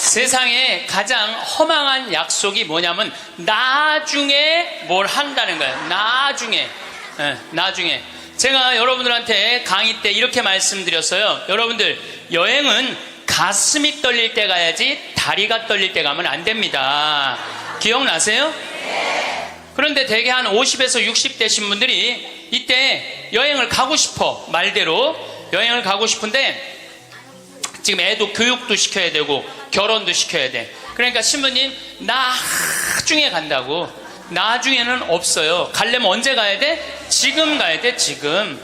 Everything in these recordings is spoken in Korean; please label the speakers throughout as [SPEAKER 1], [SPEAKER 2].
[SPEAKER 1] 세상에 가장 허망한 약속이 뭐냐면 나중에 뭘 한다는 거예요. 나중에. 제가 여러분들한테 강의 때 이렇게 말씀드렸어요. 여러분들, 여행은 가슴이 떨릴 때 가야지 다리가 떨릴 때 가면 안 됩니다. 기억나세요? 그런데 대개 한 50에서 60 되신 분들이 이때 여행을 가고 싶어. 말대로 여행을 가고 싶은데 지금 애도 교육도 시켜야 되고 결혼도 시켜야 돼. 그러니까 신부님, 나중에 간다고. 나중에는 없어요. 가려면 언제 가야 돼? 지금 가야 돼. 지금.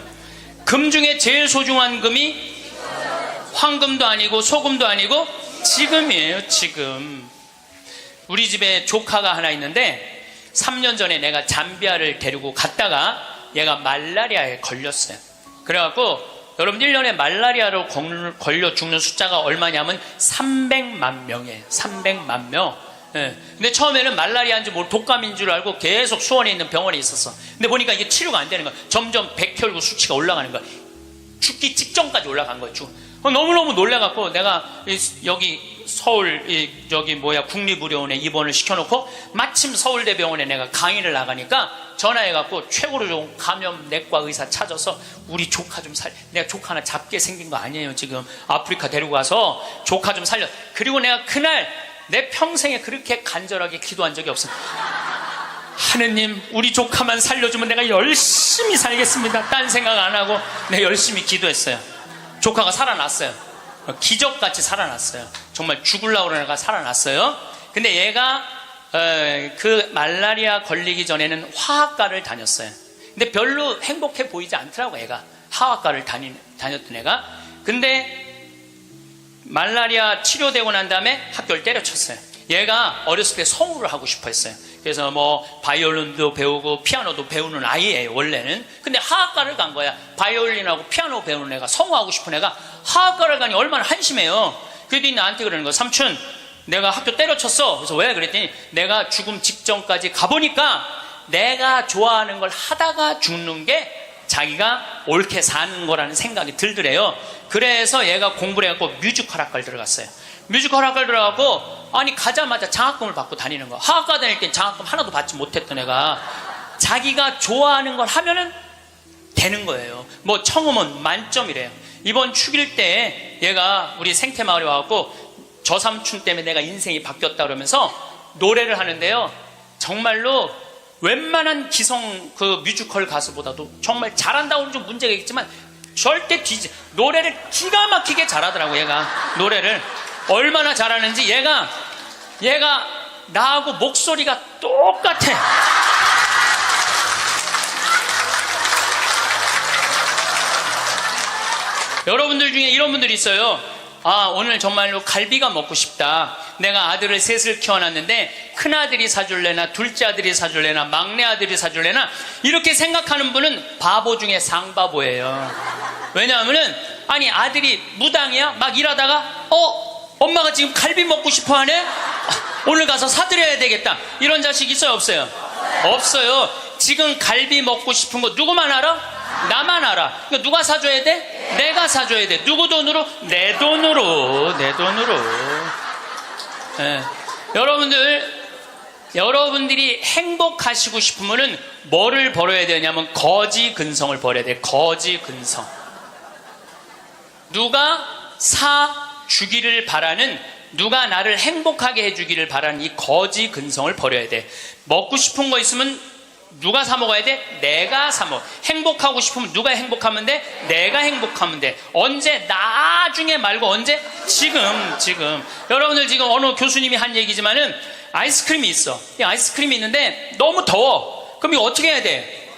[SPEAKER 1] 금 중에 제일 소중한 금이 황금도 아니고 소금도 아니고 지금이에요. 지금. 우리 집에 조카가 하나 있는데 3년 전에 내가 잠비아를 데리고 갔다가 얘가 말라리아에 걸렸어요. 그래갖고 여러분, 1년에 말라리아로 걸려 죽는 숫자가 얼마냐면 300만 명이에요. 300만 명. 예. 근데 처음에는 말라리아인지 모르고 독감인 줄 알고 계속 수원에 있는 병원에 있었어. 근데 보니까 이게 치료가 안 되는 거야. 점점 백혈구 수치가 올라가는 거야. 죽기 직전까지 올라간 거야. 너무너무 놀래갖고 내가 여기 서울 국립의료원에 입원을 시켜놓고 마침 서울대병원에 내가 강의를 나가니까 전화해갖고 최고로 좋은 감염내과 의사 찾아서 우리 조카 좀 내가 조카 하나 잡게 생긴 거 아니에요. 지금 아프리카 데리고 가서 조카 좀 살려. 그리고 내가 그날 내 평생에 그렇게 간절하게 기도한 적이 없어. 하느님, 우리 조카만 살려주면 내가 열심히 살겠습니다. 딴 생각 안 하고 내가 열심히 기도했어요. 조카가 살아났어요. 기적같이 살아났어요. 정말 죽으려고 그러다가 살아났어요. 근데 얘가 그 말라리아 걸리기 전에는 화학과를 다녔어요. 근데 별로 행복해 보이지 않더라고. 애가 화학과를 다녔던 애가. 근데 말라리아 치료되고 난 다음에 학교를 때려쳤어요. 얘가 어렸을 때 성우를 하고 싶어 했어요. 그래서 뭐 바이올린도 배우고 피아노도 배우는 아이예요, 원래는. 근데 화학과를 간 거야. 바이올린하고 피아노 배우는 애가, 성우하고 싶은 애가 화학과를 가니 얼마나 한심해요. 그랬더니 나한테 그러는 거야. 삼촌, 내가 학교 때려쳤어. 그래서 왜? 그랬더니 내가 죽음 직전까지 가보니까 내가 좋아하는 걸 하다가 죽는 게 자기가 옳게 사는 거라는 생각이 들더래요. 그래서 얘가 공부를 해갖고 뮤지컬 학과를 들어갔어요. 뮤지컬 학과를 들어가고 아니 가자마자 장학금을 받고 다니는 거야. 화학과 다닐 땐 장학금 하나도 받지 못했던 애가 자기가 좋아하는 걸 하면은 되는 거예요. 뭐 청음은 만점이래요. 이번 축일 때 얘가 우리 생태마을에 와갖고 저 삼촌 때문에 내가 인생이 바뀌었다 그러면서 노래를 하는데요. 정말로 웬만한 기성 그 뮤지컬 가수보다도 정말 잘한다고는 좀 문제가 있겠지만 절대 노래를 기가 막히게 잘하더라고. 얘가 노래를 얼마나 잘하는지. 얘가 나하고 목소리가 똑같아. 여러분들 중에 이런 분들이 있어요. 아, 오늘 정말로 갈비가 먹고 싶다. 내가 아들을 셋을 키워놨는데 큰아들이 사줄래나 둘째 아들이 사줄래나 막내 아들이 사줄래나 이렇게 생각하는 분은 바보 중에 상바보예요. 왜냐하면은 아니 아들이 무당이야? 막 일하다가 엄마가 지금 갈비 먹고 싶어 하네? 오늘 가서 사드려야 되겠다. 이런 자식 있어요, 없어요? 없어요. 지금 갈비 먹고 싶은 거 누구만 알아? 나만 알아. 그러니까 누가 사줘야 돼? 내가 사줘야 돼. 누구 돈으로? 내 돈으로. 네. 여러분들이 행복하시고 싶으면은 뭐를 버려야 되냐면 거지 근성을 버려야 돼. 거지 근성. 누가 사주기를 바라는, 누가 나를 행복하게 해주기를 바라는 이 거지 근성을 버려야 돼. 먹고 싶은 거 있으면 누가 사 먹어야 돼? 내가 사 먹어. 행복하고 싶으면 누가 행복하면 돼? 내가 행복하면 돼. 언제? 나중에 말고 언제? 지금. 여러분들 지금 어느 교수님이 한 얘기지만은 아이스크림이 있어. 이 아이스크림이 있는데 너무 더워. 그럼 이거 어떻게 해야 돼?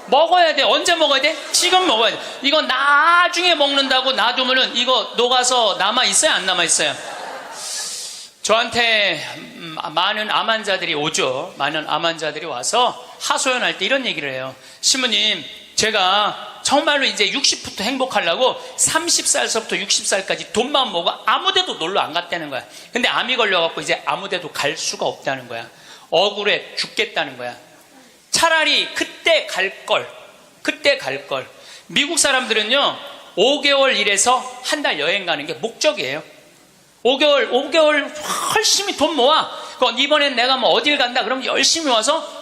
[SPEAKER 1] 먹어야 돼. 언제 먹어야 돼? 지금 먹어야 돼. 이거 나중에 먹는다고 놔두면은 이거 녹아서 남아있어요? 안 남아있어요? 저한테 많은 암 환자들이 오죠. 많은 암 환자들이 와서 하소연할 때 이런 얘기를 해요. 신부님, 제가 정말로 이제 60부터 행복하려고 30살서부터 60살까지 돈만 모으고 아무데도 놀러 안 갔다는 거야. 근데 암이 걸려갖고 이제 아무데도 갈 수가 없다는 거야. 억울해 죽겠다는 거야. 차라리 그때 갈 걸. 미국 사람들은요 5개월 일해서 한 달 여행 가는 게 목적이에요. 5개월 열심히 돈 모아. 이번엔 내가 뭐 어딜 간다. 그럼 열심히 와서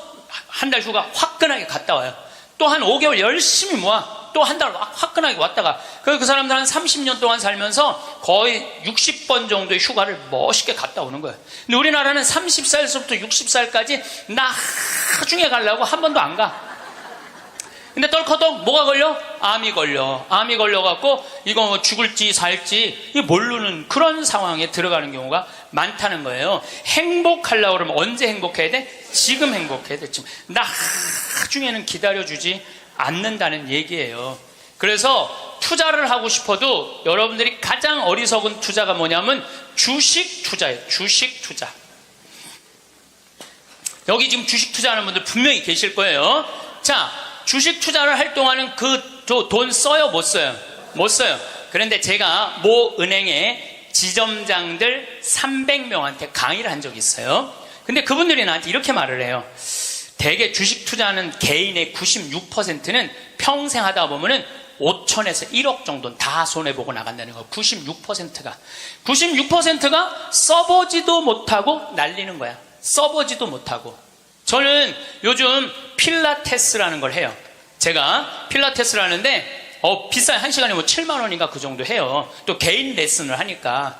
[SPEAKER 1] 한 달 휴가 화끈하게 갔다 와요. 또 한 5개월 열심히 모아. 또 한 달 화끈하게 왔다가. 그 사람들 한 30년 동안 살면서 거의 60번 정도의 휴가를 멋있게 갔다 오는 거예요. 근데 우리나라는 30살부터 60살까지 나중에 가려고 한 번도 안 가. 근데 떨커덕 뭐가 걸려? 암이 걸려. 암이 걸려갖고 이거 뭐 죽을지 살지 모르는 그런 상황에 들어가는 경우가 많다는 거예요. 행복하려고 그러면 언제 행복해야 돼? 지금 행복해야 돼. 지금. 나중에는 기다려주지 않는다는 얘기예요. 그래서 투자를 하고 싶어도 여러분들이 가장 어리석은 투자가 뭐냐면 주식 투자예요. 주식 투자. 여기 지금 주식 투자하는 분들 분명히 계실 거예요. 자, 주식 투자를 할 동안은 돈 써요? 못 써요? 못 써요. 그런데 제가 모 은행의 지점장들 300명한테 강의를 한 적이 있어요. 근데 그분들이 나한테 이렇게 말을 해요. 대개 주식 투자하는 개인의 96%는 평생 하다 보면은 5천에서 1억 정도는 다 손해보고 나간다는 거. 96%가 써보지도 못하고 날리는 거야. 써보지도 못하고. 저는 요즘 필라테스라는 걸 해요. 제가 필라테스를 하는데 비싸요. 한 시간에 뭐 7만 원인가 그 정도 해요. 또 개인 레슨을 하니까.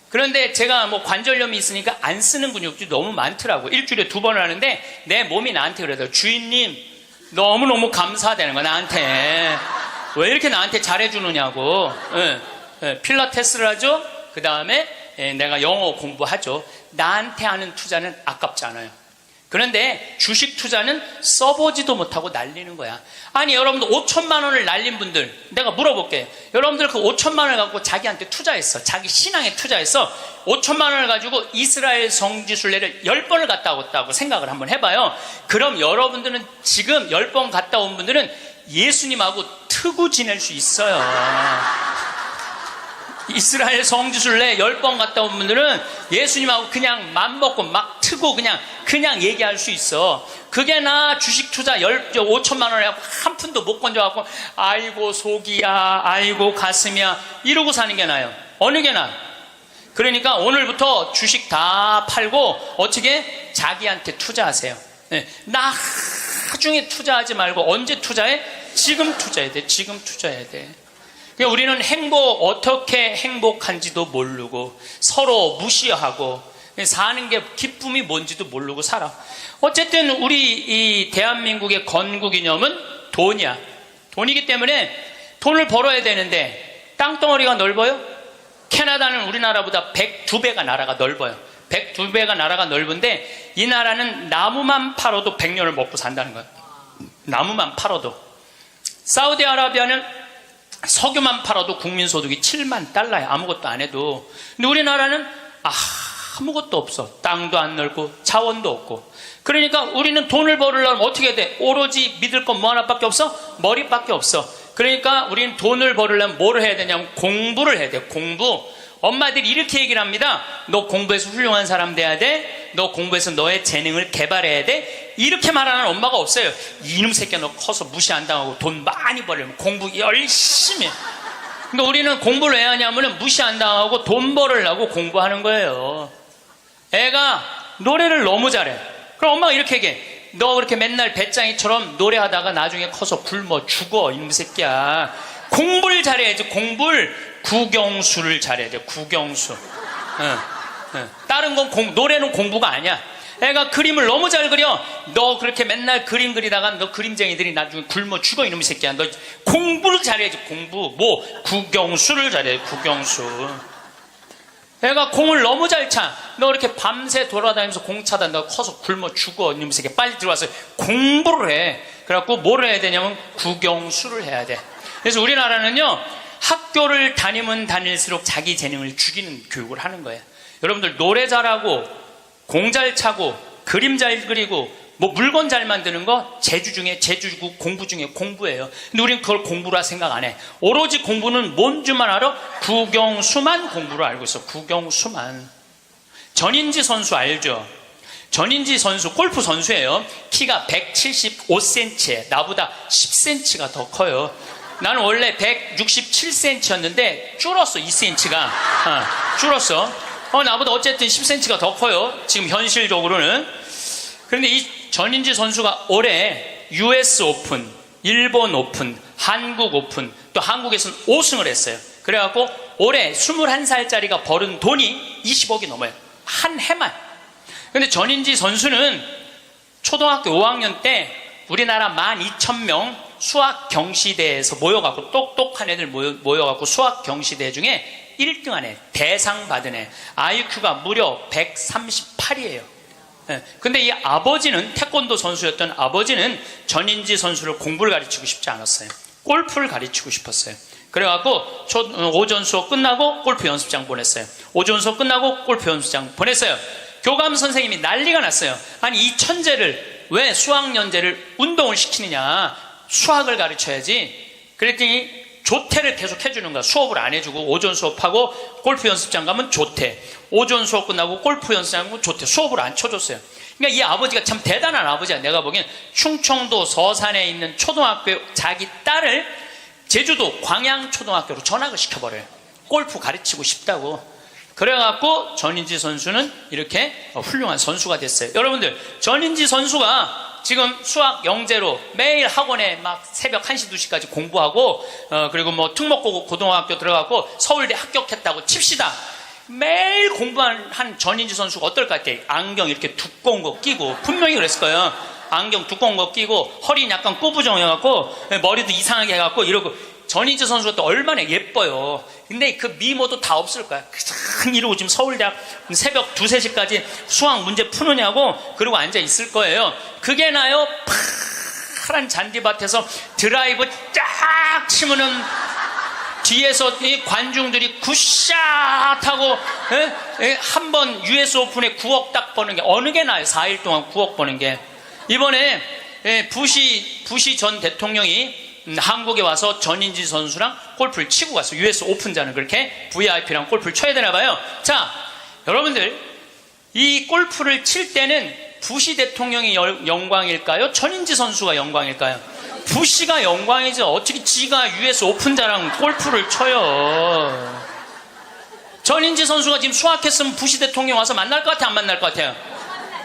[SPEAKER 1] 그런데 제가 뭐 관절염이 있으니까 안 쓰는 근육들이 너무 많더라고. 일주일에 2번을 하는데 내 몸이 나한테 그러더라고요. 주인님 너무너무 감사하다는 거야. 나한테 왜 이렇게 나한테 잘해주느냐고. 필라테스를 하죠. 그 다음에 내가 영어 공부하죠. 나한테 하는 투자는 아깝지 않아요. 그런데 주식 투자는 써보지도 못하고 날리는 거야. 아니 여러분들 5천만 원을 날린 분들 내가 물어볼게. 여러분들 그 5천만 원을 갖고 자기한테 투자했어. 자기 신앙에 투자했어. 5천만 원을 가지고 이스라엘 성지순례를 10번을 갔다 왔다고 생각을 한번 해봐요. 그럼 여러분들은 지금 10번 갔다 온 분들은 예수님하고 트고 지낼 수 있어요. 이스라엘 성지순례 10번 갔다 온 분들은 예수님하고 그냥 맘먹고 막 트고 그냥 얘기할 수 있어. 그게 나 주식 투자 5천만 원에 한 푼도 못 건져갖고 아이고 속이야 아이고 가슴이야 이러고 사는 게 나아요. 어느 게 나아? 그러니까 오늘부터 주식 다 팔고 어떻게 자기한테 투자하세요. 나중에 투자하지 말고 언제 투자해? 지금 투자해야 돼. 지금 투자해야 돼. 우리는 어떻게 행복한지도 모르고 서로 무시하고 사는 게 기쁨이 뭔지도 모르고 살아. 어쨌든 우리 이 대한민국의 건국이념은 돈이야. 돈이기 때문에 돈을 벌어야 되는데 땅덩어리가 넓어요? 캐나다는 우리나라보다 102배가 나라가 넓어요. 102배가 나라가 넓은데 이 나라는 나무만 팔아도 100년을 먹고 산다는 거예요. 나무만 팔아도. 사우디아라비아는 석유만 팔아도 국민소득이 7만 달러야. 아무것도 안 해도. 근데 우리나라는 아무것도 없어. 땅도 안 넓고 자원도 없고. 그러니까 우리는 돈을 벌으려면 어떻게 해야 돼? 오로지 믿을 건 뭐 하나밖에 없어? 머리밖에 없어. 그러니까 우리는 돈을 벌으려면 뭐를 해야 되냐면 공부를 해야 돼. 공부. 엄마들이 이렇게 얘기를 합니다. 너 공부해서 훌륭한 사람 돼야 돼. 너 공부해서 너의 재능을 개발해야 돼. 이렇게 말하는 엄마가 없어요. 이놈 새끼야 너 커서 무시 안 당하고 돈 많이 벌려면 공부 열심히 해. 근데 우리는 공부를 왜 하냐면 무시 안 당하고 돈 벌으려고 공부하는 거예요. 애가 노래를 너무 잘해. 그럼 엄마가 이렇게 얘기해. 너 그렇게 맨날 배짱이처럼 노래하다가 나중에 커서 굶어 죽어 이놈 새끼야. 공부를 잘해야지. 공부를 국영수를 잘해야 돼. 국영수. 다른 건 노래는 공부가 아니야. 애가 그림을 너무 잘 그려. 너 그렇게 맨날 그림 그리다가 너 그림쟁이들이 나중에 굶어 죽어 이놈의 새끼야. 너 공부를 잘해야지. 공부. 국영수를 잘해. 국영수. 애가 공을 너무 잘 차. 너 이렇게 밤새 돌아다니면서 공 차다. 너 커서 굶어 죽어 이놈의 새끼야. 빨리 들어와서 공부를 해. 그래갖고 뭘 해야 되냐면 국영수를 해야 돼. 그래서 우리나라는요 학교를 다니면 다닐수록 자기 재능을 죽이는 교육을 하는 거예요. 여러분들 노래 잘하고 공 잘 차고 그림 잘 그리고 뭐 물건 잘 만드는 거 제주고 공부 중에 공부예요. 근데 우리는 그걸 공부라 생각 안 해. 오로지 공부는 뭔 줄만 알아? 국영수만 공부를 알고 있어. 국영수만. 전인지 선수 알죠? 전인지 선수 골프 선수예요. 키가 175cm에 나보다 10cm가 더 커요. 나는 원래 167cm였는데 줄었어. 2cm가 줄었어. 나보다 어쨌든 10cm가 더 커요. 지금 현실적으로는. 그런데 이 전인지 선수가 올해 US 오픈, 일본 오픈, 한국 오픈, 또 한국에서는 5승을 했어요. 그래갖고 올해 21살짜리가 벌은 돈이 20억이 넘어요. 한 해만. 근데 전인지 선수는 초등학교 5학년 때 우리나라 12,000명 수학 경시대에서 모여갖고 똑똑한 애들 모여갖고 수학 경시대 중에 1등한 애, 대상 받은 애, IQ가 무려 138이에요. 근데 이 아버지는 태권도 선수였던 아버지는 전인지 선수를 공부를 가르치고 싶지 않았어요. 골프를 가르치고 싶었어요. 그래갖고 오전 수업 끝나고 골프 연습장 보냈어요. 오전 수업 끝나고 골프 연습장 보냈어요. 교감 선생님이 난리가 났어요. 아니 이 천재를 왜 수학연재를 운동을 시키느냐, 수학을 가르쳐야지. 그랬더니 조퇴를 계속 해주는 거야. 수업을 안 해주고 오전 수업하고 골프 연습장 가면 조퇴, 오전 수업 끝나고 골프 연습장 가면 조퇴, 수업을 안 쳐줬어요. 그러니까 이 아버지가 참 대단한 아버지야. 내가 보기엔 충청도 서산에 있는 초등학교 자기 딸을 제주도 광양초등학교로 전학을 시켜버려요. 골프 가르치고 싶다고. 그래갖고 전인지 선수는 이렇게 훌륭한 선수가 됐어요. 여러분들, 전인지 선수가 지금 수학 영재로 매일 학원에 막 새벽 1시, 2시까지 공부하고 그리고 뭐 특목고등학교 들어가고 서울대 합격했다고 칩시다. 매일 공부한 전인지 선수가 어떨 것 같아요? 안경 이렇게 두꺼운 거 끼고, 분명히 그랬을 거예요. 안경 두꺼운 거 끼고 허리는 약간 꾸부정해갖고 머리도 이상하게 해갖고 이러고. 전인지 선수가 또 얼마나 예뻐요. 근데 그 미모도 다 없을 거야. 그냥 이러고 지금 서울대학 새벽 2, 3시까지 수학 문제 푸느냐고 그러고 앉아 있을 거예요. 그게 나요? 파란 잔디밭에서 드라이브 쫙 치면은 뒤에서 이 관중들이 굿샷 하고 한 번 US 오픈에 9억 딱 버는 게 어느 게 나요? 4일 동안 9억 버는 게. 이번에 부시 전 대통령이 한국에 와서 전인지 선수랑 골프를 치고 갔어요. US 오픈자는 그렇게 VIP랑 골프를 쳐야 되나 봐요. 자, 여러분들, 이 골프를 칠 때는 부시 대통령이 영광일까요? 전인지 선수가 영광일까요? 부시가 영광이죠. 어떻게 지가 US 오픈자랑 골프를 쳐요? 전인지 선수가 지금 수학했으면 부시 대통령 와서 만날 것 같아요? 안 만날 것 같아요?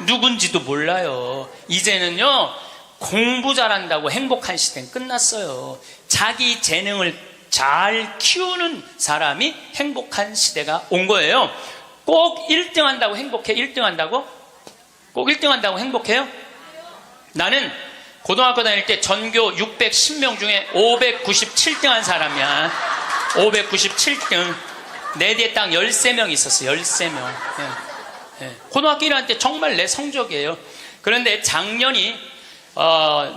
[SPEAKER 1] 누군지도 몰라요. 이제는요, 공부 잘한다고 행복한 시대는 끝났어요. 자기 재능을 잘 키우는 사람이 행복한 시대가 온 거예요. 꼭 1등 한다고 행복해? 1등 한다고? 꼭 1등 한다고 행복해요? 나는 고등학교 다닐 때 전교 610명 중에 597등 한 사람이야. 597등. 내 뒤에 딱 13명 있었어. 13명. 고등학교 1학년 때 정말 내 성적이에요. 그런데 작년이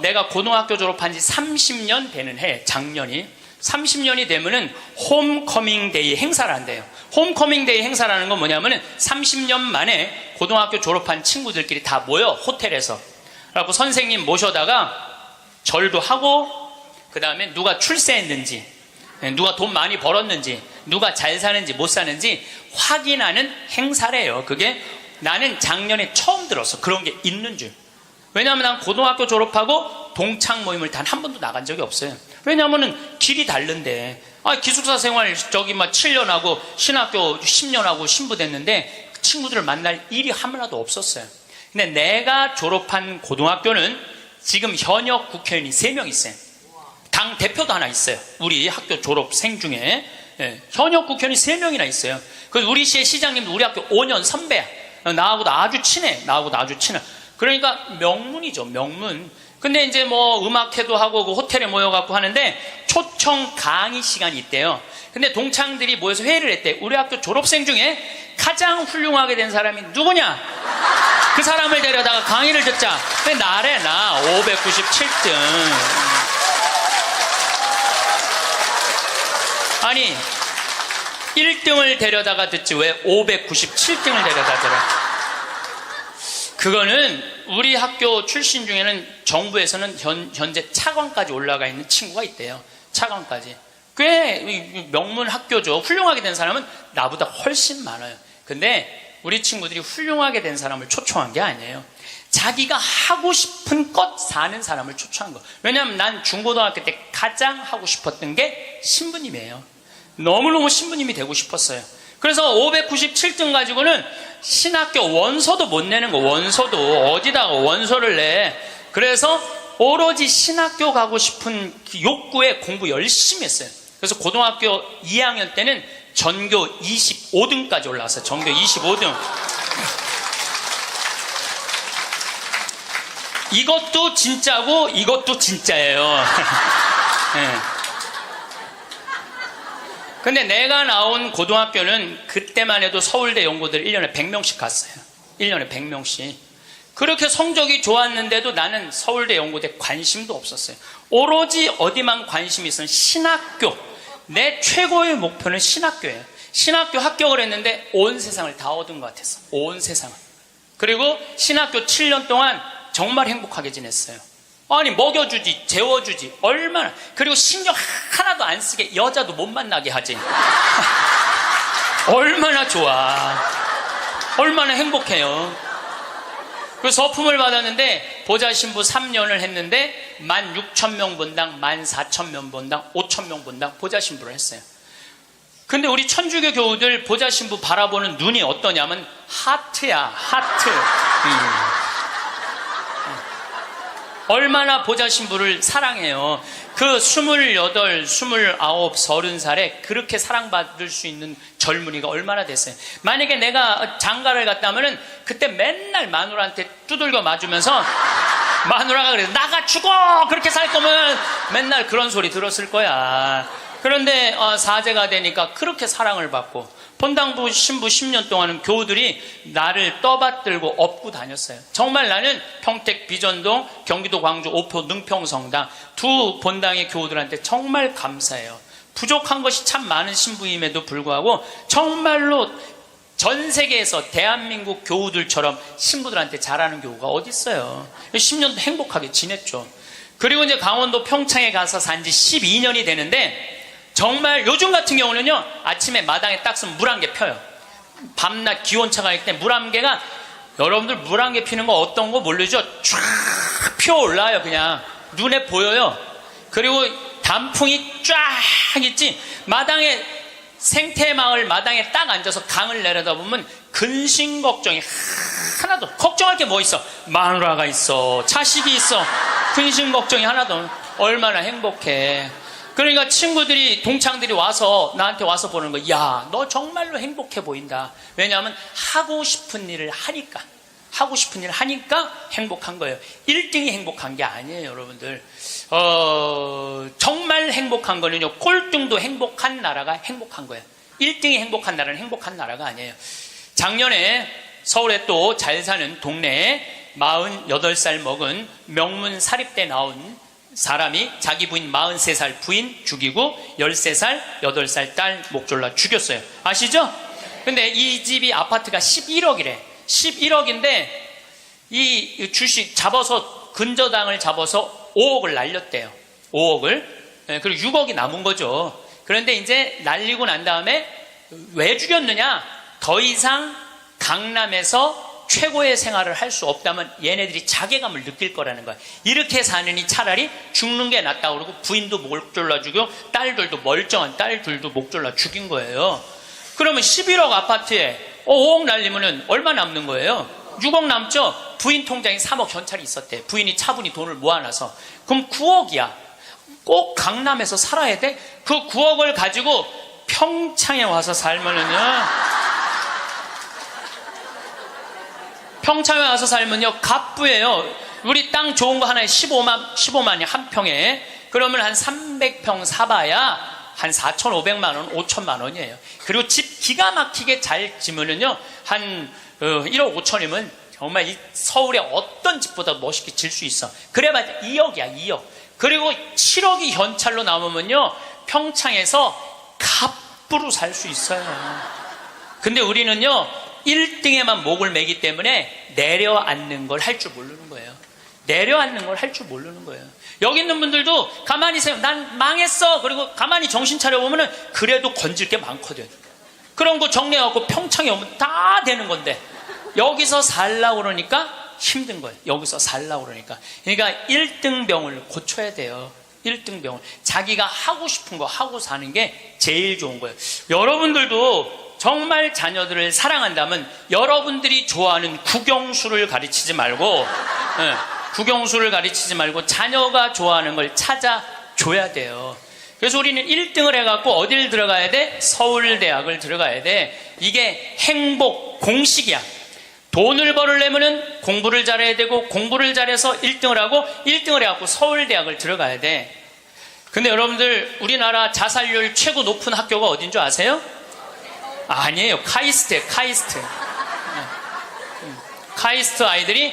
[SPEAKER 1] 내가 고등학교 졸업한 지 30년 되는 해, 작년이. 30년이 되면은 홈커밍 데이 행사를 한대요. 홈커밍 데이 행사라는 건 뭐냐면은 30년 만에 고등학교 졸업한 친구들끼리 다 모여, 호텔에서. 그래갖고 선생님 모셔다가 절도 하고, 그 다음에 누가 출세했는지, 누가 돈 많이 벌었는지, 누가 잘 사는지 못 사는지 확인하는 행사래요. 그게 나는 작년에 처음 들었어. 그런 게 있는 줄. 왜냐하면 난 고등학교 졸업하고 동창 모임을 단 한 번도 나간 적이 없어요. 왜냐하면 길이 다른데. 기숙사 생활 저기 막 7년 하고 신학교 10년 하고 신부됐는데 그 친구들을 만날 일이 하나도 없었어요. 근데 내가 졸업한 고등학교는 지금 현역 국회의원이 3명 있어요. 당 대표도 하나 있어요. 우리 학교 졸업생 중에. 현역 국회의원이 3명이나 있어요. 그래서 우리 시의 시장님도 우리 학교 5년 선배야. 나하고도 아주 친해. 그러니까 명문이죠, 명문. 근데 이제 뭐 음악회도 하고 그 호텔에 모여갖고 하는데 초청 강의 시간이 있대요. 근데 동창들이 모여서 회의를 했대. 우리 학교 졸업생 중에 가장 훌륭하게 된 사람이 누구냐? 그 사람을 데려다가 강의를 듣자. 근데 나래, 나 597등. 아니 1등을 데려다가 듣지 왜 597등을 데려다 들어? 그거는 우리 학교 출신 중에는 정부에서는 현재 차관까지 올라가 있는 친구가 있대요. 차관까지. 꽤 명문 학교죠. 훌륭하게 된 사람은 나보다 훨씬 많아요. 근데 우리 친구들이 훌륭하게 된 사람을 초청한 게 아니에요. 자기가 하고 싶은 것 사는 사람을 초청한 거. 왜냐하면 난 중고등학교 때 가장 하고 싶었던 게 신부님이에요. 너무너무 신부님이 되고 싶었어요. 그래서 597등 가지고는 신학교 원서도 못 내는 거. 원서도 어디다가 원서를 내. 그래서 오로지 신학교 가고 싶은 욕구에 공부 열심히 했어요. 그래서 고등학교 2학년 때는 전교 25등까지 올라왔어요. 전교 25등. 이것도 진짜고 이것도 진짜예요. 네. 근데 내가 나온 고등학교는 그때만 해도 서울대 연고들 1년에 100명씩 갔어요. 1년에 100명씩. 그렇게 성적이 좋았는데도 나는 서울대 연고대 관심도 없었어요. 오로지 어디만 관심이 있으면 신학교. 내 최고의 목표는 신학교예요. 신학교 합격을 했는데 온 세상을 다 얻은 것 같았어. 온 세상을. 그리고 신학교 7년 동안 정말 행복하게 지냈어요. 아니 먹여주지, 재워주지, 얼마나. 그리고 신경 하나도 안 쓰게 여자도 못 만나게 하지. 얼마나 좋아. 얼마나 행복해요. 그 서품을 받았는데 보좌신부 3년을 했는데 16,000명 본당, 14,000명 본당, 5,000명 본당 보좌신부를 했어요. 근데 우리 천주교 교우들 보좌신부 바라보는 눈이 어떠냐면 하트야, 하트. 얼마나 보좌신부를 사랑해요. 그 28, 29, 30살에 그렇게 사랑받을 수 있는 젊은이가 얼마나 됐어요. 만약에 내가 장가를 갔다면은 그때 맨날 마누라한테 두들겨 맞으면서 마누라가 그래서 나가 죽어! 그렇게 살 거면 맨날 그런 소리 들었을 거야. 그런데 사제가 되니까 그렇게 사랑을 받고 본당부 신부 10년 동안은 교우들이 나를 떠받들고 업고 다녔어요. 정말 나는 평택 비전동, 경기도 광주 오포 능평성당 두 본당의 교우들한테 정말 감사해요. 부족한 것이 참 많은 신부임에도 불구하고 정말로 전 세계에서 대한민국 교우들처럼 신부들한테 잘하는 교우가 어디 있어요. 10년도 행복하게 지냈죠. 그리고 이제 강원도 평창에 가서 산 지 12년이 되는데 정말 요즘 같은 경우는요, 아침에 마당에 딱 서면 물안개 펴요. 밤낮 기온차가 있을 때 물안개가, 여러분들 물안개 피는 거 어떤 거 모르죠? 쫙 피어올라요. 그냥 눈에 보여요. 그리고 단풍이 쫙 있지. 마당에, 생태마을 마당에 딱 앉아서 강을 내려다보면 근심 걱정이 하나도, 걱정할 게 뭐 있어? 마누라가 있어, 자식이 있어. 근심 걱정이 하나도. 얼마나 행복해. 그러니까 친구들이, 동창들이 와서 나한테 와서 보는 거, 야, 너 정말로 행복해 보인다. 왜냐하면 하고 싶은 일을 하니까, 하고 싶은 일을 하니까 행복한 거예요. 1등이 행복한 게 아니에요, 여러분들. 정말 행복한 거는요, 꼴등도 행복한 나라가 행복한 거예요. 1등이 행복한 나라는 행복한 나라가 아니에요. 작년에 서울에 또 잘 사는 동네에 48살 먹은 명문 사립대 나온 사람이 자기 부인 43살 부인 죽이고 13살, 8살 딸 목 졸라 죽였어요. 아시죠? 근데 이 집이 아파트가 11억이래. 11억인데 이 주식 잡아서, 근저당을 잡아서 5억을 날렸대요. 5억을. 그리고 6억이 남은 거죠. 그런데 이제 날리고 난 다음에 왜 죽였느냐? 더 이상 강남에서 최고의 생활을 할 수 없다면 얘네들이 자괴감을 느낄 거라는 거야. 이렇게 사느니 차라리 죽는 게 낫다고 그러고 부인도 목 졸라 죽여, 딸들도, 멀쩡한 딸들도 목 졸라 죽인 거예요. 그러면 11억 아파트에 5억 날리면은 얼마 남는 거예요? 6억 남죠? 부인 통장에 3억 현찰이 있었대. 부인이 차분히 돈을 모아놔서. 그럼 9억이야. 꼭 강남에서 살아야 돼? 그 9억을 가지고 평창에 와서 살면은요, 평창에 와서 살면요, 갑부예요. 우리 땅 좋은 거 하나에 15만이 한 평에. 그러면 한 300평 사봐야 한 4,500만 원, 5천만 원이에요. 그리고 집 기가 막히게 잘 지으면요, 한 1억 5천이면 정말 이 서울의 어떤 집보다 멋있게 질 수 있어. 그래봤자 2억이야, 2억. 그리고 7억이 현찰로 남으면요, 평창에서 갑부로 살 수 있어요. 근데 우리는요, 1등에만 목을 매기 때문에 내려앉는 걸 할 줄 모르는 거예요. 내려앉는 걸 할 줄 모르는 거예요. 여기 있는 분들도 가만히 있어요. 난 망했어. 그리고 가만히 정신 차려보면은 그래도 건질 게 많거든. 그런 거 정리해갖고 평창에 오면 다 되는 건데, 여기서 살라고 그러니까 힘든 거예요. 여기서 살라고 그러니까. 그러니까 1등병을 고쳐야 돼요. 1등병을. 자기가 하고 싶은 거 하고 사는 게 제일 좋은 거예요. 여러분들도 정말 자녀들을 사랑한다면 여러분들이 좋아하는 국영수를 가르치지 말고 국영수를 가르치지 말고 자녀가 좋아하는 걸 찾아줘야 돼요. 그래서 우리는 1등을 해갖고 어딜 들어가야 돼? 서울대학을 들어가야 돼. 이게 행복 공식이야. 돈을 벌으려면 공부를 잘해야 되고 공부를 잘해서 1등을 하고 1등을 해갖고 서울대학을 들어가야 돼. 근데 여러분들 우리나라 자살률 최고 높은 학교가 어딘 줄 아세요? 아니에요. 카이스트예요. 카이스트. 카이스트 아이들이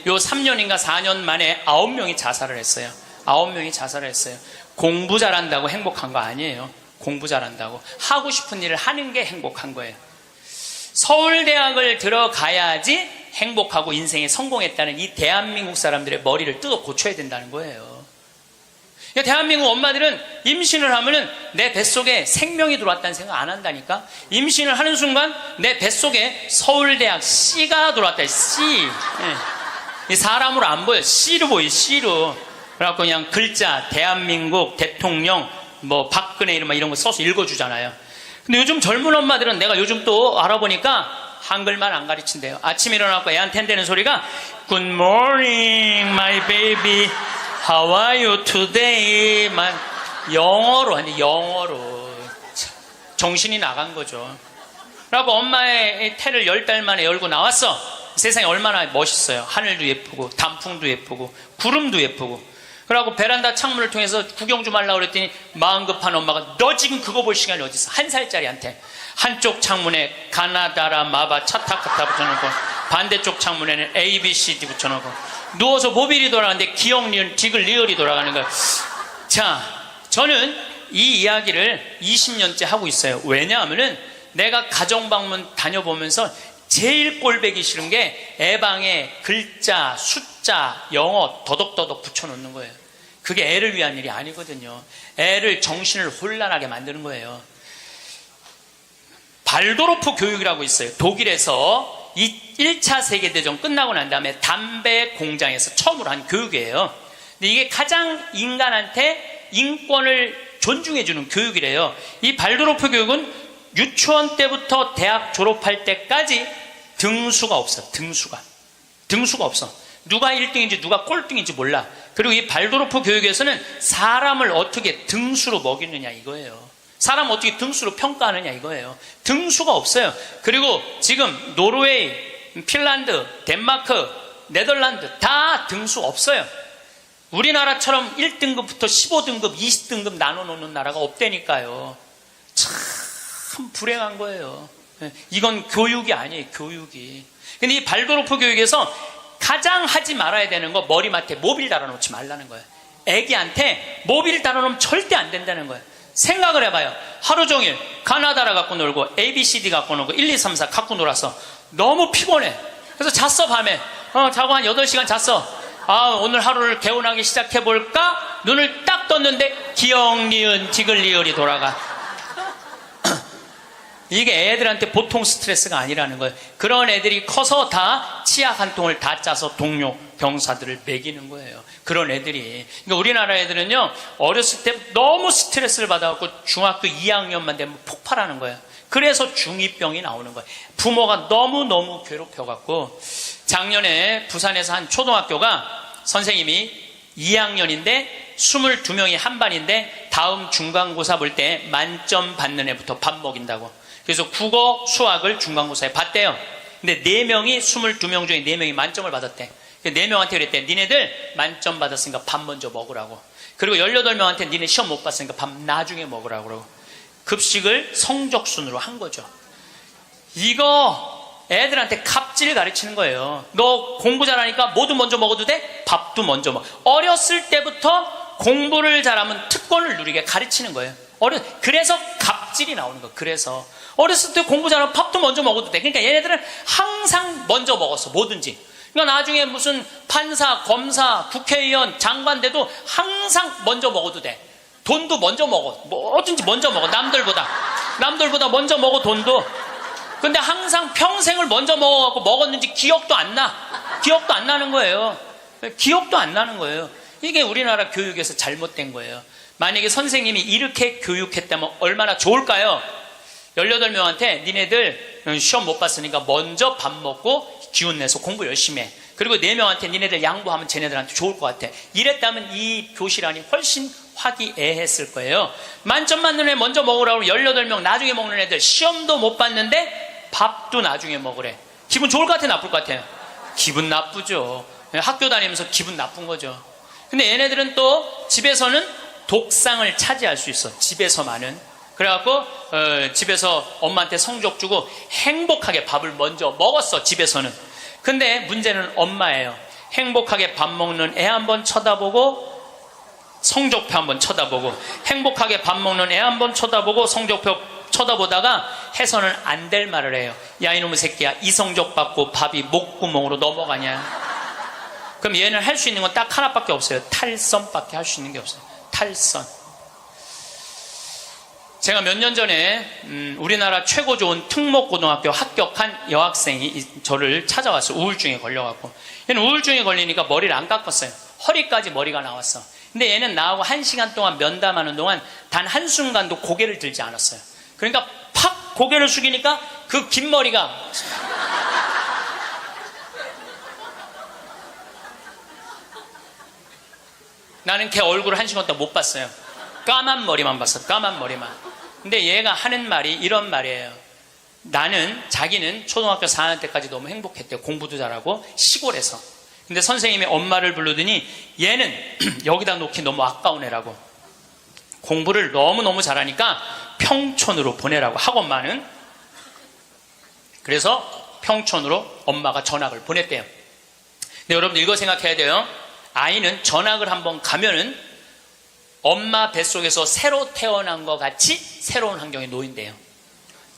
[SPEAKER 1] 요 3년인가 4년 만에 9명이 자살을 했어요. 9명이 자살을 했어요. 공부 잘한다고 행복한 거 아니에요. 공부 잘한다고 하고 싶은 일을 하는 게 행복한 거예요. 서울대학을 들어가야지 행복하고 인생에 성공했다는 이 대한민국 사람들의 머리를 뜯어 고쳐야 된다는 거예요. 그러니까 대한민국 엄마들은 임신을 하면은 내 뱃속에 생명이 들어왔다는 생각 안 한다니까. 임신을 하는 순간 내 뱃속에 서울대학 C가 들어왔다. C. 이 사람으로 안 보여. C로 보여. C로. 그래갖고 그냥 글자 대한민국 대통령 뭐 박근혜 이런 거 써서 읽어주잖아요. 근데 요즘 젊은 엄마들은 내가 요즘 또 알아보니까 한글만 안 가르친대요. 아침에 일어나고 애한테 한다는 소리가 Good morning my baby How are you today? 만 영어로 하는데 영어로 정신이 나간 거죠. 그리고 엄마의 태를 10달 만에 열고 나왔어. 세상이 얼마나 멋있어요. 하늘도 예쁘고 단풍도 예쁘고 구름도 예쁘고. 그러고 베란다 창문을 통해서 구경 좀 하려고 그랬더니 마음 급한 엄마가 너 지금 그거 볼 시간이 어디 있어? 1살짜리한테 한쪽 창문에 가나다라 마바 차타카타 붙여놓고 반대쪽 창문에는 ABCD 붙여놓고 누워서 모빌이 돌아가는데 기억 니은 디귿 리을이 돌아가는 거예요. 자, 저는 이 이야기를 20년째 하고 있어요. 왜냐하면은 내가 가정방문 다녀보면서 제일 꼴보기 싫은 게 애방에 글자, 숫자, 영어 더덕더덕 붙여놓는 거예요. 그게 애를 위한 일이 아니거든요. 애를 정신을 혼란하게 만드는 거예요. 발도르프 교육이라고 있어요. 독일에서 이 1차 세계대전 끝나고 난 다음에 담배 공장에서 처음으로 한 교육이에요. 근데 이게 가장 인간한테 인권을 존중해주는 교육이래요. 이 발도르프 교육은 유치원 때부터 대학 졸업할 때까지 등수가 없어. 등수가 없어. 누가 1등인지 누가 꼴등인지 몰라. 그리고 이 발도르프 교육에서는 사람을 어떻게 등수로 먹이느냐 이거예요. 사람 어떻게 등수로 평가하느냐 이거예요. 등수가 없어요. 그리고 지금 노르웨이, 핀란드, 덴마크, 네덜란드 다 등수 없어요. 우리나라처럼 1등급부터 15등급, 20등급 나눠놓는 나라가 없다니까요. 참 불행한 거예요. 이건 교육이 아니에요. 교육이. 근데 이 발도르프 교육에서 가장 하지 말아야 되는 거 머리맡에 모빌 달아놓지 말라는 거예요. 애기한테 모빌 달아놓으면 절대 안 된다는 거예요. 생각을 해봐요. 하루 종일 가나다라 갖고 놀고 ABCD 갖고 놀고 1, 2, 3, 4 갖고 놀아서 너무 피곤해. 그래서 잤어. 밤에 자고 한 8시간 잤어. 오늘 하루를 개운하게 시작해볼까? 눈을 딱 떴는데 기억, 니은, 디귿, 리을이 돌아가. 이게 애들한테 보통 스트레스가 아니라는 거예요. 그런 애들이 커서 다 치약 한 통을 다 짜서 동료 병사들을 먹이는 거예요. 그런 애들이. 그러니까 우리나라 애들은요, 어렸을 때 너무 스트레스를 받아갖고 중학교 2학년만 되면 폭발하는 거예요. 그래서 중2병이 나오는 거예요. 부모가 너무너무 괴롭혀갖고. 작년에 부산에서 한 초등학교가 선생님이 2학년인데 22명이 한 반인데 다음 중간고사 볼 때 만점 받는 애부터 밥 먹인다고. 그래서 국어, 수학을 중간고사에 봤대요. 근데 4명이 22명 중에 4명이 만점을 받았대. 4명한테 그랬대. 니네들 만점 받았으니까 밥 먼저 먹으라고. 그리고 18명한테 니네 시험 못 봤으니까 밥 나중에 먹으라고. 그러고 급식을 성적순으로 한 거죠. 이거 애들한테 갑질 가르치는 거예요. 너 공부 잘하니까 뭐도 먼저 먹어도 돼? 밥도 먼저 먹어. 어렸을 때부터 공부를 잘하면 특권을 누리게 가르치는 거예요. 그래서 갑질이 나오는 거예요. 그래서 어렸을 때 공부 잘하면 밥도 먼저 먹어도 돼. 그러니까 얘네들은 항상 먼저 먹었어. 뭐든지. 그러니까 나중에 무슨 판사, 검사, 국회의원, 장관 돼도 항상 먼저 먹어도 돼. 돈도 먼저 먹어. 뭐든지 먼저 먹어. 남들보다 먼저 먹어. 돈도. 근데 항상 평생을 먼저 먹어갖고 먹었는지 기억도 안 나는 거예요. 기억도 안 나는 거예요. 이게 우리나라 교육에서 잘못된 거예요. 만약에 선생님이 이렇게 교육했다면 얼마나 좋을까요? 18명한테 니네들 시험 못 봤으니까 먼저 밥 먹고 기운 내서 공부 열심히 해. 그리고 4명한테 니네들 양보하면 쟤네들한테 좋을 것 같아. 이랬다면 이 교실 안이 훨씬 화기애애했을 거예요. 만점 맞는 애 먼저 먹으라고 18명 나중에 먹는 애들 시험도 못 봤는데 밥도 나중에 먹으래. 기분 좋을 것 같아, 나쁠 것 같아요? 기분 나쁘죠. 학교 다니면서 기분 나쁜 거죠. 근데 얘네들은 또 집에서는 독상을 차지할 수 있어. 집에서만은. 그래갖고 집에서 엄마한테 성적 주고 행복하게 밥을 먼저 먹었어, 집에서는. 근데 문제는 엄마예요. 행복하게 밥 먹는 애 한번 쳐다보고 성적표 한번 쳐다보고, 행복하게 밥 먹는 애 한번 쳐다보고 성적표 쳐다보다가 해서는 안 될 말을 해요. 야, 이놈의 새끼야, 이 성적 받고 밥이 목구멍으로 넘어가냐. 그럼 얘는 할 수 있는 건 딱 하나밖에 없어요. 탈선밖에 할 수 있는 게 없어요. 탈선. 제가 몇 년 전에 우리나라 최고 좋은 특목고등학교 합격한 여학생이 저를 찾아왔어요. 우울증에 걸려갖고. 얘는 우울증에 걸리니까 머리를 안 깎았어요. 허리까지 머리가 나왔어. 근데 얘는 나하고 1시간 동안 면담하는 동안 단 한순간도 고개를 들지 않았어요. 그러니까 팍 고개를 숙이니까 그 긴 머리가 나는 걔 얼굴을 1시간 동안 못 봤어요. 까만 머리만 봤어. 까만 머리만. 근데 얘가 하는 말이 이런 말이에요. 자기는 초등학교 4학년 때까지 너무 행복했대요. 공부도 잘하고 시골에서. 근데 선생님이 엄마를 부르더니 얘는 여기다 놓기 너무 아까운 애라고. 공부를 너무너무 잘하니까 평촌으로 보내라고, 학원만은. 그래서 평촌으로 엄마가 전학을 보냈대요. 근데 여러분들 이거 생각해야 돼요. 아이는 전학을 한번 가면은 엄마 뱃속에서 새로 태어난 것 같이 새로운 환경에 놓인대요.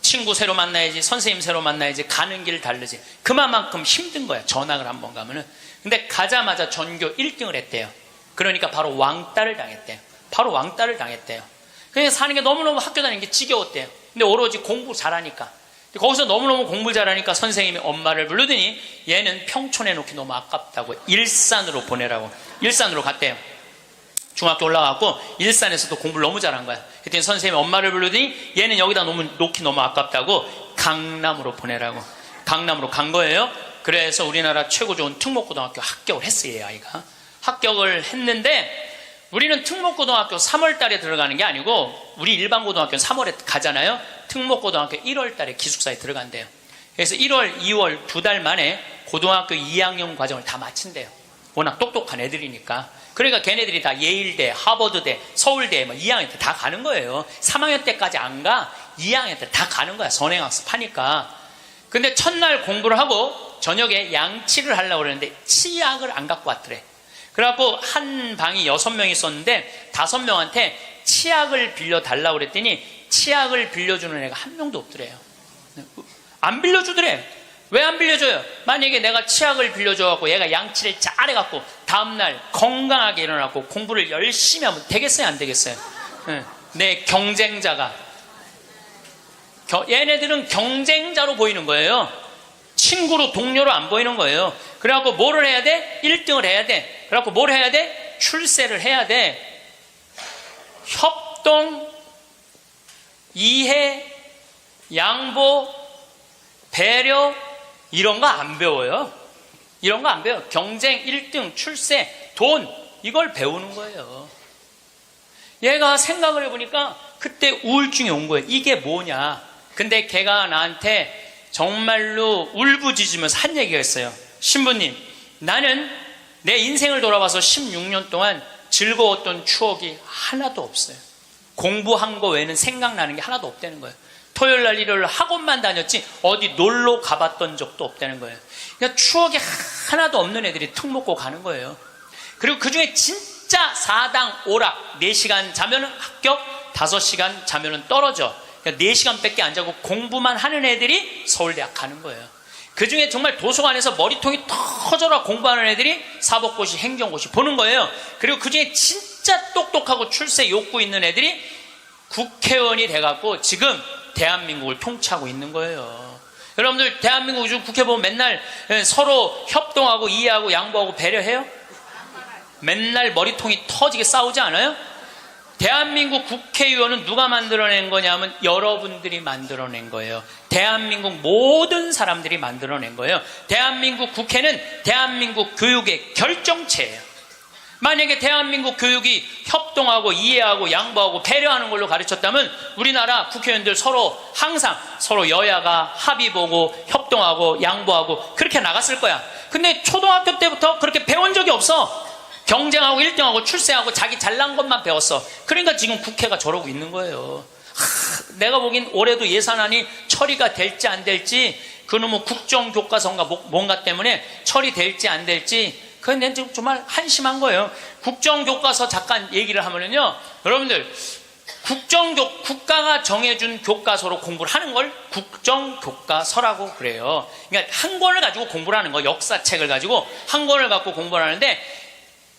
[SPEAKER 1] 친구 새로 만나야지, 선생님 새로 만나야지, 가는 길 다르지. 그만큼 힘든 거야, 전학을 한번 가면은. 근데 가자마자 전교 1등을 했대요. 그러니까 바로 왕따를 당했대요. 바로 왕따를 당했대요. 그냥 사는 게 너무너무 학교 다니는 게 지겨웠대요. 근데 오로지 공부 잘하니까. 거기서 너무너무 공부 잘하니까 선생님이 엄마를 부르더니 얘는 평촌에 놓기 너무 아깝다고 일산으로 보내라고. 일산으로 갔대요. 중학교 올라가고 일산에서도 공부를 너무 잘한 거야. 그랬더니 선생님이 엄마를 부르더니 얘는 여기다 놓기 너무 아깝다고 강남으로 보내라고. 강남으로 간 거예요. 그래서 우리나라 최고 좋은 특목고등학교 합격을 했어요, 이 아이가. 합격을 했는데 우리는 특목고등학교 3월 달에 들어가는 게 아니고 우리 일반 고등학교는 3월에 가잖아요. 특목고등학교 1월 달에 기숙사에 들어간대요. 그래서 1월, 2월 2달 만에 고등학교 2학년 과정을 다 마친대요. 워낙 똑똑한 애들이니까. 그러니까 걔네들이 다 예일대, 하버드대, 서울대 2학년 때 다 가는 거예요. 3학년 때까지 안 가. 2학년 때 다 가는 거야. 선행학습 하니까. 근데 첫날 공부를 하고 저녁에 양치를 하려고 그러는데 치약을 안 갖고 왔더래. 그래갖고 한 방이 6명이 있었는데 5명한테 치약을 빌려달라고 그랬더니 치약을 빌려주는 애가 한 명도 없더래요. 안 빌려주더래. 왜 안 빌려줘요? 만약에 내가 치약을 빌려줘갖고 얘가 양치를 잘해갖고 다음날 건강하게 일어나고 공부를 열심히 하면 되겠어요, 안 되겠어요? 내 경쟁자가. 얘네들은 경쟁자로 보이는 거예요. 친구로, 동료로 안 보이는 거예요. 그래갖고 뭐를 해야 돼? 1등을 해야 돼. 그래갖고 뭘 해야 돼? 출세를 해야 돼. 협동, 이해, 양보, 배려, 이런 거 안 배워요. 이런 거 안 배워요. 경쟁, 1등, 출세, 돈, 이걸 배우는 거예요. 얘가 생각을 해보니까 그때 우울증이 온 거예요. 이게 뭐냐. 근데 걔가 나한테 정말로 울부짖으면서 한 얘기가 있어요. 신부님, 나는 내 인생을 돌아봐서 16년 동안 즐거웠던 추억이 하나도 없어요. 공부한 거 외에는 생각나는 게 하나도 없다는 거예요. 토요일 날 일요일 학원만 다녔지 어디 놀러 가봤던 적도 없다는 거예요. 그러니까 추억이 하나도 없는 애들이 특목고 가는 거예요. 그리고 그 중에 진짜 4당 오락, 4시간 자면은 합격, 5시간 자면은 떨어져. 그러니까 4시간밖에 안 자고 공부만 하는 애들이 서울대학 가는 거예요. 그 중에 정말 도서관에서 머리통이 터져라 공부하는 애들이 사법고시, 행정고시 보는 거예요. 그리고 그 중에 진짜 똑똑하고 출세 욕구 있는 애들이 국회의원이 돼갖고 지금 대한민국을 통치하고 있는 거예요. 여러분들 대한민국 요즘 국회 보면 맨날 서로 협동하고 이해하고 양보하고 배려해요? 맨날 머리통이 터지게 싸우지 않아요? 대한민국 국회의원은 누가 만들어낸 거냐면 여러분들이 만들어낸 거예요. 대한민국 모든 사람들이 만들어낸 거예요. 대한민국 국회는 대한민국 교육의 결정체예요. 만약에 대한민국 교육이 협동하고 이해하고 양보하고 배려하는 걸로 가르쳤다면 우리나라 국회의원들 항상 서로 여야가 합의 보고 협동하고 양보하고 그렇게 나갔을 거야. 근데 초등학교 때부터 그렇게 배운 적이 없어. 경쟁하고 1등하고 출세하고 자기 잘난 것만 배웠어. 그러니까 지금 국회가 저러고 있는 거예요. 내가 보기엔 올해도 예산안이 처리가 될지 안 될지, 그놈의 국정교과서인가 뭔가 때문에 처리될지 안 될지, 그건 난 지금 정말 한심한 거예요. 국정교과서 잠깐 얘기를 하면은요, 여러분들, 국가가 정해준 교과서로 공부를 하는 걸 국정교과서라고 그래요. 그러니까 한 권을 가지고 공부를 하는 거, 역사책을 가지고 한 권을 갖고 공부를 하는데,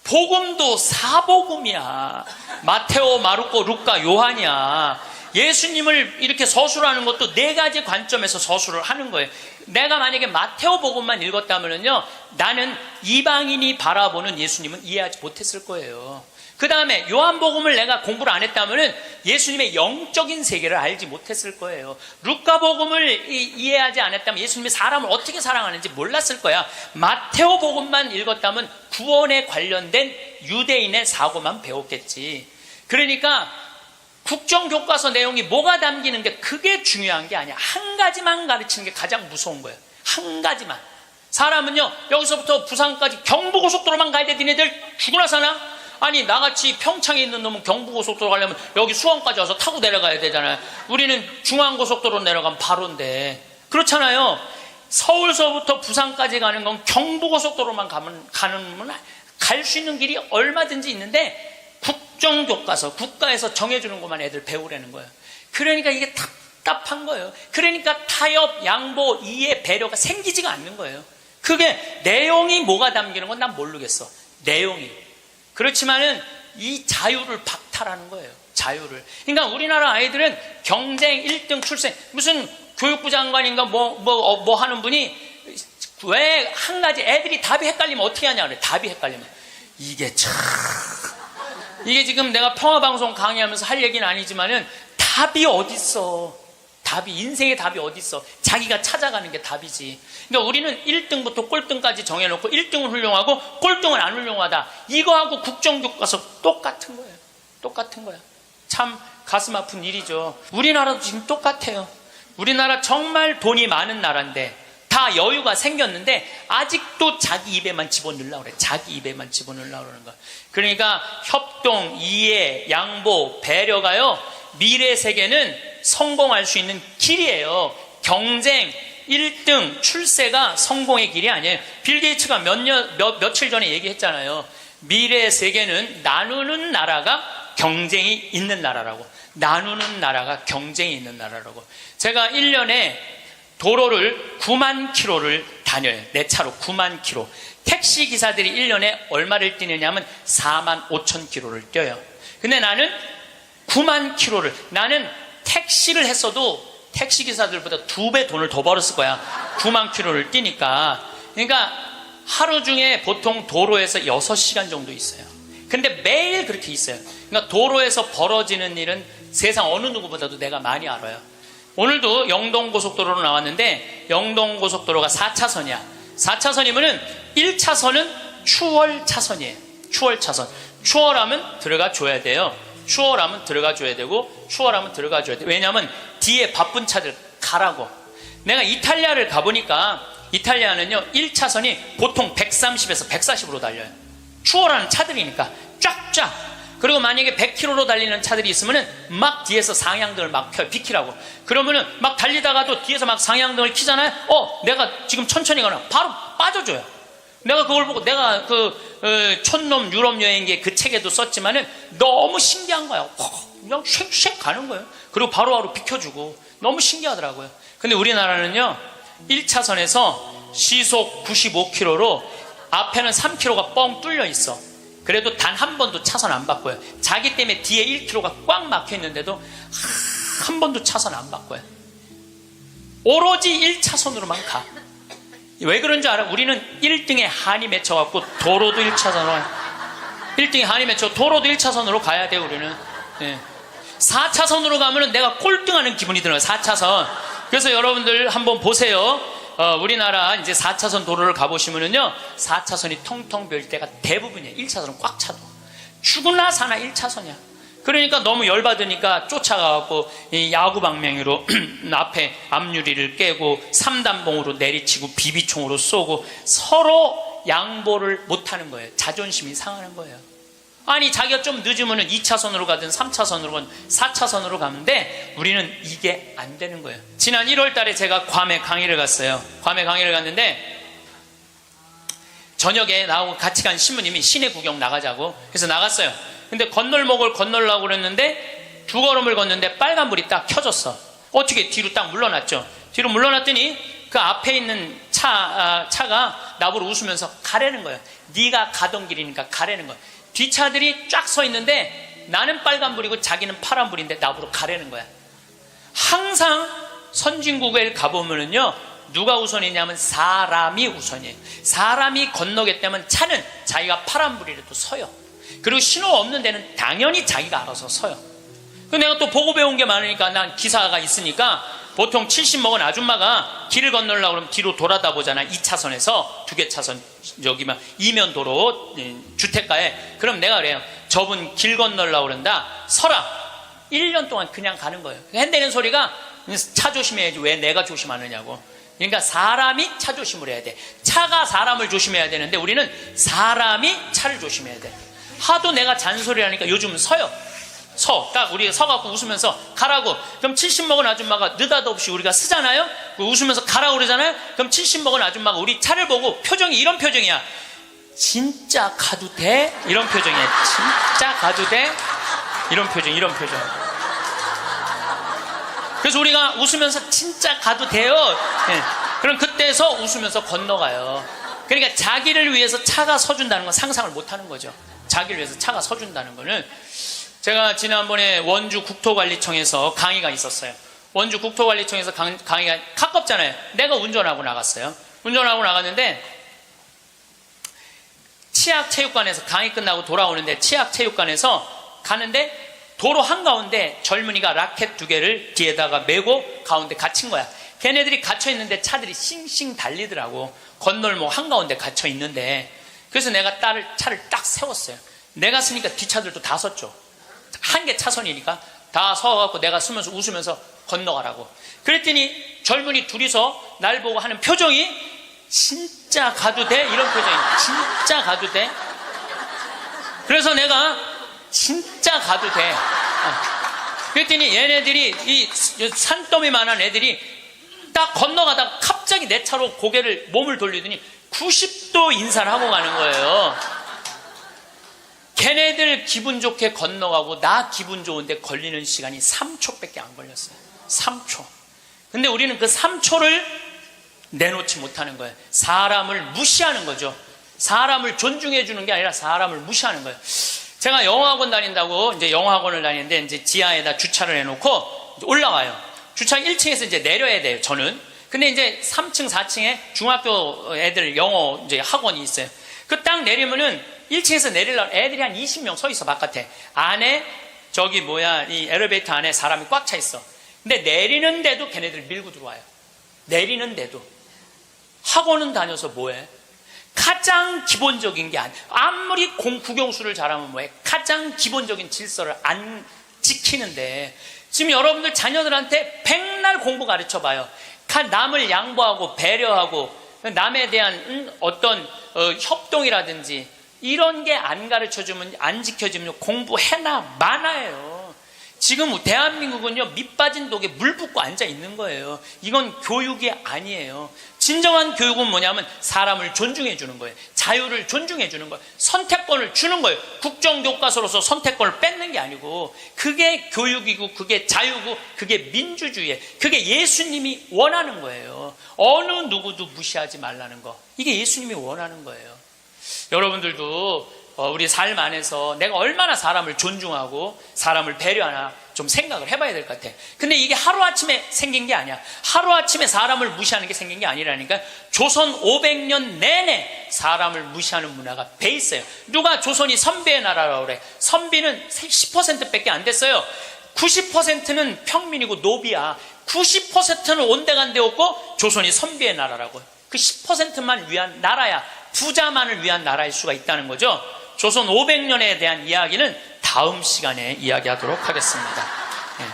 [SPEAKER 1] 복음도 사복음이야. 마테오, 마르코, 루카, 요한이야. 예수님을 이렇게 서술하는 것도 4가지 관점에서 서술을 하는 거예요. 내가 만약에 마테오 복음만 읽었다면요, 나는 이방인이 바라보는 예수님은 이해하지 못했을 거예요. 그 다음에 요한복음을 내가 공부를 안 했다면 예수님의 영적인 세계를 알지 못했을 거예요. 루카복음을 이해하지 않았다면 예수님이 사람을 어떻게 사랑하는지 몰랐을 거야. 마테오복음만 읽었다면 구원에 관련된 유대인의 사고만 배웠겠지. 그러니까 국정교과서 내용이 뭐가 담기는 게 그게 중요한 게 아니야. 한 가지만 가르치는 게 가장 무서운 거예요. 한 가지만. 사람은요, 여기서부터 부산까지 경부고속도로만 가야 돼. 니네들 죽으나 사나? 아니, 나같이 평창에 있는 놈은 경부고속도로 가려면 여기 수원까지 와서 타고 내려가야 되잖아요. 우리는 중앙고속도로 내려가면 바로인데. 그렇잖아요. 서울서부터 부산까지 가는 건 경부고속도로만 가는 갈 수 있는 길이 얼마든지 있는데, 국정교과서, 국가에서 정해주는 것만 애들 배우라는 거예요. 그러니까 이게 답답한 거예요. 그러니까 타협, 양보, 이해, 배려가 생기지가 않는 거예요. 그게 내용이 뭐가 담기는 건 난 모르겠어. 내용이. 그렇지만은 이 자유를 박탈하는 거예요. 자유를. 그러니까 우리나라 아이들은 경쟁 1등 출세, 무슨 교육부 장관인가 뭐 하는 분이 왜 한 가지 애들이 답이 헷갈리면 어떻게 하냐 그래. 답이 헷갈리면. 이게 지금 내가 평화방송 강의하면서 할 얘기는 아니지만은 답이 어딨어. 인생의 답이 어딨어. 자기가 찾아가는 게 답이지. 그러니까 우리는 1등부터 꼴등까지 정해놓고 1등은 훌륭하고 꼴등은 안 훌륭하다. 이거하고 국정교과서 똑같은 거예요. 똑같은 거야. 참 가슴 아픈 일이죠. 우리나라도 지금 똑같아요. 우리나라 정말 돈이 많은 나라인데, 다 여유가 생겼는데 아직도 자기 입에만 집어넣으려고 그래. 자기 입에만 집어넣으려고 그러는 거야. 그러니까 협동, 이해, 양보, 배려가요, 미래 세계는 성공할 수 있는 길이에요. 경쟁, 1등, 출세가 성공의 길이 아니에요. 빌 게이츠가 며칠 전에 얘기했잖아요. 미래 세계는 나누는 나라가 경쟁이 있는 나라라고. 나누는 나라가 경쟁이 있는 나라라고. 제가 1년에 도로를 9만 킬로를 다녀요. 내 차로 9만 킬로. 택시 기사들이 1년에 얼마를 뛰느냐면 4만 5천 킬로를 뛰어요. 근데 나는 9만 킬로를, 나는 택시를 했어도 택시 기사들보다 2배 돈을 더 벌었을 거야. 9만 킬로를 뛰니까. 그러니까 하루 중에 보통 도로에서 6시간 정도 있어요. 근데 매일 그렇게 있어요. 그러니까 도로에서 벌어지는 일은 세상 어느 누구보다도 내가 많이 알아요. 오늘도 영동고속도로로 나왔는데, 영동고속도로가 4차선이야. 4차선이면은 1차선은 추월차선이에요. 추월차선. 추월하면 들어가 줘야 돼요. 추월하면 들어가 줘야 되고, 추월하면 들어가 줘야 돼. 왜냐하면 뒤에 바쁜 차들 가라고. 내가 이탈리아를 가보니까 이탈리아는요, 1차선이 보통 130에서 140으로 달려요. 추월하는 차들이니까 쫙쫙. 그리고 만약에 100km로 달리는 차들이 있으면은 막 뒤에서 상향등을 막 펴요. 비키라고. 그러면은 막 달리다가도 뒤에서 막 상향등을 켜잖아요. 내가 지금 천천히 가나 바로 빠져줘요. 내가 그걸 보고, 내가 촌놈 유럽 여행기 그 책에도 썼지만은 너무 신기한 거야. 그냥 쉑쉑 가는 거예요. 그리고 바로바로 비켜주고. 너무 신기하더라고요. 근데 우리나라는요, 1차선에서 시속 95km로 앞에는 3km가 뻥 뚫려 있어. 그래도 단 한 번도 차선 안 바꿔요. 자기 때문에 뒤에 1km가 꽉 막혀 있는데도 한 번도 차선 안 바꿔요. 오로지 1차선으로만 가. 왜 그런 줄 알아? 우리는 1등에 한이 맺혀갖고 도로도 1차선으로, 1등에 한이 맺혀 도로도 1차선으로 가야 돼. 우리는 예. 4차선으로 가면은 내가 꼴등하는 기분이 들어요. 4차선. 그래서 여러분들 한번 보세요. 우리나라 이제 4차선 도로를 가보시면은요, 4차선이 텅텅 비일 때가 대부분이에요. 1차선은 꽉 차도. 죽으나 사나 1차선이야. 그러니까 너무 열받으니까 쫓아가갖고 이 야구 방망이로 앞에 앞유리를 깨고 3단봉으로 내리치고 비비총으로 쏘고 서로 양보를 못하는 거예요. 자존심이 상하는 거예요. 아니 자기가 좀 늦으면 2차선으로 가든 3차선으로 가든 4차선으로 가는데 우리는 이게 안 되는 거예요. 지난 1월 달에 제가 괌에 강의를 갔어요. 괌에 강의를 갔는데 저녁에 나하고 같이 간 신부님이 시내 구경 나가자고 그래서 나갔어요. 근데 건널목을 건널려고 그랬는데 두 걸음을 걷는데 빨간불이 딱 켜졌어. 어떻게 뒤로 딱 물러났죠. 뒤로 물러났더니 그 앞에 있는 차가 나보고 웃으면서 가라는 거예요. 네가 가던 길이니까 가라는 거예요. 뒷차들이 쫙 서 있는데 나는 빨간불이고 자기는 파란불인데 나보고 가라는 거야. 항상 선진국에 가보면은요, 누가 우선이냐면 사람이 우선이에요. 사람이 건너겠다면 차는 자기가 파란불이라도 서요. 그리고 신호 없는 데는 당연히 자기가 알아서 서요. 내가 또 보고 배운 게 많으니까 난 기사가 있으니까 보통 70 먹은 아줌마가 길을 건너려고 그러면 뒤로 돌아다 보잖아. 2차선에서 2개 차선 여기만 이면 도로 주택가에. 그럼 내가 그래요. 저분 길 건너려고 그런다. 서라. 1년 동안 그냥 가는 거예요. 핸대는 소리가 차 조심해야지 왜 내가 조심하느냐고. 그러니까 사람이 차 조심을 해야 돼. 차가 사람을 조심해야 되는데 우리는 사람이 차를 조심해야 돼. 하도 내가 잔소리하니까 요즘은 서요. 딱 우리가 서갖고 웃으면서 가라고. 그럼 70 먹은 아줌마가 느닷없이 우리가 쓰잖아요. 웃으면서 가라고 그러잖아요. 그럼 70 먹은 아줌마가 우리 차를 보고 표정이 이런 표정이야. 진짜 가도 돼? 이런 표정이야. 진짜 가도 돼? 이런 표정. 그래서 우리가 웃으면서 진짜 가도 돼요. 네. 그럼 그때서 웃으면서 건너가요. 그러니까 자기를 위해서 차가 서준다는 건 상상을 못하는 거죠. 자기를 위해서 차가 서준다는 거는. 제가 지난번에 원주 국토관리청에서 강의가 있었어요. 원주 국토관리청에서 강의가 가깝잖아요. 내가 운전하고 나갔어요. 운전하고 나갔는데 치악체육관에서 강의 끝나고 돌아오는데 치악체육관에서 가는데 도로 한가운데 젊은이가 라켓 2개를 뒤에다가 메고 가운데 갇힌 거야. 걔네들이 갇혀있는데 차들이 싱싱 달리더라고. 건널목 한가운데 갇혀있는데. 그래서 내가 차를 딱 세웠어요. 내가 쓰니까 뒷차들도 다 섰죠. 한 개 차선이니까 다 서갖고 내가 쓰면서 웃으면서 건너가라고. 그랬더니 젊은이 둘이서 날 보고 하는 표정이 진짜 가도 돼? 이런 표정이에요. 진짜 가도 돼? 그래서 내가 진짜 가도 돼. 그랬더니 얘네들이 이 산더미만한 애들이 딱 건너가다가 갑자기 내 차로 몸을 돌리더니 90도 인사를 하고 가는 거예요. 걔네들 기분 좋게 건너가고 나 기분 좋은데 걸리는 시간이 3초밖에 안 걸렸어요. 3초. 근데 우리는 그 3초를 내놓지 못하는 거예요. 사람을 무시하는 거죠. 사람을 존중해 주는 게 아니라 사람을 무시하는 거예요. 제가 영어학원 다닌다고 이제 영어학원을 다니는데 이제 지하에다 주차를 해놓고 올라와요. 주차 1층에서 이제 내려야 돼요. 저는. 근데 이제 3층, 4층에 중학교 애들 영어 이제 학원이 있어요. 그 딱 내리면은 1층에서 내리려면 애들이 한 20명 서 있어, 바깥에. 안에, 이 엘리베이터 안에 사람이 꽉 차 있어. 근데 내리는데도 걔네들 밀고 들어와요. 내리는데도. 학원은 다녀서 뭐해? 가장 기본적인 게 아무리 국영수를 잘하면 뭐해? 가장 기본적인 질서를 안 지키는데, 지금 여러분들 자녀들한테 백날 공부 가르쳐 봐요. 남을 양보하고 배려하고, 남에 대한 어떤 협동이라든지, 이런 게 안 가르쳐주면, 안 지켜주면 공부해나 마나예요. 지금 대한민국은요, 밑빠진 독에 물 붓고 앉아 있는 거예요. 이건 교육이 아니에요. 진정한 교육은 뭐냐면 사람을 존중해 주는 거예요. 자유를 존중해 주는 거예요. 선택권을 주는 거예요. 국정교과서로서 선택권을 뺏는 게 아니고, 그게 교육이고, 그게 자유고, 그게 민주주의예요. 그게 예수님이 원하는 거예요. 어느 누구도 무시하지 말라는 거. 이게 예수님이 원하는 거예요. 여러분들도 우리 삶 안에서 내가 얼마나 사람을 존중하고 사람을 배려하나, 좀 생각을 해봐야 될 것 같아. 근데 이게 하루아침에 생긴 게 아니야. 하루아침에 사람을 무시하는 게 생긴 게 아니라니까. 조선 500년 내내 사람을 무시하는 문화가 배 있어요. 누가 조선이 선비의 나라라고 그래. 선비는 10%밖에 안 됐어요. 90%는 평민이고 노비야. 90%는 온데간데 없고 조선이 선비의 나라라고. 그 10%만 위한 나라야. 부자만을 위한 나라일 수가 있다는 거죠. 조선 500년에 대한 이야기는 다음 시간에 이야기하도록 하겠습니다. 네.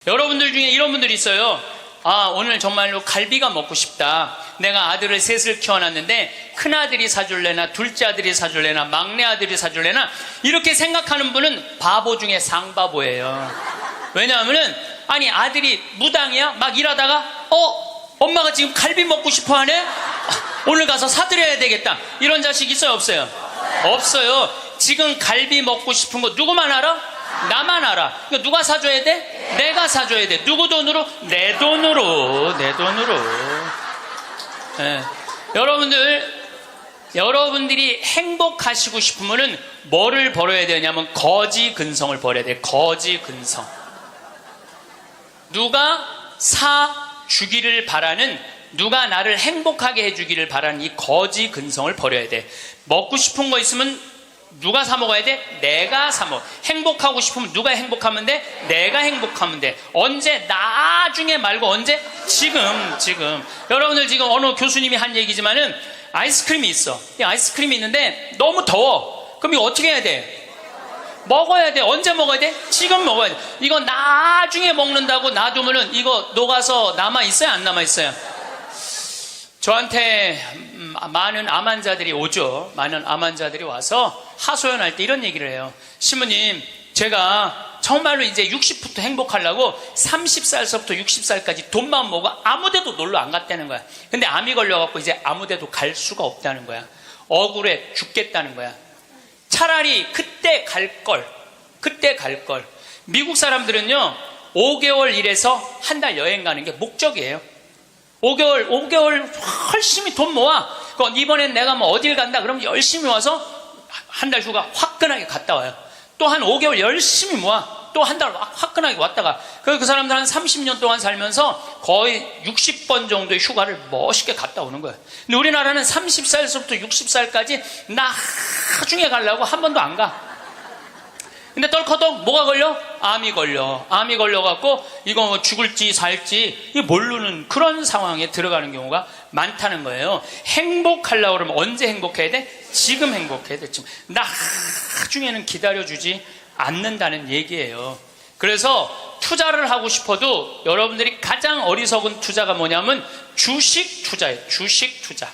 [SPEAKER 1] 여러분들 중에 이런 분들이 있어요. 아, 오늘 정말로 갈비가 먹고 싶다. 내가 아들을 셋을 키워놨는데 큰아들이 사줄래나 둘째 아들이 사줄래나 막내 아들이 사줄래나 이렇게 생각하는 분은 바보 중에 상바보예요. 왜냐하면은 아니 아들이 무당이야? 막 일하다가 엄마가 지금 갈비 먹고 싶어 하네? 오늘 가서 사드려야 되겠다. 이런 자식 있어요 없어요? 없어요. 지금 갈비 먹고 싶은 거 누구만 알아? 나만 알아. 그러니까 누가 사줘야 돼? 내가 사줘야 돼. 누구 돈으로? 내 돈으로. 내 돈으로. 네. 여러분들이 행복하시고 싶으면은 뭐를 버려야 되냐면 거지 근성을 버려야 돼. 거지 근성. 누가 사주기를 바라는, 누가 나를 행복하게 해주기를 바라는 이 거지 근성을 버려야 돼. 먹고 싶은 거 있으면 누가 사 먹어야 돼? 내가 사 먹어. 행복하고 싶으면 누가 행복하면 돼? 내가 행복하면 돼. 언제? 나중에 말고 언제? 지금. 여러분들 지금 어느 교수님이 한 얘기지만은 아이스크림이 있어. 이 아이스크림이 있는데 너무 더워. 그럼 이거 어떻게 해야 돼? 먹어야 돼. 언제 먹어야 돼? 지금 먹어야 돼. 이거 나중에 먹는다고 놔두면은 이거 녹아서 남아있어요? 안 남아있어요? 저한테 많은 암 환자들이 오죠. 많은 암 환자들이 와서 하소연할 때 이런 얘기를 해요. 신부님, 제가 정말로 이제 60부터 행복하려고 30살서부터 60살까지 돈만 모으고 아무데도 놀러 안 갔다는 거야. 근데 암이 걸려갖고 이제 아무데도 갈 수가 없다는 거야. 억울해 죽겠다는 거야. 차라리 그때 갈 걸. 미국 사람들은요 5개월 일해서 한 달 여행 가는 게 목적이에요. 5개월 열심히 돈 모아. 이번엔 내가 뭐 어딜 간다 그러면 열심히 와서 한 달 휴가 화끈하게 갔다 와요. 또 한 5개월 열심히 모아. 또 한 달 화끈하게 왔다가. 그 사람들 한 30년 동안 살면서 거의 60번 정도의 휴가를 멋있게 갔다 오는 거예요. 근데 우리나라는 30살부터 60살까지 나중에 가려고 한 번도 안 가. 근데 떨커덕 뭐가 걸려? 암이 걸려갖고 이거 뭐 죽을지 살지 모르는 그런 상황에 들어가는 경우가 많다는 거예요. 행복하려고 그러면 언제 행복해야 돼? 지금 행복해야 돼. 지금. 나중에는 기다려주지 않는다는 얘기예요. 그래서 투자를 하고 싶어도 여러분들이 가장 어리석은 투자가 뭐냐면 주식 투자예요. 주식 투자.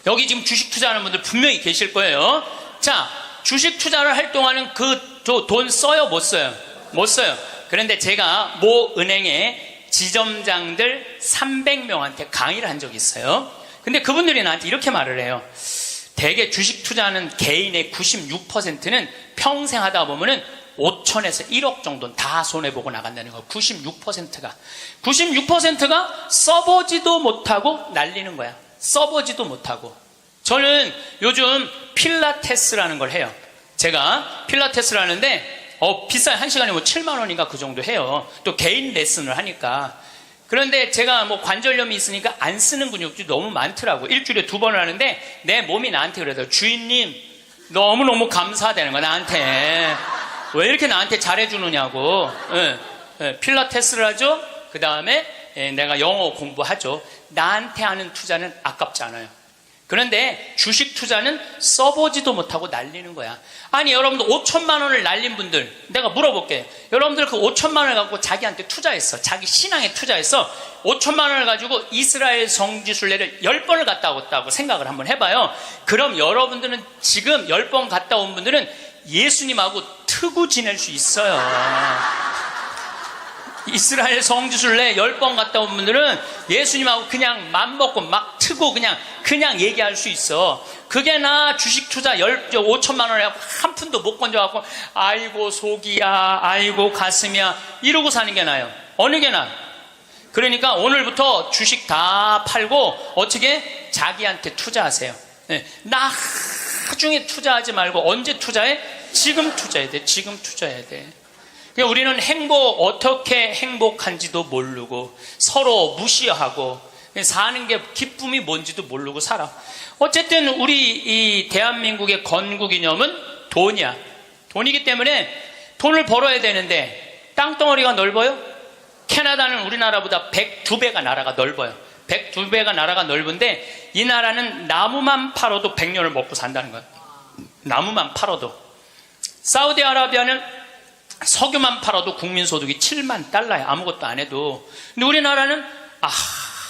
[SPEAKER 1] 여기 지금 주식 투자하는 분들 분명히 계실 거예요. 자, 주식 투자를 할 동안은 돈 써요? 못 써요? 못 써요. 그런데 제가 모 은행의 지점장들 300명한테 강의를 한 적이 있어요. 근데 그분들이 나한테 이렇게 말을 해요. 대개 주식 투자하는 개인의 96%는 평생 하다 보면은 5천에서 1억 정도는 다 손해보고 나간다는 거예요. 96%가 써보지도 못하고 날리는 거야. 써보지도 못하고. 저는 요즘 필라테스라는 걸 해요. 제가 필라테스를 하는데 비싸요. 한 시간에 뭐 7만 원인가 그 정도 해요. 또 개인 레슨을 하니까. 그런데 제가 뭐 관절염이 있으니까 안 쓰는 근육들이 너무 많더라고. 일주일에 2번을 하는데 내 몸이 나한테 그러더라고요. 주인님 너무너무 감사하다는 거야. 나한테 왜 이렇게 나한테 잘해주느냐고. 필라테스를 하죠. 그 다음에 내가 영어 공부하죠. 나한테 하는 투자는 아깝지 않아요. 그런데 주식 투자는 써보지도 못하고 날리는 거야. 아니 여러분들 5천만 원을 날린 분들 내가 물어볼게. 여러분들 그 5천만 원을 갖고 자기한테 투자했어. 자기 신앙에 투자했어. 5천만 원을 가지고 이스라엘 성지순례를 10번을 갔다 왔다고 생각을 한번 해봐요. 그럼 여러분들은 지금 10번 갔다 온 분들은 예수님하고 트고 지낼 수 있어요. 이스라엘 성지순례 10번 갔다 온 분들은 예수님하고 그냥 맘먹고 막 트고 그냥 얘기할 수 있어. 그게 나 주식 투자 5천만 원에 한 푼도 못 건져갖고 아이고 속이야 아이고 가슴이야 이러고 사는 게 나아요. 어느 게 나아? 그러니까 오늘부터 주식 다 팔고 어떻게 자기한테 투자하세요. 네. 나중에 투자하지 말고 언제 투자해? 지금 투자해야 돼. 지금 투자해야 돼. 그러니까 우리는 어떻게 행복한지도 모르고 서로 무시하고 사는 게 기쁨이 뭔지도 모르고 살아. 어쨌든 우리 이 대한민국의 건국이념은 돈이야. 돈이기 때문에 돈을 벌어야 되는데 땅덩어리가 넓어요? 캐나다는 우리나라보다 102배가 나라가 넓어요. 102배가 나라가 넓은데 이 나라는 나무만 팔아도 100년을 먹고 산다는 거예요. 나무만 팔아도. 사우디아라비아는 석유만 팔아도 국민소득이 7만 달러야. 아무것도 안 해도. 근데 우리나라는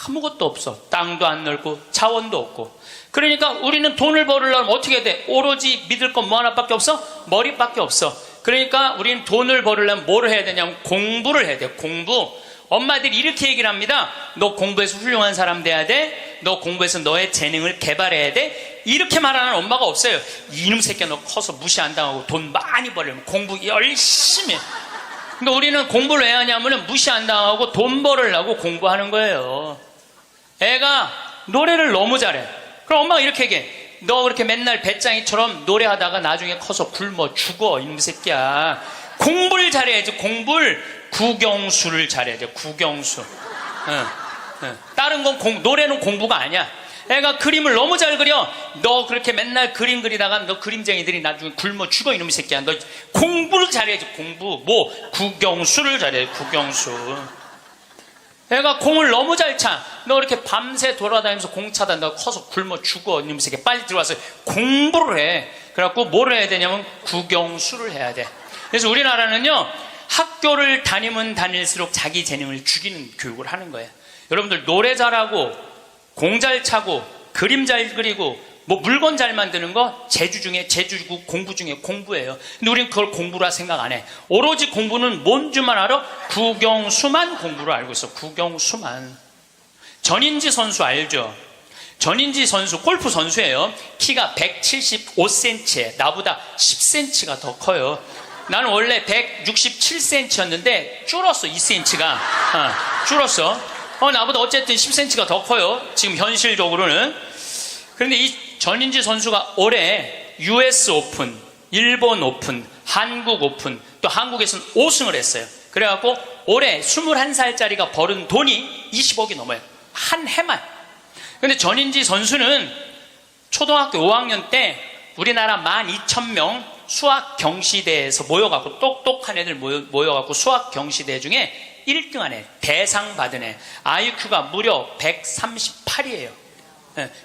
[SPEAKER 1] 아무것도 없어. 땅도 안 넓고 자원도 없고. 그러니까 우리는 돈을 벌으려면 어떻게 해야 돼? 오로지 믿을 건 뭐 하나밖에 없어? 머리밖에 없어. 그러니까 우리는 돈을 벌으려면 뭐를 해야 되냐면 공부를 해야 돼. 공부. 엄마들이 이렇게 얘기를 합니다. 너 공부해서 훌륭한 사람 돼야 돼. 너 공부해서 너의 재능을 개발해야 돼. 이렇게 말하는 엄마가 없어요. 이놈 새끼야 너 커서 무시 안 당하고 돈 많이 벌려면 공부 열심히 해. 그러니까 우리는 공부를 왜 하냐면 무시 안 당하고 돈 벌으려고 공부하는 거예요. 애가 노래를 너무 잘해. 그럼 엄마가 이렇게 얘기해. 너 그렇게 맨날 배짱이처럼 노래하다가 나중에 커서 굶어 죽어 이놈 새끼야. 공부를 잘해야지. 공부를 국영수를 잘해야 돼. 국영수. 다른 건 노래는 공부가 아니야. 애가 그림을 너무 잘 그려. 너 그렇게 맨날 그림 그리다가 너 그림쟁이들이 나중에 굶어 죽어 이놈의 새끼야. 너 공부를 잘해야지. 공부. 국영수를 잘해. 국영수. 애가 공을 너무 잘 차. 너 이렇게 밤새 돌아다니면서 공 차다. 너 커서 굶어 죽어 이놈의 새끼야. 빨리 들어와서 공부를 해. 그래갖고 뭘 해야 되냐면 국영수를 해야 돼. 그래서 우리나라는요, 학교를 다니면 다닐수록 자기 재능을 죽이는 교육을 하는 거예요. 여러분들 노래 잘하고 공 잘 차고 그림 잘 그리고 물건 잘 만드는 거 제주고 공부 중에 공부예요. 근데 우리는 그걸 공부라 생각 안 해. 오로지 공부는 뭔 줄만 알아? 국영수만 공부를 알고 있어. 국영수만. 전인지 선수 알죠? 전인지 선수 골프 선수예요. 키가 175cm에 나보다 10cm가 더 커요. 나는 원래 167cm였는데 줄었어. 2cm가 줄었어. 나보다 어쨌든 10cm가 더 커요. 지금 현실적으로는. 그런데 이 전인지 선수가 올해 US 오픈, 일본 오픈, 한국 오픈, 또 한국에서는 5승을 했어요. 그래갖고 올해 21살짜리가 벌은 돈이 20억이 넘어요. 한 해만. 근데 전인지 선수는 초등학교 5학년 때 우리나라 12,000명 수학 경시대에서 모여갖고 똑똑한 애들 모여갖고 수학 경시대 중에 1등한 애, 대상 받은 애, IQ가 무려 138이에요.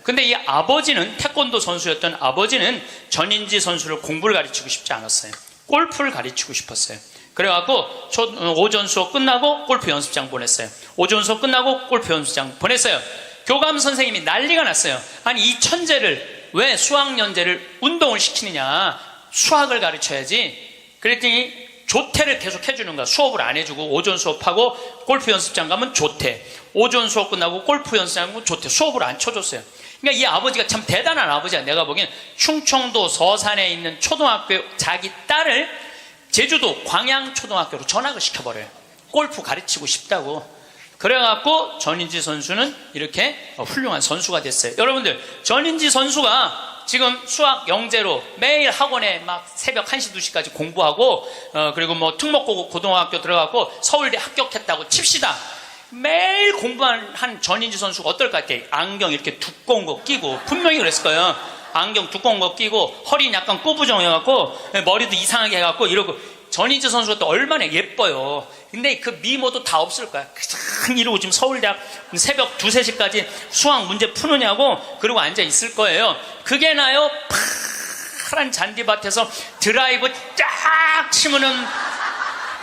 [SPEAKER 1] 근데 이 아버지는 태권도 선수였던 아버지는 전인지 선수를 공부를 가르치고 싶지 않았어요. 골프를 가르치고 싶었어요. 그래갖고 오전 수업 끝나고 골프 연습장 보냈어요. 오전 수업 끝나고 골프 연습장 보냈어요. 교감 선생님이 난리가 났어요. 아니 이 천재를 왜 수학연재를 운동을 시키느냐. 수학을 가르쳐야지. 그랬더니 조퇴를 계속 해주는 거야. 수업을 안 해주고 오전 수업하고 골프 연습장 가면 조퇴, 오전 수업 끝나고 골프 연습장 가면 조퇴. 수업을 안 쳐줬어요. 그러니까 이 아버지가 참 대단한 아버지야. 내가 보기엔 충청도 서산에 있는 초등학교 자기 딸을 제주도 광양초등학교로 전학을 시켜버려요. 골프 가르치고 싶다고. 그래갖고 전인지 선수는 이렇게 훌륭한 선수가 됐어요. 여러분들, 전인지 선수가 지금 수학 영재로 매일 학원에 막 새벽 1시, 2시까지 공부하고, 그리고 특목고 고등학교 들어가고 서울대 합격했다고 칩시다. 매일 공부한 전인지 선수가 어떨 것 같아요? 안경 이렇게 두꺼운 거 끼고, 분명히 그랬을 거예요. 안경 두꺼운 거 끼고, 허리는 약간 꾸부정해갖고, 머리도 이상하게 해갖고, 이러고, 전인지 선수가 또 얼마나 예뻐요. 근데 그 미모도 다 없을 거야. 그냥 이러고 지금 서울대학 새벽 2, 3시까지 수학 문제 푸느냐고 그러고 앉아 있을 거예요. 그게 나요? 파란 잔디밭에서 드라이브 쫙 치면은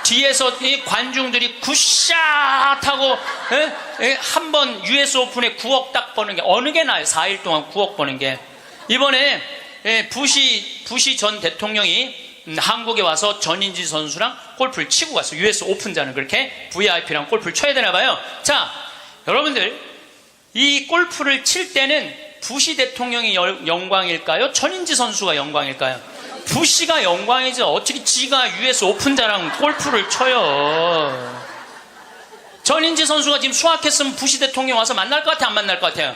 [SPEAKER 1] 뒤에서 이 관중들이 굿샷 하고 한 번 US 오픈에 9억 딱 버는 게 어느 게 나요? 4일 동안 9억 버는 게. 이번에 부시 전 대통령이 한국에 와서 전인지 선수랑 골프를 치고 갔어요. US 오픈자는 그렇게 VIP랑 골프를 쳐야 되나 봐요. 자, 여러분들, 이 골프를 칠 때는 부시 대통령이 영광일까요? 전인지 선수가 영광일까요? 부시가 영광이죠. 어떻게 지가 US 오픈자랑 골프를 쳐요. 전인지 선수가 지금 수학했으면 부시 대통령 와서 만날 것 같아요? 안 만날 것 같아요?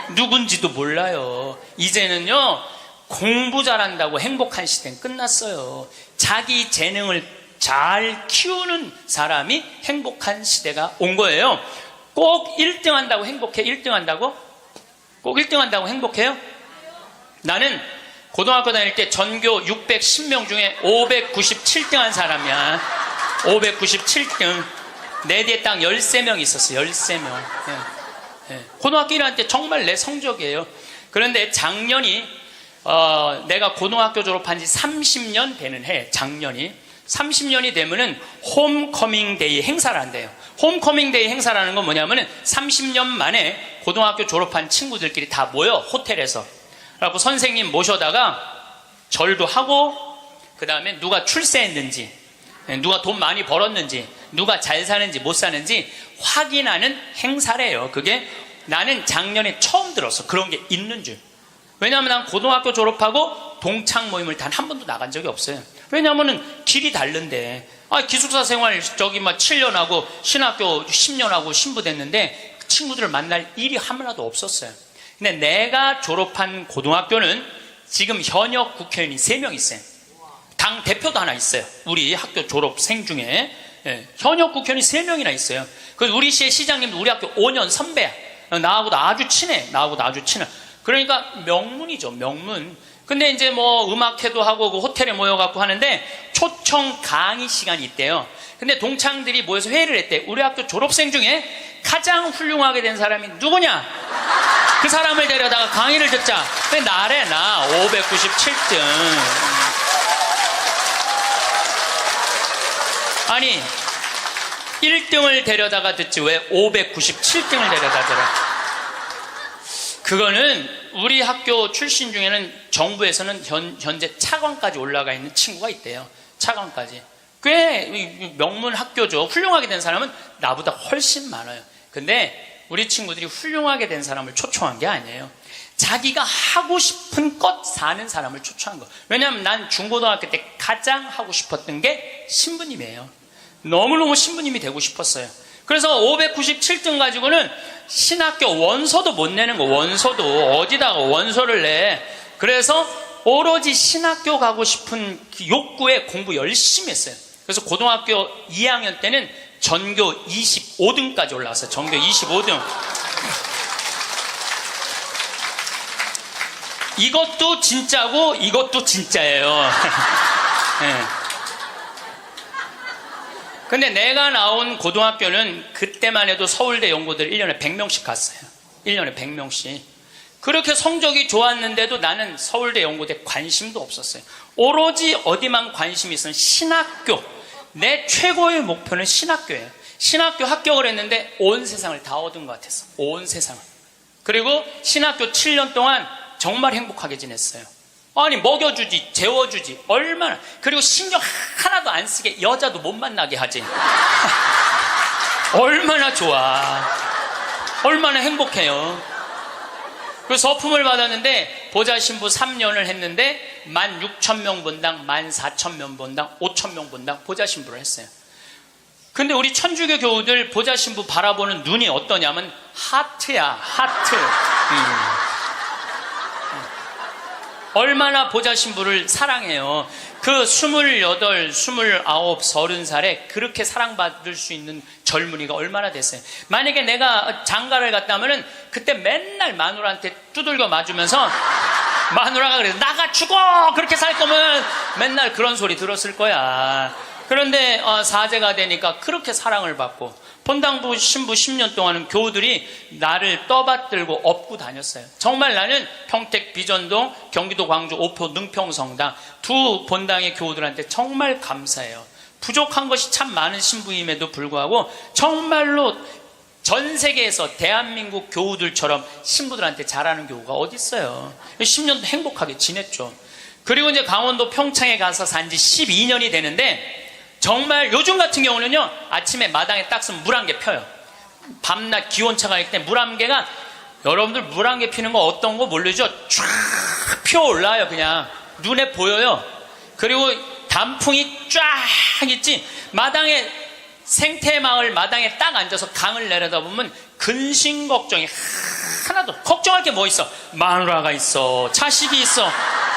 [SPEAKER 1] 누군지도 몰라요. 이제는요, 공부 잘한다고 행복한 시대는 끝났어요. 자기 재능을 잘 키우는 사람이 행복한 시대가 온 거예요. 꼭 1등 한다고 행복해? 1등 한다고? 꼭 1등 한다고 행복해요? 나는 고등학교 다닐 때 전교 610명 중에 597등 한 사람이야. 597등. 내 뒤에 딱 13명 있었어. 13명. 고등학교 1학년 때 정말 내 성적이에요. 그런데 작년이 내가 고등학교 졸업한 지 30년 되는 해. 작년이 30년이 되면은 홈커밍 데이 행사를 한대요. 홈커밍 데이 행사라는 건 뭐냐면은 30년 만에 고등학교 졸업한 친구들끼리 다 모여, 호텔에서. 그래갖고 선생님 모셔다가 절도 하고, 그 다음에 누가 출세했는지, 누가 돈 많이 벌었는지, 누가 잘 사는지 못 사는지 확인하는 행사래요. 그게 나는 작년에 처음 들었어. 그런 게 있는 줄. 왜냐하면 난 고등학교 졸업하고 동창 모임을 단 한 번도 나간 적이 없어요. 왜냐하면은 길이 다른데. 기숙사 생활 저기 막 7년 하고 신학교 10년 하고 신부됐는데 그 친구들을 만날 일이 하나도 없었어요. 근데 내가 졸업한 고등학교는 지금 현역 국회의원이 3명 있어요. 당 대표도 하나 있어요. 우리 학교 졸업생 중에. 현역 국회의원이 3명이나 있어요. 그래서 우리 시의 시장님도 우리 학교 5년 선배야. 나하고도 아주 친해. 그러니까 명문이죠, 명문. 근데 이제 뭐 음악회도 하고 그 호텔에 모여갖고 하는데 초청 강의 시간이 있대요. 근데 동창들이 모여서 회의를 했대. 우리 학교 졸업생 중에 가장 훌륭하게 된 사람이 누구냐? 그 사람을 데려다가 강의를 듣자. 근데 나래, 나 597등. 아니 1등을 데려다가 듣지 왜 597등을 데려다 들어? 그거는 우리 학교 출신 중에는 정부에서는 현재 차관까지 올라가 있는 친구가 있대요. 차관까지. 꽤 명문 학교죠. 훌륭하게 된 사람은 나보다 훨씬 많아요. 근데 우리 친구들이 훌륭하게 된 사람을 초청한 게 아니에요. 자기가 하고 싶은 것 사는 사람을 초청한 거. 왜냐하면 난 중고등학교 때 가장 하고 싶었던 게 신부님이에요. 너무너무 신부님이 되고 싶었어요. 그래서 597등 가지고는 신학교 원서도 못 내는 거. 원서도 어디다가 원서를 내. 그래서 오로지 신학교 가고 싶은 그 욕구에 공부 열심히 했어요. 그래서 고등학교 2학년 때는 전교 25등까지 올라왔어요. 전교 25등. 이것도 진짜고 이것도 진짜예요. 네. 근데 내가 나온 고등학교는 그때만 해도 서울대 연고들 1년에 100명씩 갔어요. 1년에 100명씩. 그렇게 성적이 좋았는데도 나는 서울대 연고대 관심도 없었어요. 오로지 어디만 관심이 있으면 신학교. 내 최고의 목표는 신학교예요. 신학교 합격을 했는데 온 세상을 다 얻은 것 같았어. 온 세상을. 그리고 신학교 7년 동안 정말 행복하게 지냈어요. 아니 먹여주지, 재워주지, 얼마나. 그리고 신경 하나도 안 쓰게 여자도 못 만나게 하지. 얼마나 좋아. 얼마나 행복해요. 그 서품을 받았는데 보좌신부 3년을 했는데 16,000명 본당, 14,000명 본당, 5,000명 본당 보좌신부를 했어요. 근데 우리 천주교 교우들 보좌신부 바라보는 눈이 어떠냐면 하트야, 하트. 얼마나 보좌신부를 사랑해요. 그 28, 29, 30살에 그렇게 사랑받을 수 있는 젊은이가 얼마나 됐어요. 만약에 내가 장가를 갔다면은 그때 맨날 마누라한테 두들겨 맞으면서 마누라가 그래서 나가 죽어! 그렇게 살 거면 맨날 그런 소리 들었을 거야. 그런데 사제가 되니까 그렇게 사랑을 받고 본당부 신부 10년 동안은 교우들이 나를 떠받들고 업고 다녔어요. 정말 나는 평택 비전동, 경기도 광주 오포 능평성당 두 본당의 교우들한테 정말 감사해요. 부족한 것이 참 많은 신부임에도 불구하고 정말로 전 세계에서 대한민국 교우들처럼 신부들한테 잘하는 교우가 어디 있어요. 10년도 행복하게 지냈죠. 그리고 이제 강원도 평창에 가서 산 지 12년이 되는데 정말 요즘 같은 경우는요, 아침에 마당에 딱 쓰면 물 한 개 펴요. 밤낮 기온차가 있을 때 물 한 개가, 여러분들 물 한 개 피는 거 어떤 거 모르죠? 쫙 피어올라요. 그냥 눈에 보여요. 그리고 단풍이 쫙 있지. 마당에 생태마을 마당에 딱 앉아서 강을 내려다보면 근심 걱정이 하나도, 걱정할 게 뭐 있어? 마누라가 있어, 자식이 있어,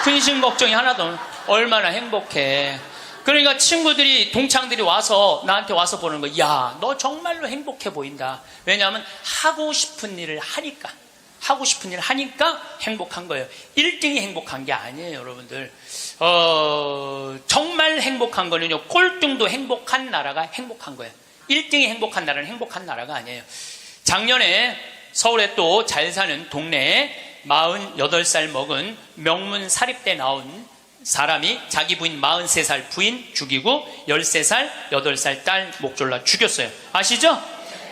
[SPEAKER 1] 근심 걱정이 하나도. 얼마나 행복해. 그러니까 친구들이, 동창들이 와서 나한테 와서 보는 거야. 야, 너 정말로 행복해 보인다. 왜냐하면 하고 싶은 일을 하니까, 하고 싶은 일을 하니까 행복한 거예요. 1등이 행복한 게 아니에요, 여러분들. 정말 행복한 거는요, 꼴등도 행복한 나라가 행복한 거예요. 1등이 행복한 나라는 행복한 나라가 아니에요. 작년에 서울에 또 잘 사는 동네에 48살 먹은 명문 사립대 나온 사람이 자기 부인 43살 부인 죽이고 13살, 8살 딸 목 졸라 죽였어요. 아시죠?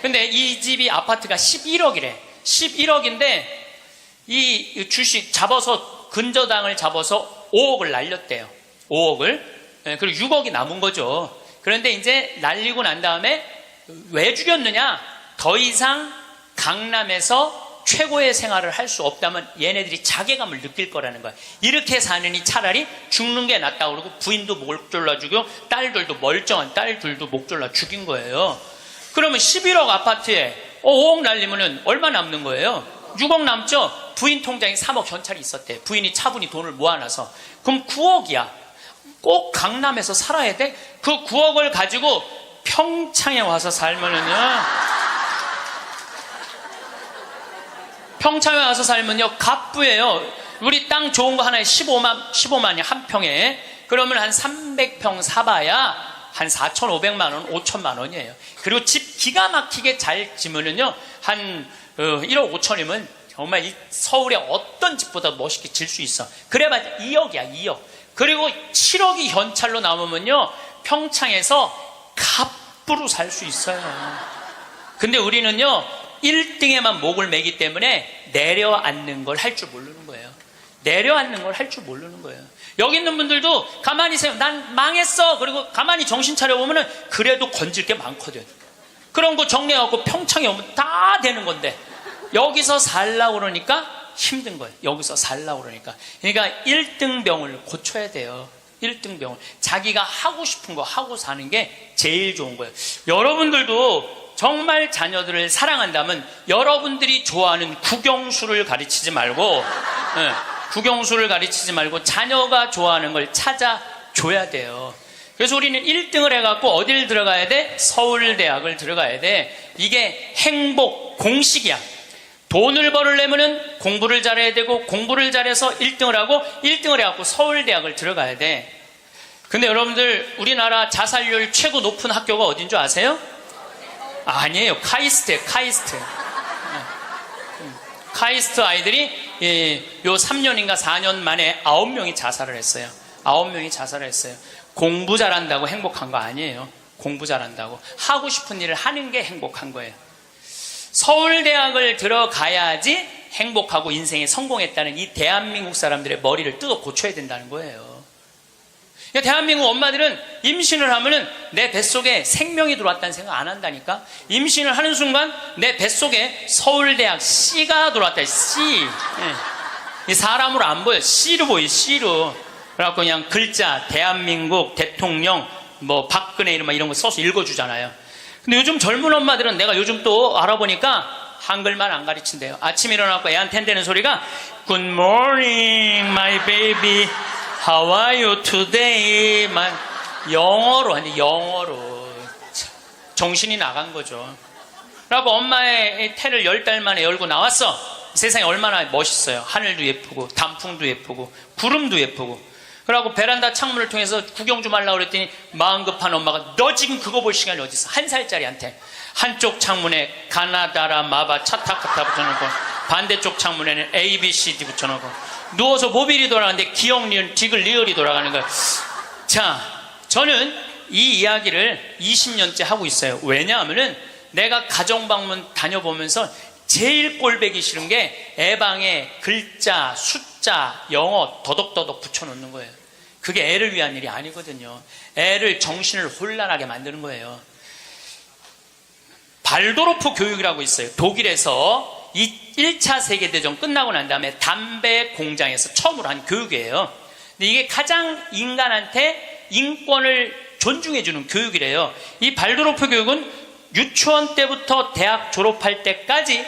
[SPEAKER 1] 근데 이 집이 아파트가 11억이래. 11억인데 이 주식 잡아서, 근저당을 잡아서 5억을 날렸대요. 5억을. 그리고 6억이 남은 거죠. 그런데 이제 날리고 난 다음에 왜 죽였느냐? 더 이상 강남에서 최고의 생활을 할 수 없다면 얘네들이 자괴감을 느낄 거라는 거야. 이렇게 사느니 차라리 죽는 게 낫다고 그러고 부인도 목 졸라 죽여, 딸들도, 멀쩡한 딸들도 목 졸라 죽인 거예요. 그러면 11억 아파트에 5억 날리면은 얼마 남는 거예요? 6억 남죠? 부인 통장에 3억 현찰이 있었대. 부인이 차분히 돈을 모아놔서. 그럼 9억이야. 꼭 강남에서 살아야 돼? 그 9억을 가지고 평창에 와서 살면은요, 평창에 와서 살면요, 갑부예요. 우리 땅 좋은 거 하나에 15만이 한 평에. 그러면 한 300평 사봐야 한 4,500만 원, 5천만 원이에요. 그리고 집 기가 막히게 잘 지으면요, 한 1억 5천이면 정말 이 서울의 어떤 집보다 멋있게 질 수 있어. 그래봤자 2억이야, 2억. 그리고 7억이 현찰로 남으면요, 평창에서 갑부로 살 수 있어요. 근데 우리는요, 1등에만 목을 매기 때문에 내려앉는 걸 할 줄 모르는 거예요. 내려앉는 걸 할 줄 모르는 거예요. 여기 있는 분들도 가만히 있어요. 난 망했어. 그리고 가만히 정신 차려보면은 그래도 건질 게 많거든. 그런 거 정리해갖고 평창에 오면 다 되는 건데, 여기서 살라고 그러니까 힘든 거예요. 여기서 살라고 그러니까. 그러니까 1등병을 고쳐야 돼요. 1등병을. 자기가 하고 싶은 거 하고 사는 게 제일 좋은 거예요. 여러분들도 정말 자녀들을 사랑한다면 여러분들이 좋아하는 국영수를 가르치지 말고, 국영수를 가르치지 말고 자녀가 좋아하는 걸 찾아줘야 돼요. 그래서 우리는 1등을 해갖고 어딜 들어가야 돼? 서울대학을 들어가야 돼. 이게 행복 공식이야. 돈을 벌으려면은 공부를 잘해야 되고, 공부를 잘해서 1등을 하고, 1등을 해갖고 서울대학을 들어가야 돼. 근데 여러분들, 우리나라 자살률 최고 높은 학교가 어딘 줄 아세요? 아니에요. 카이스트예요. 카이스트. 카이스트 아이들이 요 3년인가 4년 만에 9명이 자살을 했어요. 9명이 자살을 했어요. 공부 잘한다고 행복한 거 아니에요. 공부 잘한다고. 하고 싶은 일을 하는 게 행복한 거예요. 서울대학을 들어가야지 행복하고 인생에 성공했다는 이 대한민국 사람들의 머리를 뜯어 고쳐야 된다는 거예요. 대한민국 엄마들은 임신을 하면은 내 뱃속에 생명이 들어왔다는 생각 안 한다니까. 임신을 하는 순간 내 뱃속에 서울대학 C가 들어왔다. C. 이 사람으로 안 보여. C로 보여. C로. 그래갖고 그냥 글자 대한민국 대통령 뭐 박근혜 이런 거 써서 읽어주잖아요. 근데 요즘 젊은 엄마들은, 내가 요즘 또 알아보니까 한글만 안 가르친대요. 아침 일어나고 애한테 한다는 소리가 Good morning my baby, How are you today? 만 영어로 하니, 영어로. 정신이 나간 거죠. 그리고 엄마의 태를 10달 만에 열고 나왔어. 세상이 얼마나 멋있어요. 하늘도 예쁘고 단풍도 예쁘고 구름도 예쁘고. 그러고 베란다 창문을 통해서 구경 좀 하려고 그랬더니 마음 급한 엄마가, 너 지금 그거 볼 시간이 어디 있어? 1살짜리한테 한쪽 창문에 가나다라 마바 차타카타 붙여놓고, 반대쪽 창문에는 ABCD 붙여놓고, 누워서 모빌이 돌아가는데 기억, 리을, 디귿, 리을이 돌아가는 거예요. 자, 저는 이 이야기를 20년째 하고 있어요. 왜냐하면은 내가 가정방문 다녀보면서 제일 꼴배기 싫은 게 애방에 글자, 숫자, 영어 더덕더덕 붙여놓는 거예요. 그게 애를 위한 일이 아니거든요. 애를 정신을 혼란하게 만드는 거예요. 발도르프 교육이라고 있어요. 독일에서 이 1차 세계대전 끝나고 난 다음에 담배 공장에서 처음으로 한 교육이에요. 근데 이게 가장 인간한테 인권을 존중해주는 교육이래요. 이 발도르프 교육은 유치원 때부터 대학 졸업할 때까지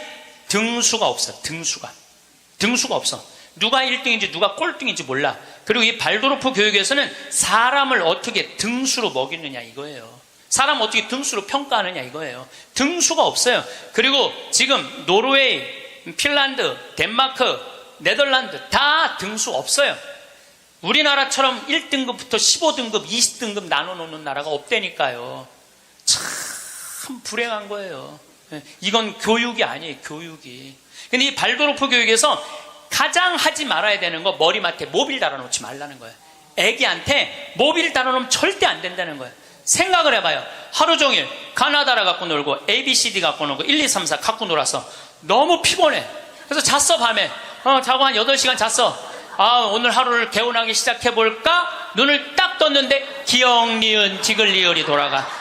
[SPEAKER 1] 등수가 없어. 등수가 없어. 누가 1등인지 누가 꼴등인지 몰라. 그리고 이 발도르프 교육에서는 사람을 어떻게 등수로 먹이느냐 이거예요. 사람 어떻게 등수로 평가하느냐 이거예요. 등수가 없어요. 그리고 지금 노르웨이, 핀란드, 덴마크, 네덜란드 다 등수 없어요. 우리나라처럼 1등급부터 15등급, 20등급 나눠놓는 나라가 없다니까요. 참 불행한 거예요. 이건 교육이 아니에요. 교육이. 근데 이 발도르프 교육에서 가장 하지 말아야 되는 거, 머리맡에 모빌 달아놓지 말라는 거예요. 애기한테 모빌 달아놓으면 절대 안 된다는 거예요. 생각을 해봐요. 하루 종일 가나다라 갖고 놀고 ABCD 갖고 놀고 1, 2, 3, 4 갖고 놀아서 너무 피곤해. 그래서 잤어. 밤에 자고 한 8시간 잤어. 오늘 하루를 개운하게 시작해볼까? 눈을 딱 떴는데 기역, 니은, 지글, 리을이 돌아가.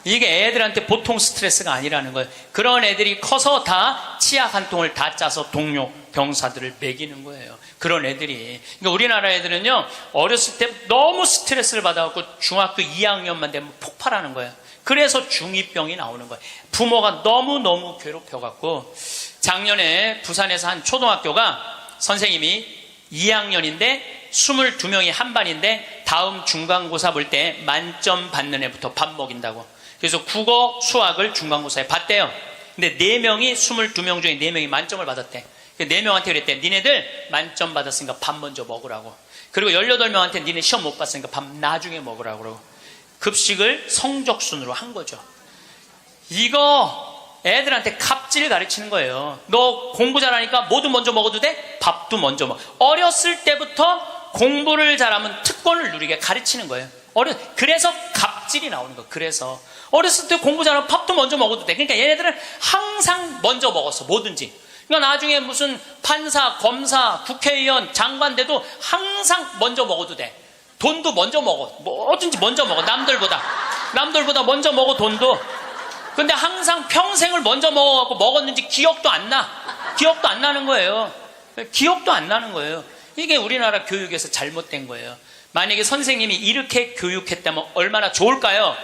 [SPEAKER 1] 이게 애들한테 보통 스트레스가 아니라는 거예요. 그런 애들이 커서 다 치약 한 통을 다 짜서 동료 병사들을 먹이는 거예요. 그런 애들이. 그러니까 우리나라 애들은요, 어렸을 때 너무 스트레스를 받아갖고 중학교 2학년만 되면 폭발하는 거예요. 그래서 중2병이 나오는 거예요. 부모가 너무너무 괴롭혀갖고. 작년에 부산에서 한 초등학교가 선생님이 2학년인데 22명이 한 반인데 다음 중간고사 볼 때 만점 받는 애부터 밥 먹인다고. 그래서 국어, 수학을 중간고사에 봤대요. 근데 4명이 22명 중에 4명이 만점을 받았대. 4명한테 그랬대. 니네들 만점 받았으니까 밥 먼저 먹으라고. 그리고 18명한테 니네 시험 못 봤으니까 밥 나중에 먹으라고. 그러고 급식을 성적순으로 한 거죠. 이거 애들한테 갑질 가르치는 거예요. 너 공부 잘하니까 뭐도 먼저 먹어도 돼? 밥도 먼저 먹어. 어렸을 때부터 공부를 잘하면 특권을 누리게 가르치는 거예요. 그래서 갑질이 나오는 거예요. 그래서 어렸을 때 공부 잘하면 밥도 먼저 먹어도 돼. 그러니까 얘네들은 항상 먼저 먹었어. 뭐든지. 그러니까 나중에 무슨 판사, 검사, 국회의원, 장관 돼도 항상 먼저 먹어도 돼. 돈도 먼저 먹어. 뭐든지 먼저 먹어. 남들보다 먼저 먹어. 돈도. 근데 항상 평생을 먼저 먹어갖고 먹었는지 기억도 안 나는 거예요. 기억도 안 나는 거예요. 이게 우리나라 교육에서 잘못된 거예요. 만약에 선생님이 이렇게 교육했다면 얼마나 좋을까요?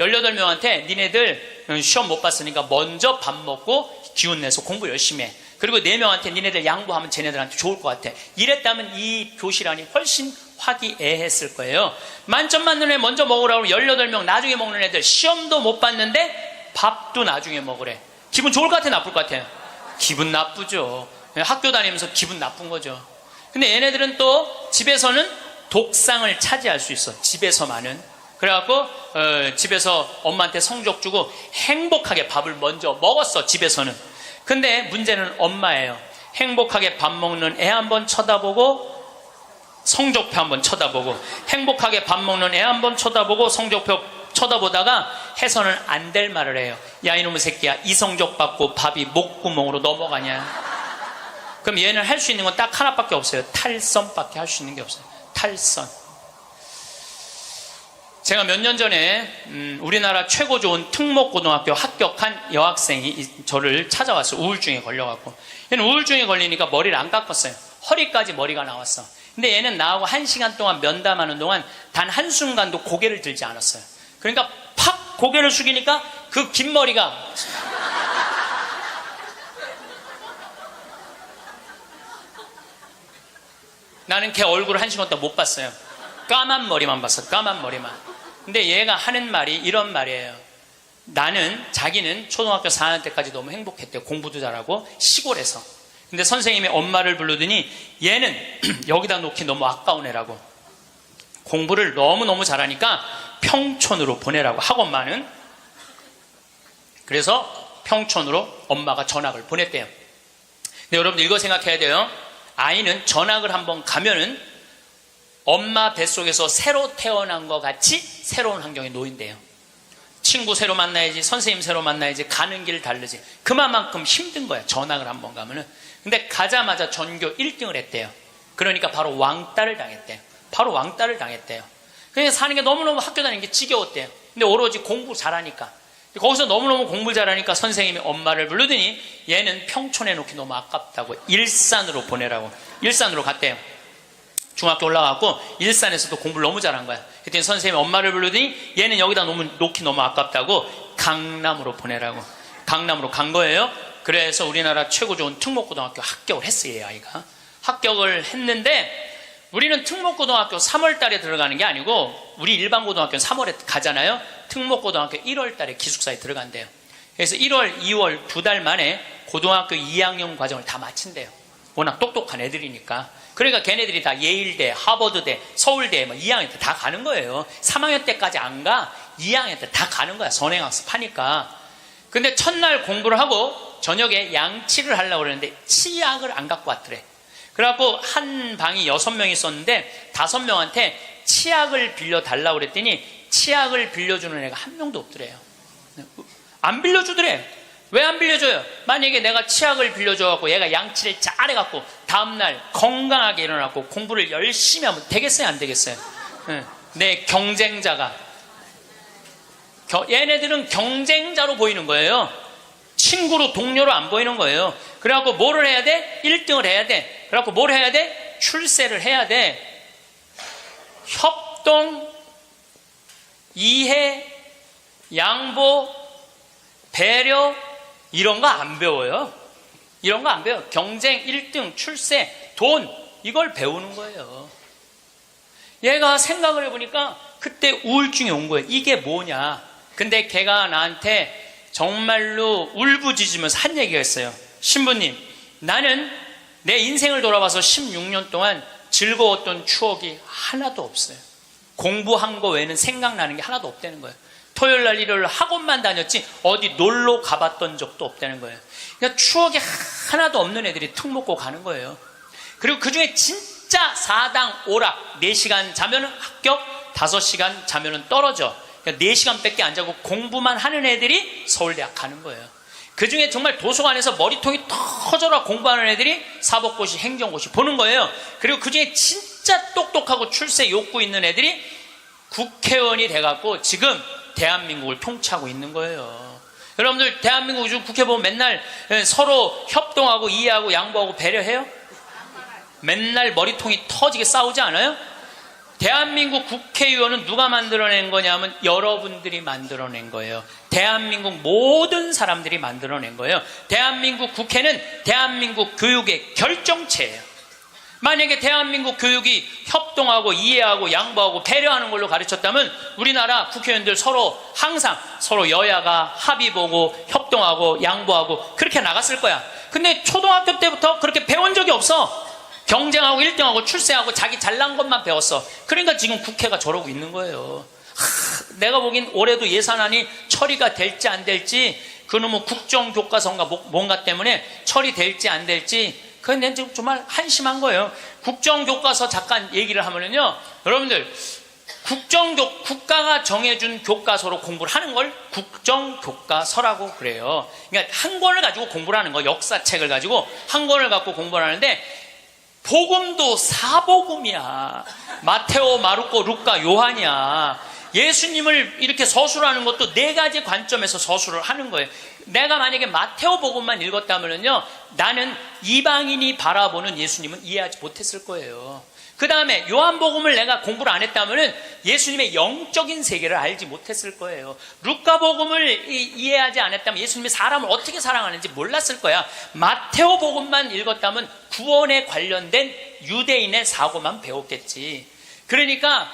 [SPEAKER 1] 18명한테 니네들 시험 못 봤으니까 먼저 밥 먹고 기운 내서 공부 열심히 해. 그리고 4명한테 니네들 양보하면 쟤네들한테 좋을 것 같아. 이랬다면 이 교실안이 훨씬 화기애애했을 거예요. 만점 맞는 애 먼저 먹으라고 18명 나중에 먹는 애들 시험도 못 봤는데 밥도 나중에 먹으래. 기분 좋을 것 같아, 나쁠 것 같아요? 기분 나쁘죠. 학교 다니면서 기분 나쁜 거죠. 근데 얘네들은 또 집에서는 독상을 차지할 수 있어. 집에서만은. 그래갖고 집에서 엄마한테 성적 주고 행복하게 밥을 먼저 먹었어. 집에서는. 근데 문제는 엄마예요. 행복하게 밥 먹는 애 한번 쳐다보고 성적표 한번 쳐다보고, 행복하게 밥 먹는 애 한번 쳐다보고 성적표 쳐다보다가 해서는 안 될 말을 해요. 야 이놈의 새끼야, 이 성적 받고 밥이 목구멍으로 넘어가냐. 그럼 얘는 할 수 있는 건 딱 하나밖에 없어요. 탈선밖에 할 수 있는 게 없어요. 탈선. 제가 몇 년 전에 우리나라 최고 좋은 특목고등학교 합격한 여학생이 저를 찾아왔어요. 우울증에 걸려갖고. 얘는 우울증에 걸리니까 머리를 안 깎았어요. 허리까지 머리가 나왔어. 근데 얘는 나하고 1시간 동안 면담하는 동안 단 한순간도 고개를 들지 않았어요. 그러니까 팍 고개를 숙이니까 그 긴 머리가 나는 걔 얼굴을 1시간 동안 못 봤어요. 까만 머리만 봤어. 까만 머리만. 근데 얘가 하는 말이 이런 말이에요. 자기는 초등학교 4학년 때까지 너무 행복했대요. 공부도 잘하고 시골에서. 근데 선생님이 엄마를 부르더니 얘는 여기다 놓기 너무 아까운 애라고. 공부를 너무너무 잘하니까 평촌으로 보내라고, 학원만은. 그래서 평촌으로 엄마가 전학을 보냈대요. 근데 여러분들 이거 생각해야 돼요. 아이는 전학을 한번 가면은 엄마 뱃속에서 새로 태어난 것 같이 새로운 환경에 놓인대요. 친구 새로 만나야지, 선생님 새로 만나야지, 가는 길 다르지. 그만큼 힘든 거야, 전학을 한번 가면은. 근데 가자마자 전교 1등을 했대요. 그러니까 바로 왕따를 당했대요. 그냥 사는 게 너무너무 학교 다니는 게 지겨웠대요. 근데 오로지 공부 잘하니까. 거기서 너무너무 공부 잘하니까 선생님이 엄마를 부르더니 얘는 평촌에 놓기 너무 아깝다고 일산으로 보내라고. 일산으로 갔대요. 중학교 올라가고 일산에서도 공부를 너무 잘한 거야. 그때 선생님이 엄마를 부르더니 얘는 여기다 놓기 너무 아깝다고 강남으로 보내라고. 강남으로 간 거예요. 그래서 우리나라 최고 좋은 특목고등학교 합격을 했어요. 이 아이가 합격을 했는데, 우리는 특목고등학교 3월 달에 들어가는 게 아니고 우리 일반고등학교는 3월에 가잖아요. 특목고등학교 1월 달에 기숙사에 들어간대요. 그래서 1월, 2월 2달 만에 고등학교 2학년 과정을 다 마친대요. 워낙 똑똑한 애들이니까. 그러니까 걔네들이 다 예일대, 하버드대, 서울대 2학년 때 다 가는 거예요. 3학년 때까지 안 가. 2학년 때 다 가는 거야. 선행학습 하니까. 근데 첫날 공부를 하고 저녁에 양치를 하려고 그러는데 치약을 안 갖고 왔더래. 그래갖고 한 방이 6명이 있었는데 5명한테 치약을 빌려달라고 그랬더니 치약을 빌려주는 애가 한 명도 없더래요. 안 빌려주더래. 왜 안 빌려줘요? 만약에 내가 치약을 빌려줘갖고 얘가 양치를 잘해갖고 다음날 건강하게 일어났고 공부를 열심히 하면 되겠어요? 안 되겠어요? 내 경쟁자가. 얘네들은 경쟁자로 보이는 거예요. 친구로, 동료로 안 보이는 거예요. 그래갖고 뭐를 해야 돼? 1등을 해야 돼. 그래갖고 뭘 해야 돼? 출세를 해야 돼. 협동, 이해, 양보, 배려, 이런 거 안 배워요. 이런 거 안 배워요. 경쟁, 1등, 출세, 돈, 이걸 배우는 거예요. 얘가 생각을 해보니까 그때 우울증이 온 거예요. 이게 뭐냐. 근데 걔가 나한테 정말로 울부짖으면서 한 얘기가 있어요. 신부님, 나는 내 인생을 돌아봐서 16년 동안 즐거웠던 추억이 하나도 없어요. 공부한 거 외에는 생각나는 게 하나도 없다는 거예요. 토요일 날 일요일 학원만 다녔지 어디 놀러 가봤던 적도 없다는 거예요. 그러니까 추억이 하나도 없는 애들이 특목고 가는 거예요. 그리고 그 중에 진짜 4당 오락, 4시간 자면은 합격, 5시간 자면은 떨어져. 그러니까 4시간밖에 안 자고 공부만 하는 애들이 서울대학 가는 거예요. 그 중에 정말 도서관에서 머리통이 터져라 공부하는 애들이 사법고시, 행정고시 보는 거예요. 그리고 그 중에 진짜 똑똑하고 출세 욕구 있는 애들이 국회의원이 돼갖고 지금 대한민국을 통치하고 있는 거예요. 여러분들 대한민국 요즘 국회 보면 맨날 서로 협동하고 이해하고 양보하고 배려해요? 맨날 머리통이 터지게 싸우지 않아요? 대한민국 국회의원은 누가 만들어낸 거냐면 여러분들이 만들어낸 거예요. 대한민국 모든 사람들이 만들어낸 거예요. 대한민국 국회는 대한민국 교육의 결정체예요. 만약에 대한민국 교육이 협동하고 이해하고 양보하고 배려하는 걸로 가르쳤다면 우리나라 국회의원들 항상 서로 여야가 합의 보고 협동하고 양보하고 그렇게 나갔을 거야. 근데 초등학교 때부터 그렇게 배운 적이 없어. 경쟁하고 1등하고 출세하고 자기 잘난 것만 배웠어. 그러니까 지금 국회가 저러고 있는 거예요. 내가 보기엔 올해도 예산안이 처리가 될지 안 될지, 그놈의 국정교과서인가 뭔가 때문에 처리될지 안 될지, 그건 난 지금 정말 한심한 거예요. 국정교과서 잠깐 얘기를 하면은요, 여러분들 국가가 정해준 교과서로 공부를 하는 걸 국정교과서라고 그래요. 그러니까 한 권을 가지고 공부를 하는 거, 역사책을 가지고 한 권을 갖고 공부를 하는데, 복음도 4복음이야. 마테오, 마르코, 루카, 요한이야. 예수님을 이렇게 서술하는 것도 4가지 관점에서 서술을 하는 거예요. 내가 만약에 마테오 복음만 읽었다면요, 나는 이방인이 바라보는 예수님은 이해하지 못했을 거예요. 그 다음에 요한복음을 내가 공부를 안 했다면 예수님의 영적인 세계를 알지 못했을 거예요. 루카복음을 이해하지 않았다면 예수님이 사람을 어떻게 사랑하는지 몰랐을 거야. 마테오복음만 읽었다면 구원에 관련된 유대인의 사고만 배웠겠지. 그러니까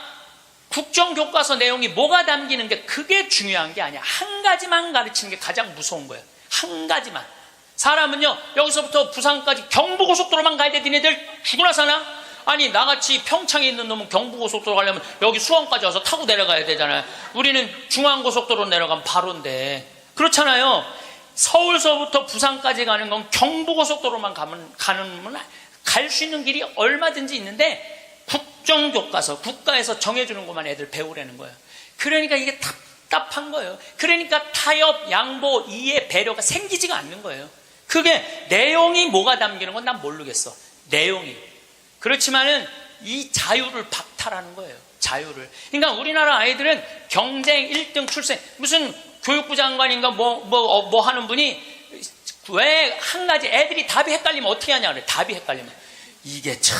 [SPEAKER 1] 국정교과서 내용이 뭐가 담기는 게 그게 중요한 게 아니야. 한 가지만 가르치는 게 가장 무서운 거예요. 한 가지만. 사람은요, 여기서부터 부산까지 경부고속도로만 가야 돼. 니네들 죽으나 사나? 아니, 나같이 평창에 있는 놈은 경부고속도로 가려면 여기 수원까지 와서 타고 내려가야 되잖아요. 우리는 중앙고속도로 내려가면 바로인데. 그렇잖아요. 서울서부터 부산까지 가는 건 경부고속도로만 갈 수 있는 길이 얼마든지 있는데, 국정교과서, 국가에서 정해주는 것만 애들 배우라는 거예요. 그러니까 이게 답답한 거예요. 그러니까 타협, 양보, 이해, 배려가 생기지가 않는 거예요. 그게 내용이 뭐가 담기는 건 난 모르겠어. 내용이. 그렇지만은 이 자유를 박탈하는 거예요. 자유를. 그러니까 우리나라 아이들은 경쟁 1등 출세, 무슨 교육부 장관인가 뭐 하는 분이 왜 한 가지 애들이 답이 헷갈리면 어떻게 하냐 그래. 답이 헷갈리면 이게 참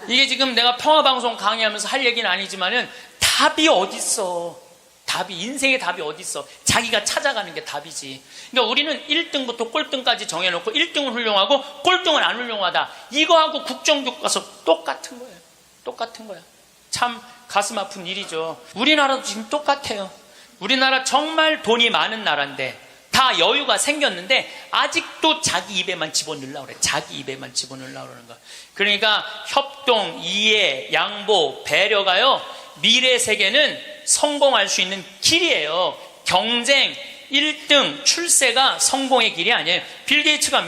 [SPEAKER 1] 이게 지금 내가 평화방송 강의하면서 할 얘기는 아니지만은 답이 어딨어. 답이, 인생의 답이 어딨어. 자기가 찾아가는 게 답이지. 그러니까 우리는 1등부터 꼴등까지 정해놓고 1등은 훌륭하고 꼴등은 안 훌륭하다. 이거하고 국정교과서 똑같은 거예요. 똑같은 거야. 참 가슴 아픈 일이죠. 우리나라도 지금 똑같아요. 우리나라 정말 돈이 많은 나라인데 다 여유가 생겼는데 아직도 자기 입에만 집어넣으려고 그래. 자기 입에만 집어넣으려고 그러는 거야. 그러니까 협동, 이해, 양보, 배려가요, 미래 세계는 성공할 수 있는 길이에요. 경쟁, 1등, 출세가 성공의 길이 아니에요. 빌 게이츠가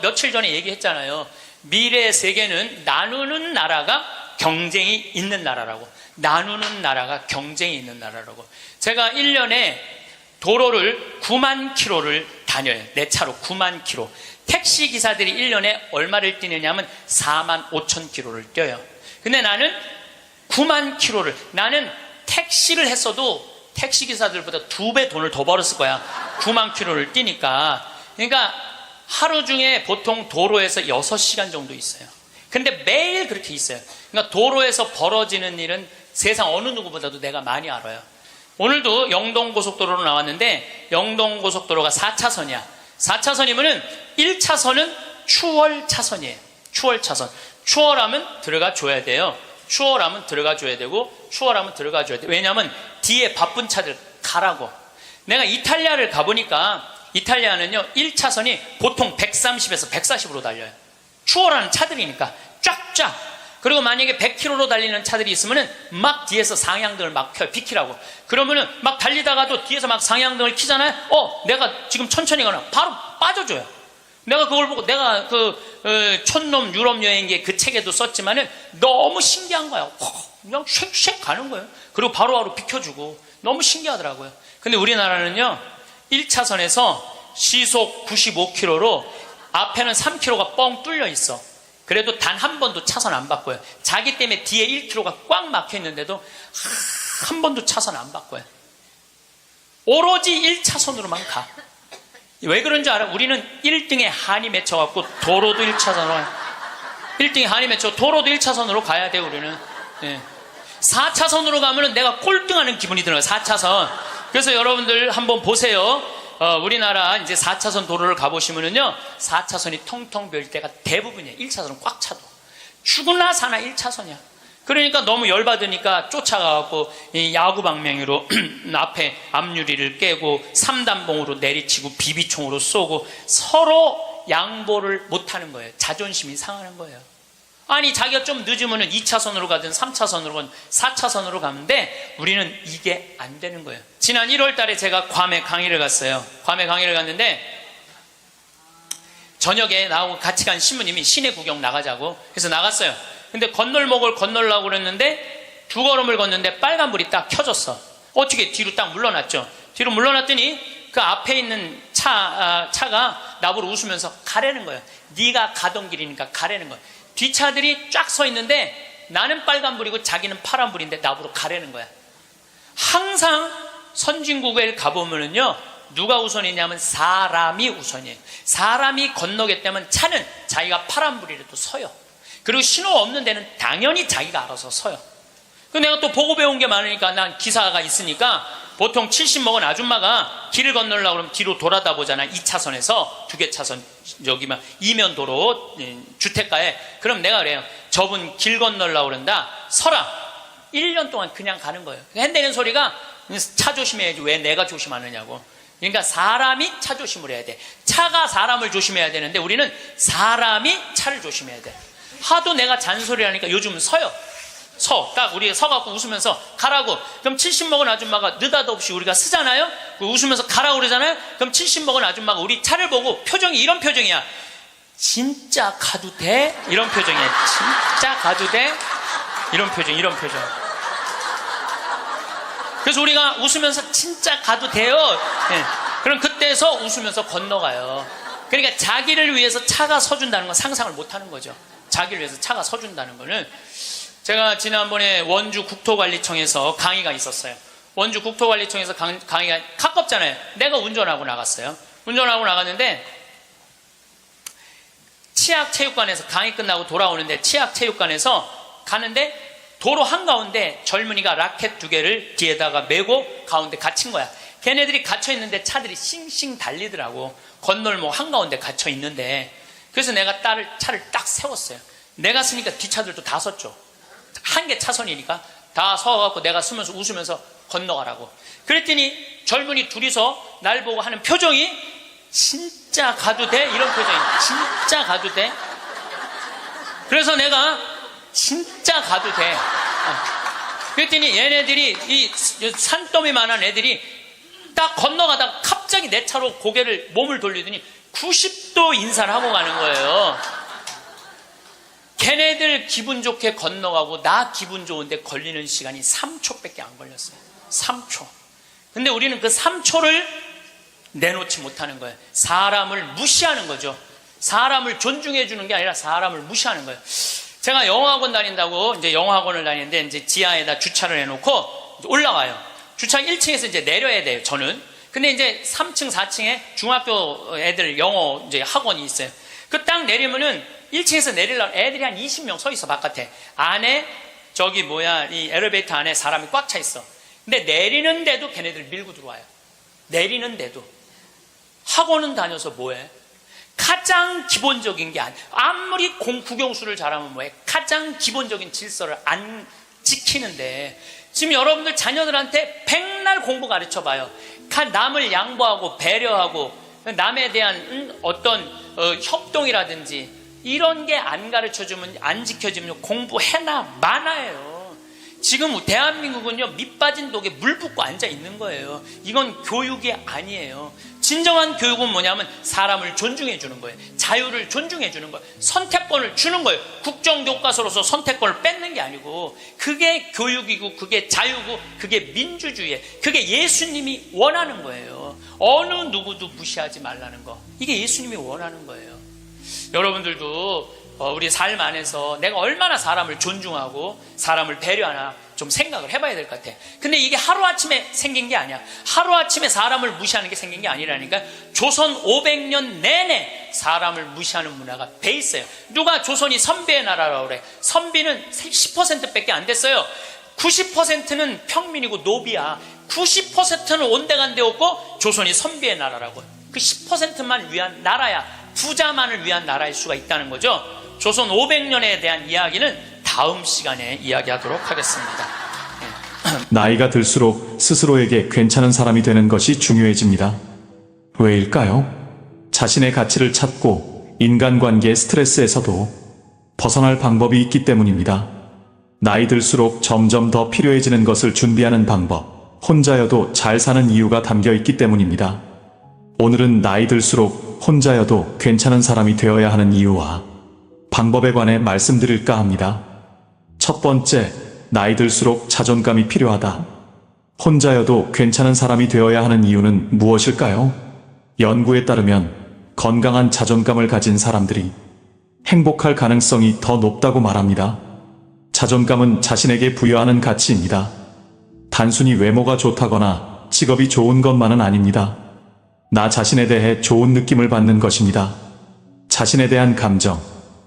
[SPEAKER 1] 며칠 전에 얘기했잖아요. 미래 세계는 나누는 나라가 경쟁이 있는 나라라고. 나누는 나라가 경쟁이 있는 나라라고. 제가 1년에 도로를 9만 킬로를 다녀요. 내 차로 9만 킬로. 택시 기사들이 1년에 얼마를 뛰느냐 하면 4만 5천 킬로를 뛰어요. 근데 나는 9만 킬로를, 나는 택시를 했어도 택시 기사들보다 2배 돈을 더 벌었을 거야. 9만 킬로를 뛰니까. 그러니까 하루 중에 보통 도로에서 6시간 정도 있어요. 근데 매일 그렇게 있어요. 그러니까 도로에서 벌어지는 일은 세상 어느 누구보다도 내가 많이 알아요. 오늘도 영동고속도로로 나왔는데 영동고속도로가 4차선이야. 4차선이면은 1차선은 추월차선이에요. 추월차선. 추월하면 들어가 줘야 돼요. 추월하면 들어가 줘야 되고 추월하면 들어가 줘야 돼. 왜냐하면 뒤에 바쁜 차들 가라고. 내가 이탈리아를 가보니까 이탈리아는요 1차선이 보통 130에서 140으로 달려요. 추월하는 차들이니까 쫙쫙. 그리고 만약에 100km로 달리는 차들이 있으면은 막 뒤에서 상향등을 막 켜요. 비키라고. 그러면은 막 달리다가도 뒤에서 막 상향등을 켜잖아요. 내가 지금 천천히 가나 바로 빠져줘요. 내가 그걸 보고 내가 촌놈 유럽 여행기 그 책에도 썼지만은 너무 신기한 거야. 그냥 쉑쉑 가는 거예요. 그리고 바로바로 비켜주고 너무 신기하더라고요. 근데 우리나라는요 1차선에서 시속 95km로 앞에는 3km가 뻥 뚫려 있어. 그래도 단 한 번도 차선 안 바꿔요. 자기 때문에 뒤에 1km가 꽉 막혀 있는데도 한 번도 차선 안 바꿔요. 오로지 1차선으로만 가. 왜 그런 줄 알아? 우리는 1등에 한이 맺혀갖고 도로도 1차선으로 1등에 한이 맺혀 도로도 1차선으로 가야 돼. 우리는 4차선으로 가면은 내가 꼴등하는 기분이 들어요. 4차선. 그래서 여러분들 한번 보세요. 우리나라 이제 4차선 도로를 가보시면은요 4차선이 텅텅 비일 때가 대부분이에요. 1차선은 꽉 차도 죽으나 사나 1차선이야. 그러니까 너무 열받으니까 쫓아가갖고 이 야구 방망이로 앞에 앞유리를 깨고 3단봉으로 내리치고 비비총으로 쏘고 서로 양보를 못하는 거예요. 자존심이 상하는 거예요. 아니 자기가 좀 늦으면 2차선으로 가든 3차선으로 가든 4차선으로 가는데 우리는 이게 안 되는 거예요. 지난 1월 달에 제가 괌에 강의를 갔어요. 괌에 강의를 갔는데 저녁에 나하고 같이 간 신부님이 시내 구경 나가자고 해서 나갔어요. 근데 건널목을 건널려고 그랬는데 두 걸음을 걷는데 빨간불이 딱 켜졌어. 어떻게 뒤로 딱 물러났죠. 뒤로 물러났더니 그 앞에 있는 차가 나보고 웃으면서 가라는 거예요. 네가 가던 길이니까 가라는 거예요. 뒷차들이 쫙 서 있는데 나는 빨간불이고 자기는 파란불인데 나보고 가라는 거야. 항상 선진국에 가보면은요 누가 우선이냐면 사람이 우선이에요. 사람이 건너겠다면 차는 자기가 파란불이라도 서요. 그리고 신호 없는 데는 당연히 자기가 알아서 서요. 내가 또 보고 배운 게 많으니까 난 기사가 있으니까 보통 70 먹은 아줌마가 길을 건너려고 그러면 뒤로 돌아다 보잖아. 2차선에서 2개 차선 여기만 이면 도로 주택가에. 그럼 내가 그래요. 저분 길 건너려고 그런다. 서라. 1년 동안 그냥 가는 거예요. 핸대는 소리가 차 조심해야지 왜 내가 조심하느냐고. 그러니까 사람이 차 조심을 해야 돼. 차가 사람을 조심해야 되는데 우리는 사람이 차를 조심해야 돼. 하도 내가 잔소리를 하니까 요즘은 서요. 딱 우리 서갖고 웃으면서 가라고. 그럼 70 먹은 아줌마가 느닷없이 우리가 쓰잖아요. 웃으면서 가라고 그러잖아요. 그럼 70 먹은 아줌마가 우리 차를 보고 표정이 이런 표정이야. 진짜 가도 돼? 이런 표정이야. 진짜 가도 돼? 이런 표정. 그래서 우리가 웃으면서 진짜 가도 돼요. 네. 그럼 그때서 웃으면서 건너가요. 그러니까 자기를 위해서 차가 서준다는 건 상상을 못하는 거죠. 자기를 위해서 차가 서준다는 거는. 제가 지난번에 원주 국토관리청에서 강의가 있었어요. 원주 국토관리청에서 강의가 가깝잖아요. 내가 운전하고 나갔어요. 운전하고 나갔는데 치악체육관에서 강의 끝나고 돌아오는데 치악체육관에서 가는데 도로 한가운데 젊은이가 라켓 2개를 뒤에다가 메고 가운데 갇힌 거야. 걔네들이 갇혀있는데 차들이 싱싱 달리더라고. 건널목 한가운데 갇혀있는데. 그래서 내가 차를 딱 세웠어요. 내가 쓰니까 뒷차들도 다 섰죠. 한 개 차선이니까 다 서갖고 내가 쓰면서 웃으면서 건너가라고. 그랬더니 젊은이 둘이서 날 보고 하는 표정이 진짜 가도 돼? 이런 표정이야. 진짜 가도 돼? 그래서 내가 진짜 가도 돼. 그랬더니 얘네들이 이 산더미만한 애들이 딱 건너가다가 갑자기 내 차로 몸을 돌리더니 90도 인사를 하고 가는 거예요. 걔네들 기분 좋게 건너가고 나 기분 좋은데 걸리는 시간이 3초밖에 안 걸렸어요. 3초. 근데 우리는 그 3초를 내놓지 못하는 거예요. 사람을 무시하는 거죠. 사람을 존중해 주는 게 아니라 사람을 무시하는 거예요. 제가 영어학원 다닌다고 이제 영어학원을 다니는데 이제 지하에다 주차를 해놓고 올라가요. 주차 1층에서 이제 내려야 돼요, 저는. 근데 이제 3층, 4층에 중학교 애들 영어 이제 학원이 있어요. 그 딱 내리면은 1층에서 내리려면 애들이 한 20명 서 있어, 바깥에. 안에, 이 엘리베이터 안에 사람이 꽉 차 있어. 근데 내리는데도 걔네들 밀고 들어와요. 내리는데도. 학원은 다녀서 뭐해? 가장 기본적인 게 아무리 국영수를 잘하면 뭐해? 가장 기본적인 질서를 안 지키는데 지금 여러분들 자녀들한테 백날 공부 가르쳐 봐요. 남을 양보하고 배려하고 남에 대한 어떤 협동이라든지 이런 게 안 가르쳐주면 안 지켜지면 공부해나 마나예요. 지금 대한민국은요 밑빠진 독에 물 붓고 앉아 있는 거예요. 이건 교육이 아니에요. 진정한 교육은 뭐냐면 사람을 존중해 주는 거예요. 자유를 존중해 주는 거예요. 선택권을 주는 거예요. 국정교과서로서 선택권을 뺏는 게 아니고 그게 교육이고 그게 자유고 그게 민주주의예요. 그게 예수님이 원하는 거예요. 어느 누구도 무시하지 말라는 거. 이게 예수님이 원하는 거예요. 여러분들도 우리 삶 안에서 내가 얼마나 사람을 존중하고 사람을 배려하나 좀 생각을 해봐야 될 것 같아. 근데 이게 하루아침에 생긴 게 아니야. 하루아침에 사람을 무시하는 게 생긴 게 아니라니까. 조선 500년 내내 사람을 무시하는 문화가 배 있어요. 누가 조선이 선비의 나라라고 그래. 선비는 10%밖에 안 됐어요. 90%는 평민이고 노비야. 90%는 온데간데 없고 조선이 선비의 나라라고. 그 10%만 위한 나라야. 부자만을 위한 나라일 수가 있다는 거죠. 조선 500년에 대한 이야기는 다음 시간에 이야기하도록 하겠습니다.
[SPEAKER 2] 나이가 들수록 스스로에게 괜찮은 사람이 되는 것이 중요해집니다. 왜일까요? 자신의 가치를 찾고 인간관계의 스트레스에서도 벗어날 방법이 있기 때문입니다. 나이 들수록 점점 더 필요해지는 것을 준비하는 방법, 혼자여도 잘 사는 이유가 담겨 있기 때문입니다. 오늘은 나이 들수록 혼자여도 괜찮은 사람이 되어야 하는 이유와 방법에 관해 말씀드릴까 합니다. 첫 번째, 나이 들수록 자존감이 필요하다. 혼자여도 괜찮은 사람이 되어야 하는 이유는 무엇일까요? 연구에 따르면 건강한 자존감을 가진 사람들이 행복할 가능성이 더 높다고 말합니다. 자존감은 자신에게 부여하는 가치입니다. 단순히 외모가 좋다거나 직업이 좋은 것만은 아닙니다. 나 자신에 대해 좋은 느낌을 받는 것입니다. 자신에 대한 감정,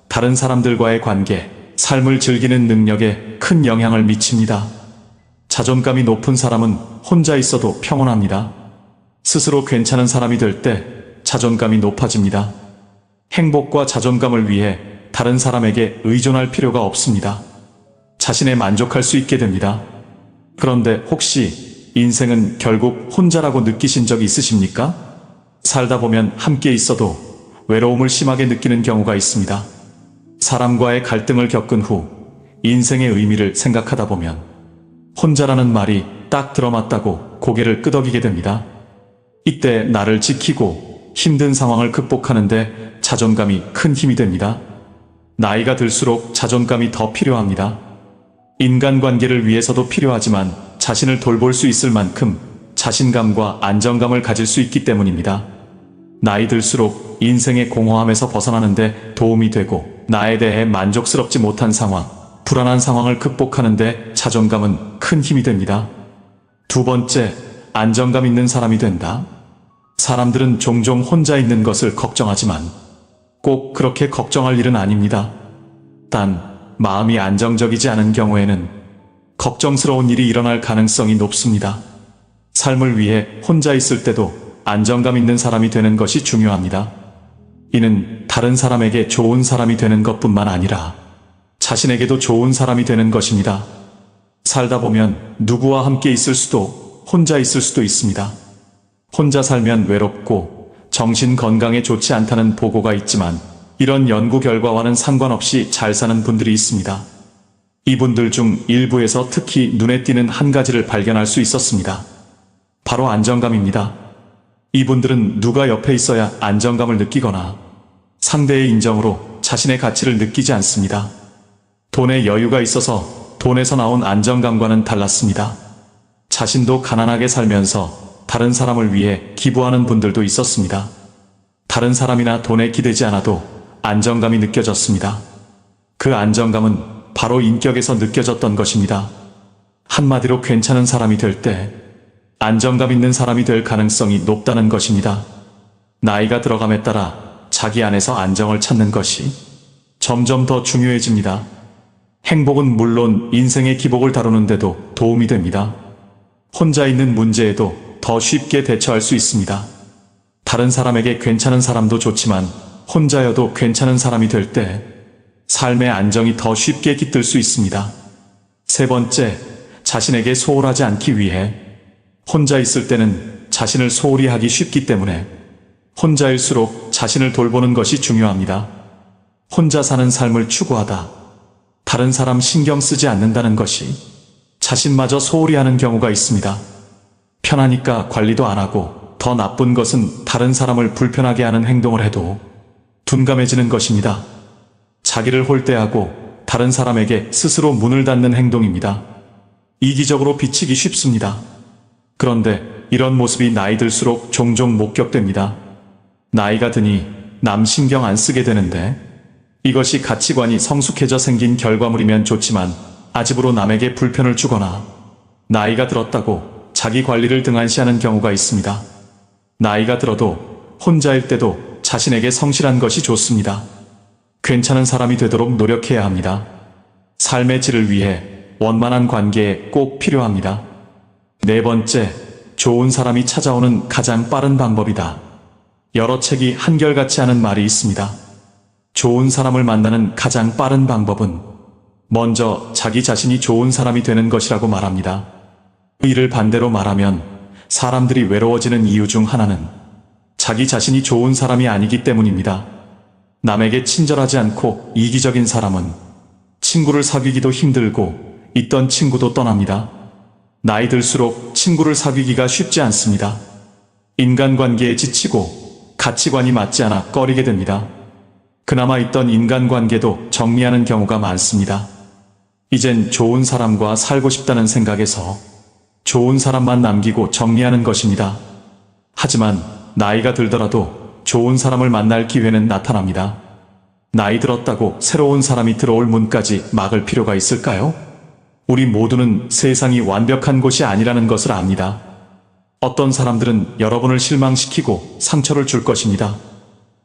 [SPEAKER 2] 다른 사람들과의 관계, 삶을 즐기는 능력에 큰 영향을 미칩니다. 자존감이 높은 사람은 혼자 있어도 평온합니다. 스스로 괜찮은 사람이 될 때 자존감이 높아집니다. 행복과 자존감을 위해 다른 사람에게 의존할 필요가 없습니다. 자신에 만족할 수 있게 됩니다. 그런데 혹시 인생은 결국 혼자라고 느끼신 적 있으십니까? 살다 보면 함께 있어도 외로움을 심하게 느끼는 경우가 있습니다. 사람과의 갈등을 겪은 후 인생의 의미를 생각하다 보면 혼자라는 말이 딱 들어맞다고 고개를 끄덕이게 됩니다. 이때 나를 지키고 힘든 상황을 극복하는데 자존감이 큰 힘이 됩니다. 나이가 들수록 자존감이 더 필요합니다. 인간관계를 위해서도 필요하지만 자신을 돌볼 수 있을 만큼 자신감과 안정감을 가질 수 있기 때문입니다. 나이 들수록 인생의 공허함에서 벗어나는데 도움이 되고 나에 대해 만족스럽지 못한 상황, 불안한 상황을 극복하는데 자존감은 큰 힘이 됩니다. 두 번째, 안정감 있는 사람이 된다. 사람들은 종종 혼자 있는 것을 걱정하지만 꼭 그렇게 걱정할 일은 아닙니다. 단, 마음이 안정적이지 않은 경우에는 걱정스러운 일이 일어날 가능성이 높습니다. 삶을 위해 혼자 있을 때도 안정감 있는 사람이 되는 것이 중요합니다. 이는 다른 사람에게 좋은 사람이 되는 것뿐만 아니라 자신에게도 좋은 사람이 되는 것입니다. 살다 보면 누구와 함께 있을 수도 혼자 있을 수도 있습니다. 혼자 살면 외롭고 정신 건강에 좋지 않다는 보고가 있지만 이런 연구 결과와는 상관없이 잘 사는 분들이 있습니다. 이분들 중 일부에서 특히 눈에 띄는 한 가지를 발견할 수 있었습니다. 바로 안정감입니다. 이분들은 누가 옆에 있어야 안정감을 느끼거나 상대의 인정으로 자신의 가치를 느끼지 않습니다. 돈에 여유가 있어서 돈에서 나온 안정감과는 달랐습니다. 자신도 가난하게 살면서 다른 사람을 위해 기부하는 분들도 있었습니다. 다른 사람이나 돈에 기대지 않아도 안정감이 느껴졌습니다. 그 안정감은 바로 인격에서 느껴졌던 것입니다. 한마디로 괜찮은 사람이 될 때 안정감 있는 사람이 될 가능성이 높다는 것입니다. 나이가 들어감에 따라 자기 안에서 안정을 찾는 것이 점점 더 중요해집니다. 행복은 물론 인생의 기복을 다루는데도 도움이 됩니다. 혼자 있는 문제에도 더 쉽게 대처할 수 있습니다. 다른 사람에게 괜찮은 사람도 좋지만 혼자여도 괜찮은 사람이 될 때 삶의 안정이 더 쉽게 깃들 수 있습니다. 세 번째, 자신에게 소홀하지 않기 위해 혼자 있을 때는 자신을 소홀히 하기 쉽기 때문에 혼자일수록 자신을 돌보는 것이 중요합니다. 혼자 사는 삶을 추구하다 다른 사람 신경 쓰지 않는다는 것이 자신마저 소홀히 하는 경우가 있습니다. 편하니까 관리도 안 하고 더 나쁜 것은 다른 사람을 불편하게 하는 행동을 해도 둔감해지는 것입니다. 자기를 홀대하고 다른 사람에게 스스로 문을 닫는 행동입니다. 이기적으로 비치기 쉽습니다. 그런데 이런 모습이 나이 들수록 종종 목격됩니다. 나이가 드니 남 신경 안 쓰게 되는데 이것이 가치관이 성숙해져 생긴 결과물이면 좋지만 아집으로 남에게 불편을 주거나 나이가 들었다고 자기 관리를 등한시하는 경우가 있습니다. 나이가 들어도 혼자일 때도 자신에게 성실한 것이 좋습니다. 괜찮은 사람이 되도록 노력해야 합니다. 삶의 질을 위해 원만한 관계에 꼭 필요합니다. 네 번째, 좋은 사람이 찾아오는 가장 빠른 방법이다. 여러 책이 한결같이 하는 말이 있습니다. 좋은 사람을 만나는 가장 빠른 방법은 먼저 자기 자신이 좋은 사람이 되는 것이라고 말합니다. 이를 반대로 말하면 사람들이 외로워지는 이유 중 하나는 자기 자신이 좋은 사람이 아니기 때문입니다. 남에게 친절하지 않고 이기적인 사람은 친구를 사귀기도 힘들고 있던 친구도 떠납니다. 나이 들수록 친구를 사귀기가 쉽지 않습니다. 인간관계에 지치고 가치관이 맞지 않아 꺼리게 됩니다. 그나마 있던 인간관계도 정리하는 경우가 많습니다. 이젠 좋은 사람과 살고 싶다는 생각에서 좋은 사람만 남기고 정리하는 것입니다. 하지만 나이가 들더라도 좋은 사람을 만날 기회는 나타납니다. 나이 들었다고 새로운 사람이 들어올 문까지 막을 필요가 있을까요? 우리 모두는 세상이 완벽한 곳이 아니라는 것을 압니다. 어떤 사람들은 여러분을 실망시키고 상처를 줄 것입니다.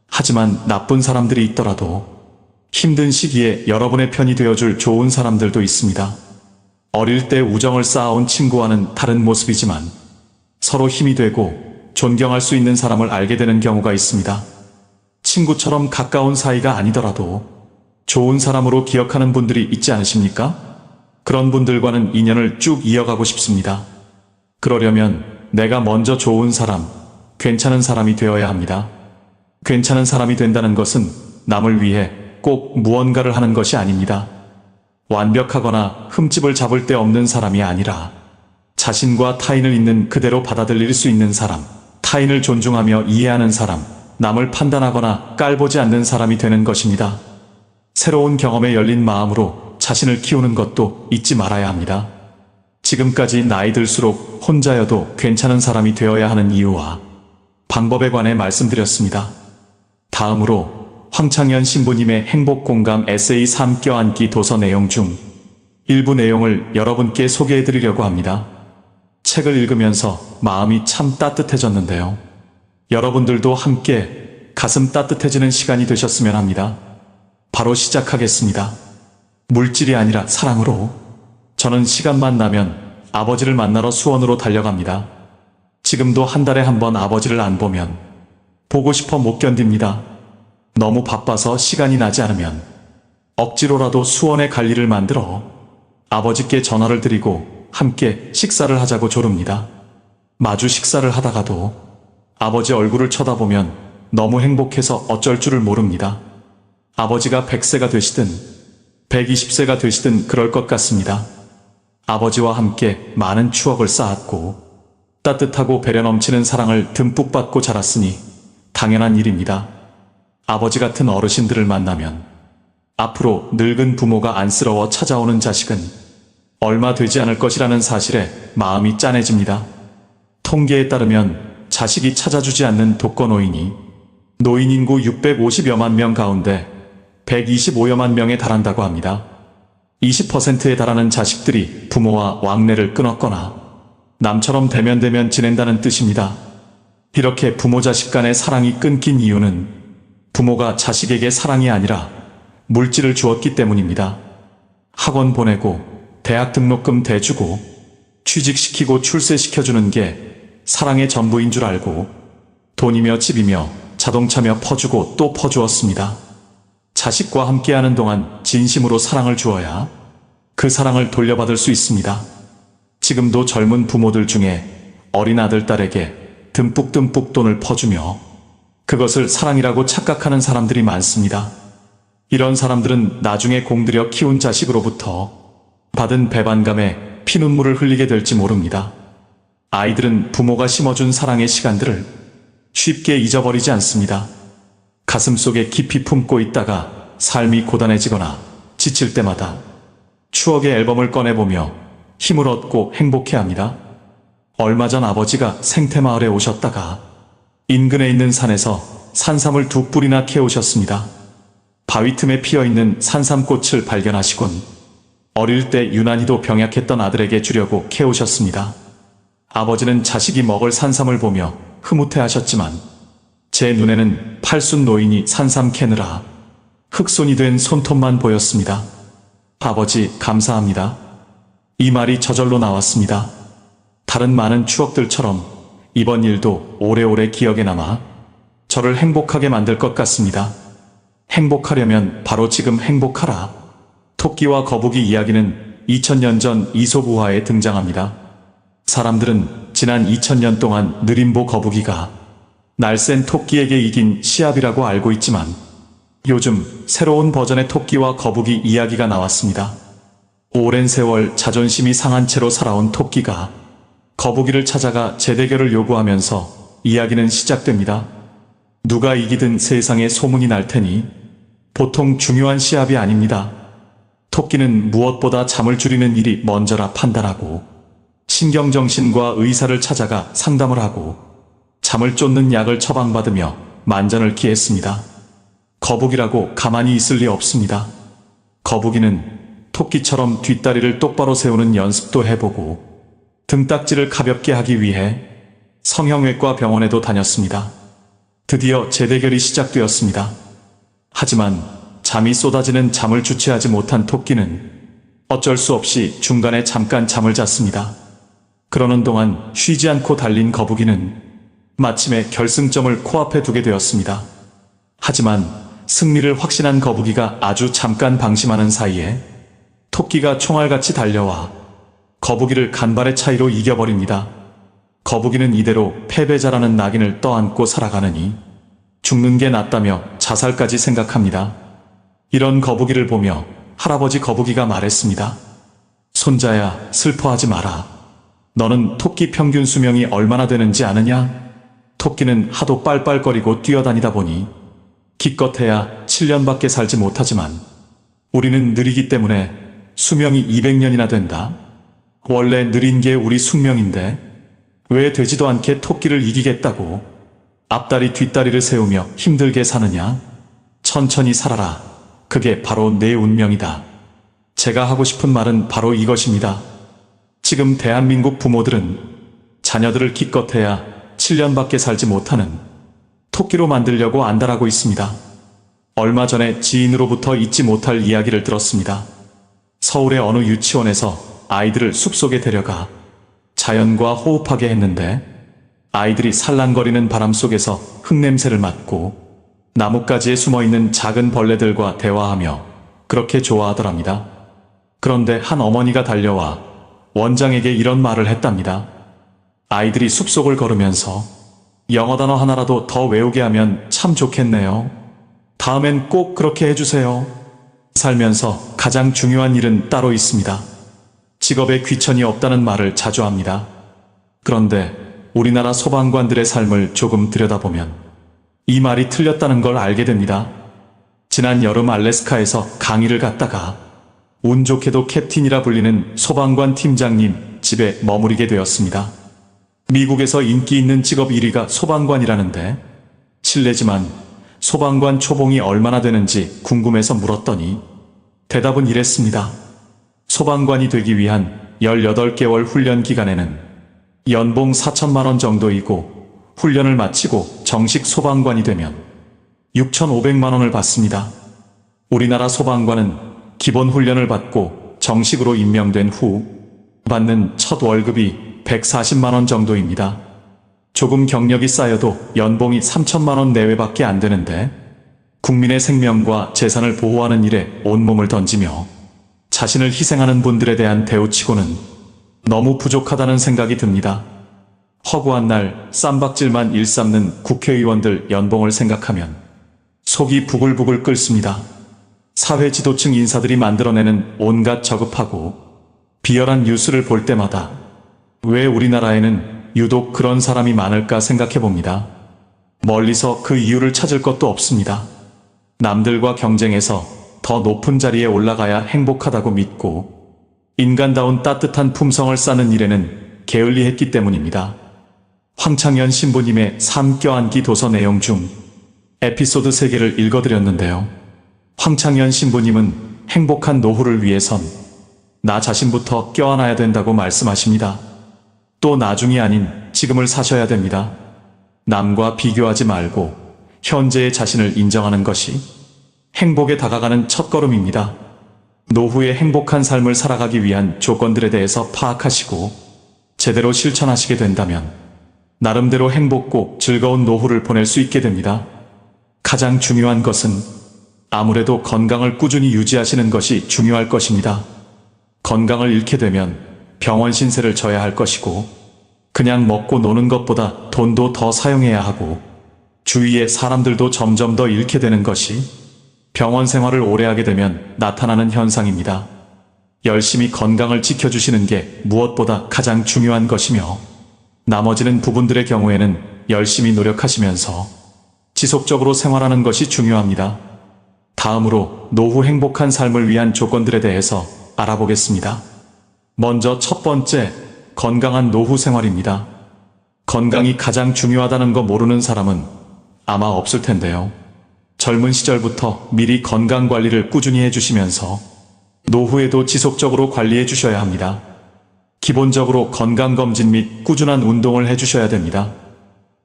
[SPEAKER 2] 하지만 나쁜 사람들이 있더라도 힘든 시기에 여러분의 편이 되어줄 좋은 사람들도 있습니다. 어릴 때 우정을 쌓아온 친구와는 다른 모습이지만 서로 힘이 되고 존경할 수 있는 사람을 알게 되는 경우가 있습니다. 친구처럼 가까운 사이가 아니더라도 좋은 사람으로 기억하는 분들이 있지 않으십니까? 그런 분들과는 인연을 쭉 이어가고 싶습니다. 그러려면 내가 먼저 좋은 사람, 괜찮은 사람이 되어야 합니다. 괜찮은 사람이 된다는 것은 남을 위해 꼭 무언가를 하는 것이 아닙니다. 완벽하거나 흠집을 잡을 데 없는 사람이 아니라 자신과 타인을 있는 그대로 받아들일 수 있는 사람, 타인을 존중하며 이해하는 사람, 남을 판단하거나 깔보지 않는 사람이 되는 것입니다. 새로운 경험에 열린 마음으로 자신을 키우는 것도 잊지 말아야 합니다. 지금까지 나이 들수록 혼자여도 괜찮은 사람이 되어야 하는 이유와 방법에 관해 말씀드렸습니다. 다음으로 황창현 신부님의 행복공감 에세이 3 껴안기 도서 내용 중 일부 내용을 여러분께 소개해드리려고 합니다. 책을 읽으면서 마음이 참 따뜻해졌는데요. 여러분들도 함께 가슴 따뜻해지는 시간이 되셨으면 합니다. 바로 시작하겠습니다. 물질이 아니라 사랑으로. 저는 시간만 나면 아버지를 만나러 수원으로 달려갑니다. 지금도 한 달에 한 번 아버지를 안 보면 보고 싶어 못 견딥니다. 너무 바빠서 시간이 나지 않으면 억지로라도 수원에 갈 일을 만들어 아버지께 전화를 드리고 함께 식사를 하자고 조릅니다. 마주 식사를 하다가도 아버지 얼굴을 쳐다보면 너무 행복해서 어쩔 줄을 모릅니다. 아버지가 100세가 되시든 120세가 되시든 그럴 것 같습니다. 아버지와 함께 많은 추억을 쌓았고 따뜻하고 배려 넘치는 사랑을 듬뿍 받고 자랐으니 당연한 일입니다. 아버지 같은 어르신들을 만나면 앞으로 늙은 부모가 안쓰러워 찾아오는 자식은 얼마 되지 않을 것이라는 사실에 마음이 짠해집니다. 통계에 따르면 자식이 찾아주지 않는 독거노인이 노인 인구 650여만 명 가운데 125여만 명에 달한다고 합니다. 20%에 달하는 자식들이 부모와 왕래를 끊었거나 남처럼 대면대면 지낸다는 뜻입니다. 이렇게 부모 자식 간의 사랑이 끊긴 이유는 부모가 자식에게 사랑이 아니라 물질을 주었기 때문입니다. 학원 보내고 대학 등록금 대주고 취직시키고 출세시켜주는 게 사랑의 전부인 줄 알고 돈이며 집이며 자동차며 퍼주고 또 퍼주었습니다. 자식과 함께하는 동안 진심으로 사랑을 주어야 그 사랑을 돌려받을 수 있습니다. 지금도 젊은 부모들 중에 어린 아들, 딸에게 듬뿍듬뿍 돈을 퍼주며 그것을 사랑이라고 착각하는 사람들이 많습니다. 이런 사람들은 나중에 공들여 키운 자식으로부터 받은 배반감에 피눈물을 흘리게 될지 모릅니다. 아이들은 부모가 심어준 사랑의 시간들을 쉽게 잊어버리지 않습니다. 가슴속에 깊이 품고 있다가 삶이 고단해지거나 지칠 때마다 추억의 앨범을 꺼내보며 힘을 얻고 행복해합니다. 얼마 전 아버지가 생태마을에 오셨다가 인근에 있는 산에서 산삼을 2뿌리나 캐오셨습니다. 바위 틈에 피어있는 산삼꽃을 발견하시곤 어릴 때 유난히도 병약했던 아들에게 주려고 캐오셨습니다. 아버지는 자식이 먹을 산삼을 보며 흐뭇해하셨지만 제 눈에는 팔순 노인이 산삼 캐느라 흑손이 된 손톱만 보였습니다. 아버지 감사합니다. 이 말이 저절로 나왔습니다. 다른 많은 추억들처럼 이번 일도 오래오래 기억에 남아 저를 행복하게 만들 것 같습니다. 행복하려면 바로 지금 행복하라. 토끼와 거북이 이야기는 2000년 전 이솝 우화에 등장합니다. 사람들은 지난 2000년 동안 느림보 거북이가 날쌘 토끼에게 이긴 시합이라고 알고 있지만 요즘 새로운 버전의 토끼와 거북이 이야기가 나왔습니다. 오랜 세월 자존심이 상한 채로 살아온 토끼가 거북이를 찾아가 재대결을 요구하면서 이야기는 시작됩니다. 누가 이기든 세상에 소문이 날 테니 보통 중요한 시합이 아닙니다. 토끼는 무엇보다 잠을 줄이는 일이 먼저라 판단하고 신경정신과 의사를 찾아가 상담을 하고 잠을 쫓는 약을 처방받으며 만전을 기했습니다. 거북이라고 가만히 있을 리 없습니다. 거북이는 토끼처럼 뒷다리를 똑바로 세우는 연습도 해보고 등딱지를 가볍게 하기 위해 성형외과 병원에도 다녔습니다. 드디어 재대결이 시작되었습니다. 하지만 잠이 쏟아지는 잠을 주체하지 못한 토끼는 어쩔 수 없이 중간에 잠깐 잠을 잤습니다. 그러는 동안 쉬지 않고 달린 거북이는 마침내 결승점을 코앞에 두게 되었습니다. 하지만 승리를 확신한 거북이가 아주 잠깐 방심하는 사이에 토끼가 총알같이 달려와 거북이를 간발의 차이로 이겨버립니다. 거북이는 이대로 패배자라는 낙인을 떠안고 살아가느니 죽는 게 낫다며 자살까지 생각합니다. 이런 거북이를 보며 할아버지 거북이가 말했습니다. 손자야, 슬퍼하지 마라. 너는 토끼 평균 수명이 얼마나 되는지 아느냐? 토끼는 하도 빨빨거리고 뛰어다니다 보니 기껏해야 7년밖에 살지 못하지만 우리는 느리기 때문에 수명이 200년이나 된다. 원래 느린 게 우리 숙명인데 왜 되지도 않게 토끼를 이기겠다고 앞다리 뒷다리를 세우며 힘들게 사느냐? 천천히 살아라. 그게 바로 내 운명이다. 제가 하고 싶은 말은 바로 이것입니다. 지금 대한민국 부모들은 자녀들을 기껏해야 7년밖에 살지 못하는 토끼로 만들려고 안달하고 있습니다. 얼마 전에 지인으로부터 잊지 못할 이야기를 들었습니다. 서울의 어느 유치원에서 아이들을 숲속에 데려가 자연과 호흡하게 했는데 아이들이 살랑거리는 바람 속에서 흙냄새를 맡고 나뭇가지에 숨어있는 작은 벌레들과 대화하며 그렇게 좋아하더랍니다. 그런데 한 어머니가 달려와 원장에게 이런 말을 했답니다. 아이들이 숲속을 걸으면서 영어 단어 하나라도 더 외우게 하면 참 좋겠네요. 다음엔 꼭 그렇게 해주세요. 살면서 가장 중요한 일은 따로 있습니다. 직업에 귀천이 없다는 말을 자주 합니다. 그런데 우리나라 소방관들의 삶을 조금 들여다보면 이 말이 틀렸다는 걸 알게 됩니다. 지난 여름 알래스카에서 강의를 갔다가 운 좋게도 캡틴이라 불리는 소방관 팀장님 집에 머무르게 되었습니다. 미국에서 인기 있는 직업 1위가 소방관이라는데 실례지만 소방관 초봉이 얼마나 되는지 궁금해서 물었더니 대답은 이랬습니다. 소방관이 되기 위한 18개월 훈련 기간에는 연봉 4천만 원 정도이고 훈련을 마치고 정식 소방관이 되면 6,500만 원을 받습니다. 우리나라 소방관은 기본 훈련을 받고 정식으로 임명된 후 받는 첫 월급이 140만 원 정도입니다. 조금 경력이 쌓여도 연봉이 3천만 원 내외밖에 안 되는데 국민의 생명과 재산을 보호하는 일에 온몸을 던지며 자신을 희생하는 분들에 대한 대우치고는 너무 부족하다는 생각이 듭니다. 허구한 날 쌈박질만 일삼는 국회의원들 연봉을 생각하면 속이 부글부글 끓습니다. 사회 지도층 인사들이 만들어내는 온갖 저급하고 비열한 뉴스를 볼 때마다 왜 우리나라에는 유독 그런 사람이 많을까 생각해 봅니다. 멀리서 그 이유를 찾을 것도 없습니다. 남들과 경쟁해서 더 높은 자리에 올라가야 행복하다고 믿고 인간다운 따뜻한 품성을 쌓는 일에는 게을리했기 때문입니다. 황창현 신부님의 삶 껴안기 도서 내용 중 에피소드 3개를 읽어드렸는데요. 황창현 신부님은 행복한 노후를 위해선 나 자신부터 껴안아야 된다고 말씀하십니다. 또 나중이 아닌 지금을 사셔야 됩니다. 남과 비교하지 말고 현재의 자신을 인정하는 것이 행복에 다가가는 첫걸음입니다. 노후의 행복한 삶을 살아가기 위한 조건들에 대해서 파악하시고 제대로 실천하시게 된다면 나름대로 행복고 즐거운 노후를 보낼 수 있게 됩니다. 가장 중요한 것은 아무래도 건강을 꾸준히 유지하시는 것이 중요할 것입니다. 건강을 잃게 되면 병원 신세를 져야 할 것이고 그냥 먹고 노는 것보다 돈도 더 사용해야 하고 주위의 사람들도 점점 더 잃게 되는 것이 병원 생활을 오래 하게 되면 나타나는 현상입니다. 열심히 건강을 지켜주시는 게 무엇보다 가장 중요한 것이며 나머지는 부분들의 경우에는 열심히 노력하시면서 지속적으로 생활하는 것이 중요합니다. 다음으로 노후 행복한 삶을 위한 조건들에 대해서 알아보겠습니다. 먼저 첫 번째, 건강한 노후 생활입니다. 건강이 가장 중요하다는 거 모르는 사람은 아마 없을 텐데요. 젊은 시절부터 미리 건강 관리를 꾸준히 해주시면서 노후에도 지속적으로 관리해 주셔야 합니다. 기본적으로 건강검진 및 꾸준한 운동을 해주셔야 됩니다.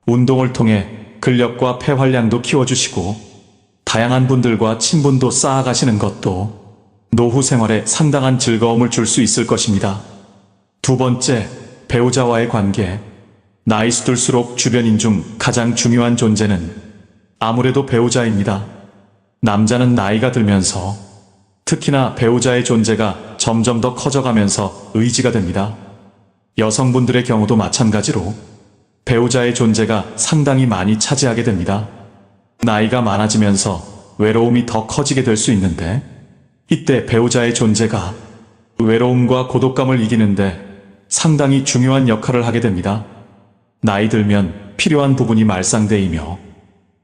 [SPEAKER 2] 운동을 통해 근력과 폐활량도 키워주시고 다양한 분들과 친분도 쌓아가시는 것도 노후 생활에 상당한 즐거움을 줄 수 있을 것입니다. 두 번째, 배우자와의 관계. 나이 들수록 주변인 중 가장 중요한 존재는 아무래도 배우자입니다. 남자는 나이가 들면서 특히나 배우자의 존재가 점점 더 커져가면서 의지가 됩니다. 여성분들의 경우도 마찬가지로 배우자의 존재가 상당히 많이 차지하게 됩니다. 나이가 많아지면서 외로움이 더 커지게 될 수 있는데 이때 배우자의 존재가 외로움과 고독감을 이기는데 상당히 중요한 역할을 하게 됩니다. 나이 들면 필요한 부분이 말상되이며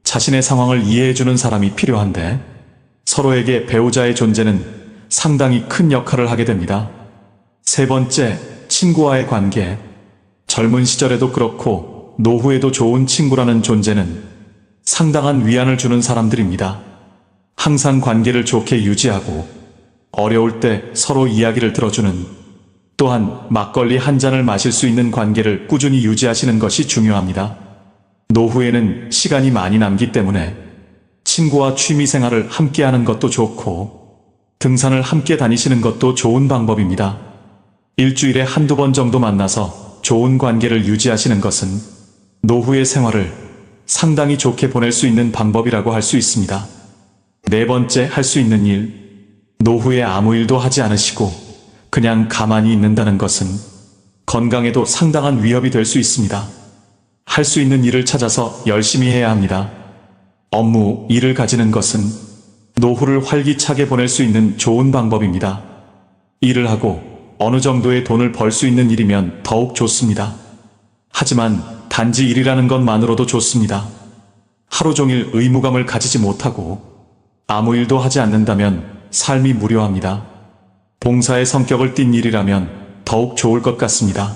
[SPEAKER 2] 자신의 상황을 이해해주는 사람이 필요한데 서로에게 배우자의 존재는 상당히 큰 역할을 하게 됩니다. 세 번째, 친구와의 관계. 젊은 시절에도 그렇고 노후에도 좋은 친구라는 존재는 상당한 위안을 주는 사람들입니다. 항상 관계를 좋게 유지하고 어려울 때 서로 이야기를 들어주는, 또한 막걸리 한 잔을 마실 수 있는 관계를 꾸준히 유지하시는 것이 중요합니다. 노후에는 시간이 많이 남기 때문에 친구와 취미 생활을 함께 하는 것도 좋고 등산을 함께 다니시는 것도 좋은 방법입니다. 일주일에 한두 번 정도 만나서 좋은 관계를 유지하시는 것은 노후의 생활을 상당히 좋게 보낼 수 있는 방법이라고 할 수 있습니다. 네 번째, 할 수 있는 일. 노후에 아무 일도 하지 않으시고 그냥 가만히 있는다는 것은 건강에도 상당한 위협이 될 수 있습니다. 할 수 있는 일을 찾아서 열심히 해야 합니다. 업무, 일을 가지는 것은 노후를 활기차게 보낼 수 있는 좋은 방법입니다. 일을 하고 어느 정도의 돈을 벌 수 있는 일이면 더욱 좋습니다. 하지만 단지 일이라는 것만으로도 좋습니다. 하루 종일 의무감을 가지지 못하고 아무 일도 하지 않는다면 삶이 무료합니다. 봉사의 성격을 띤 일이라면 더욱 좋을 것 같습니다.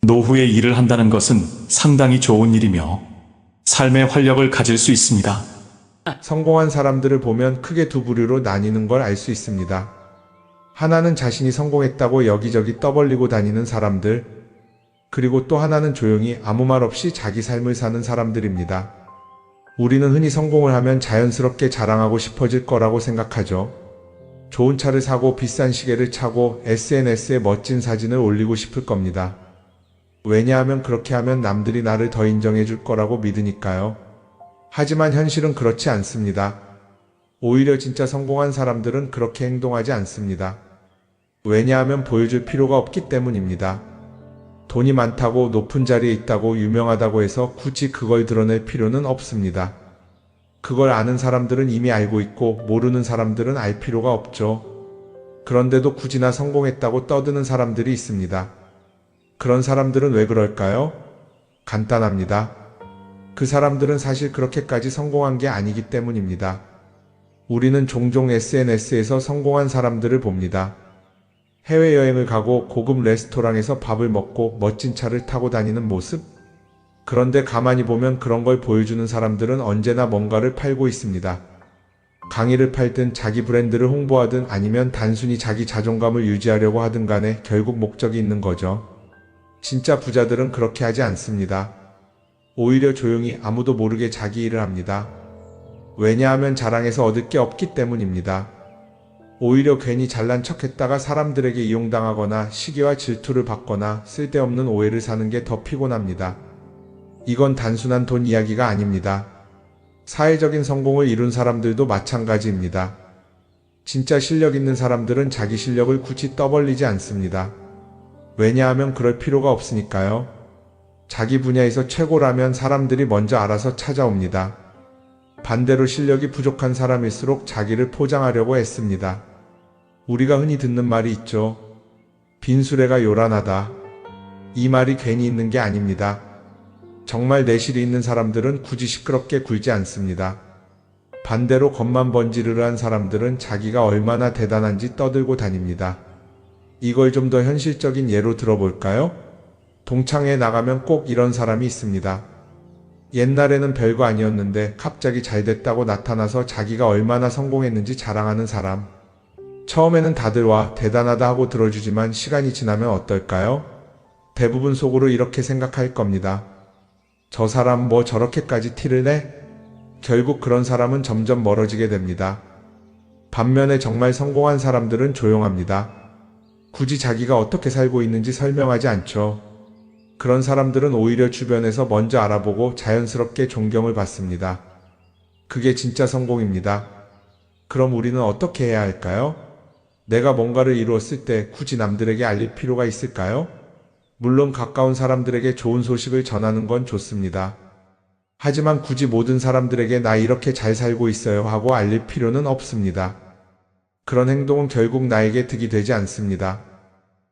[SPEAKER 2] 노후에 일을 한다는 것은 상당히 좋은 일이며 삶의 활력을 가질 수 있습니다.
[SPEAKER 3] 성공한 사람들을 보면 크게 두 부류로 나뉘는 걸 알 수 있습니다. 하나는 자신이 성공했다고 여기저기 떠벌리고 다니는 사람들, 그리고 또 하나는 조용히 아무 말 없이 자기 삶을 사는 사람들입니다. 우리는 흔히 성공을 하면 자연스럽게 자랑하고 싶어질 거라고 생각하죠. 좋은 차를 사고 비싼 시계를 차고 SNS에 멋진 사진을 올리고 싶을 겁니다. 왜냐하면 그렇게 하면 남들이 나를 더 인정해 줄 거라고 믿으니까요. 하지만 현실은 그렇지 않습니다. 오히려 진짜 성공한 사람들은 그렇게 행동하지 않습니다. 왜냐하면 보여줄 필요가 없기 때문입니다. 돈이 많다고 높은 자리에 있다고 유명하다고 해서 굳이 그걸 드러낼 필요는 없습니다. 그걸 아는 사람들은 이미 알고 있고 모르는 사람들은 알 필요가 없죠. 그런데도 굳이나 성공했다고 떠드는 사람들이 있습니다. 그런 사람들은 왜 그럴까요? 간단합니다. 그 사람들은 사실 그렇게까지 성공한 게 아니기 때문입니다. 우리는 종종 SNS에서 성공한 사람들을 봅니다. 해외여행을 가고 고급 레스토랑에서 밥을 먹고 멋진 차를 타고 다니는 모습? 그런데 가만히 보면 그런 걸 보여주는 사람들은 언제나 뭔가를 팔고 있습니다. 강의를 팔든 자기 브랜드를 홍보하든 아니면 단순히 자기 자존감을 유지하려고 하든 간에 결국 목적이 있는 거죠. 진짜 부자들은 그렇게 하지 않습니다. 오히려 조용히 아무도 모르게 자기 일을 합니다. 왜냐하면 자랑해서 얻을 게 없기 때문입니다. 오히려 괜히 잘난 척했다가 사람들에게 이용당하거나 시기와 질투를 받거나 쓸데없는 오해를 사는 게 더 피곤합니다. 이건 단순한 돈 이야기가 아닙니다. 사회적인 성공을 이룬 사람들도 마찬가지입니다. 진짜 실력 있는 사람들은 자기 실력을 굳이 떠벌리지 않습니다. 왜냐하면 그럴 필요가 없으니까요. 자기 분야에서 최고라면 사람들이 먼저 알아서 찾아옵니다. 반대로 실력이 부족한 사람일수록 자기를 포장하려고 애씁니다. 우리가 흔히 듣는 말이 있죠. 빈수레가 요란하다. 이 말이 괜히 있는 게 아닙니다. 정말 내실이 있는 사람들은 굳이 시끄럽게 굴지 않습니다. 반대로 겉만 번지르르한 사람들은 자기가 얼마나 대단한지 떠들고 다닙니다. 이걸 좀 더 현실적인 예로 들어볼까요? 동창회에 나가면 꼭 이런 사람이 있습니다. 옛날에는 별거 아니었는데 갑자기 잘 됐다고 나타나서 자기가 얼마나 성공했는지 자랑하는 사람. 처음에는 다들 와 대단하다 하고 들어주지만 시간이 지나면 어떨까요? 대부분 속으로 이렇게 생각할 겁니다. 저 사람 뭐 저렇게까지 티를 내? 결국 그런 사람은 점점 멀어지게 됩니다. 반면에 정말 성공한 사람들은 조용합니다. 굳이 자기가 어떻게 살고 있는지 설명하지 않죠. 그런 사람들은 오히려 주변에서 먼저 알아보고 자연스럽게 존경을 받습니다. 그게 진짜 성공입니다. 그럼 우리는 어떻게 해야 할까요? 내가 뭔가를 이루었을 때 굳이 남들에게 알릴 필요가 있을까요? 물론 가까운 사람들에게 좋은 소식을 전하는 건 좋습니다. 하지만 굳이 모든 사람들에게 나 이렇게 잘 살고 있어요 하고 알릴 필요는 없습니다. 그런 행동은 결국 나에게 득이 되지 않습니다.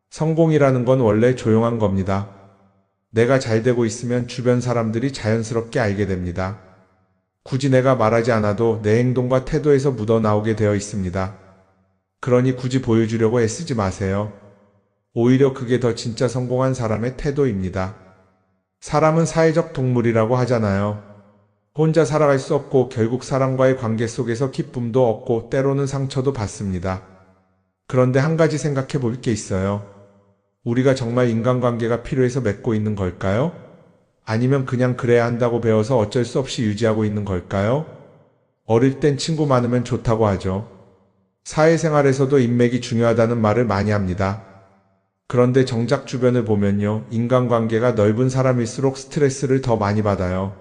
[SPEAKER 3] 성공이라는 건 원래 조용한 겁니다. 내가 잘 되고 있으면 주변 사람들이 자연스럽게 알게 됩니다. 굳이 내가 말하지 않아도 내 행동과 태도에서 묻어나오게 되어 있습니다. 그러니 굳이 보여주려고 애쓰지 마세요. 오히려 그게 더 진짜 성공한 사람의 태도입니다. 사람은 사회적 동물이라고 하잖아요. 혼자 살아갈 수 없고 결국 사람과의 관계 속에서 기쁨도 얻고 때로는 상처도 받습니다. 그런데 한 가지 생각해 볼 게 있어요. 우리가 정말 인간관계가 필요해서 맺고 있는 걸까요? 아니면 그냥 그래야 한다고 배워서 어쩔 수 없이 유지하고 있는 걸까요? 어릴 땐 친구 많으면 좋다고 하죠. 사회생활에서도 인맥이 중요하다는 말을 많이 합니다. 그런데 정작 주변을 보면요, 인간관계가 넓은 사람일수록 스트레스를 더 많이 받아요.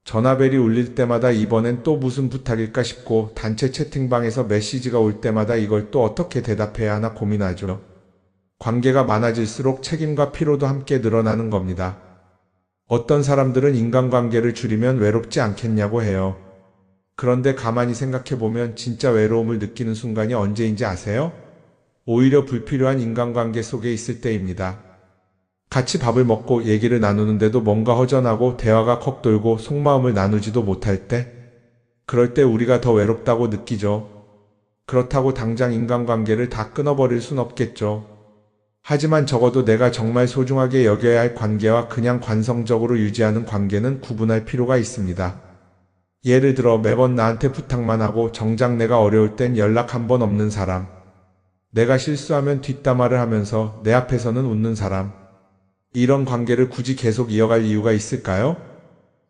[SPEAKER 3] 전화벨이 울릴 때마다 이번엔 또 무슨 부탁일까 싶고, 단체 채팅방에서 메시지가 올 때마다 이걸 또 어떻게 대답해야 하나 고민하죠. 관계가 많아질수록 책임과 피로도 함께 늘어나는 겁니다. 어떤 사람들은 인간관계를 줄이면 외롭지 않겠냐고 해요. 그런데 가만히 생각해보면 진짜 외로움을 느끼는 순간이 언제인지 아세요? 오히려 불필요한 인간관계 속에 있을 때입니다. 같이 밥을 먹고 얘기를 나누는데도 뭔가 허전하고 대화가 컥 돌고 속마음을 나누지도 못할 때, 그럴 때 우리가 더 외롭다고 느끼죠. 그렇다고 당장 인간관계를 다 끊어버릴 순 없겠죠. 하지만 적어도 내가 정말 소중하게 여겨야 할 관계와 그냥 관성적으로 유지하는 관계는 구분할 필요가 있습니다. 예를 들어 매번 나한테 부탁만 하고 정작 내가 어려울 땐 연락 한 번 없는 사람. 내가 실수하면 뒷담화를 하면서 내 앞에서는 웃는 사람. 이런 관계를 굳이 계속 이어갈 이유가 있을까요?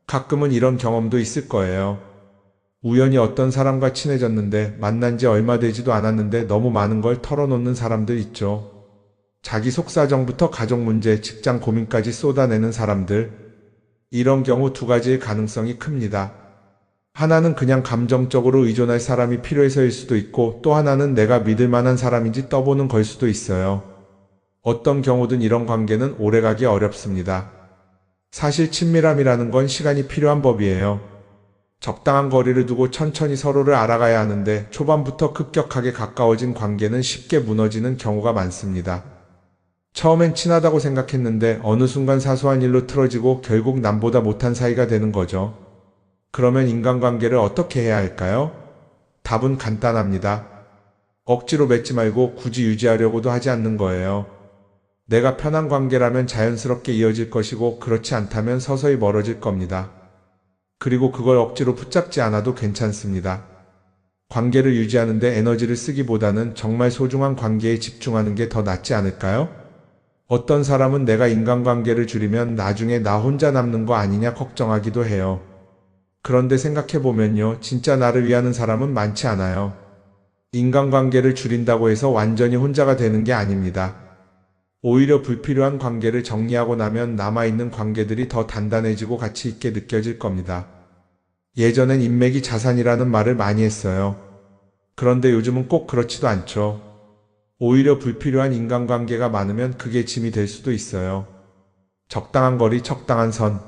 [SPEAKER 3] 가끔은 이런 경험도 있을 거예요. 우연히 어떤 사람과 친해졌는데 만난 지 얼마 되지도 않았는데 너무 많은 걸 털어놓는 사람들 있죠. 자기 속사정부터 가족 문제, 직장 고민까지 쏟아내는 사람들. 이런 경우 두 가지의 가능성이 큽니다. 하나는 그냥 감정적으로 의존할 사람이 필요해서일 수도 있고, 또 하나는 내가 믿을 만한 사람인지 떠보는 걸 수도 있어요. 어떤 경우든 이런 관계는 오래가기 어렵습니다. 사실 친밀함이라는 건 시간이 필요한 법이에요. 적당한 거리를 두고 천천히 서로를 알아가야 하는데, 초반부터 급격하게 가까워진 관계는 쉽게 무너지는 경우가 많습니다. 처음엔 친하다고 생각했는데 어느 순간 사소한 일로 틀어지고 결국 남보다 못한 사이가 되는 거죠. 그러면 인간관계를 어떻게 해야 할까요? 답은 간단합니다. 억지로 맺지 말고 굳이 유지하려고도 하지 않는 거예요. 내가 편한 관계라면 자연스럽게 이어질 것이고, 그렇지 않다면 서서히 멀어질 겁니다. 그리고 그걸 억지로 붙잡지 않아도 괜찮습니다. 관계를 유지하는데 에너지를 쓰기보다는 정말 소중한 관계에 집중하는 게 더 낫지 않을까요? 어떤 사람은 내가 인간관계를 줄이면 나중에 나 혼자 남는 거 아니냐 걱정하기도 해요. 그런데 생각해보면요, 진짜 나를 위하는 사람은 많지 않아요. 인간관계를 줄인다고 해서 완전히 혼자가 되는 게 아닙니다. 오히려 불필요한 관계를 정리하고 나면 남아있는 관계들이 더 단단해지고 가치 있게 느껴질 겁니다. 예전엔 인맥이 자산이라는 말을 많이 했어요. 그런데 요즘은 꼭 그렇지도 않죠. 오히려 불필요한 인간관계가 많으면 그게 짐이 될 수도 있어요. 적당한 거리, 적당한 선.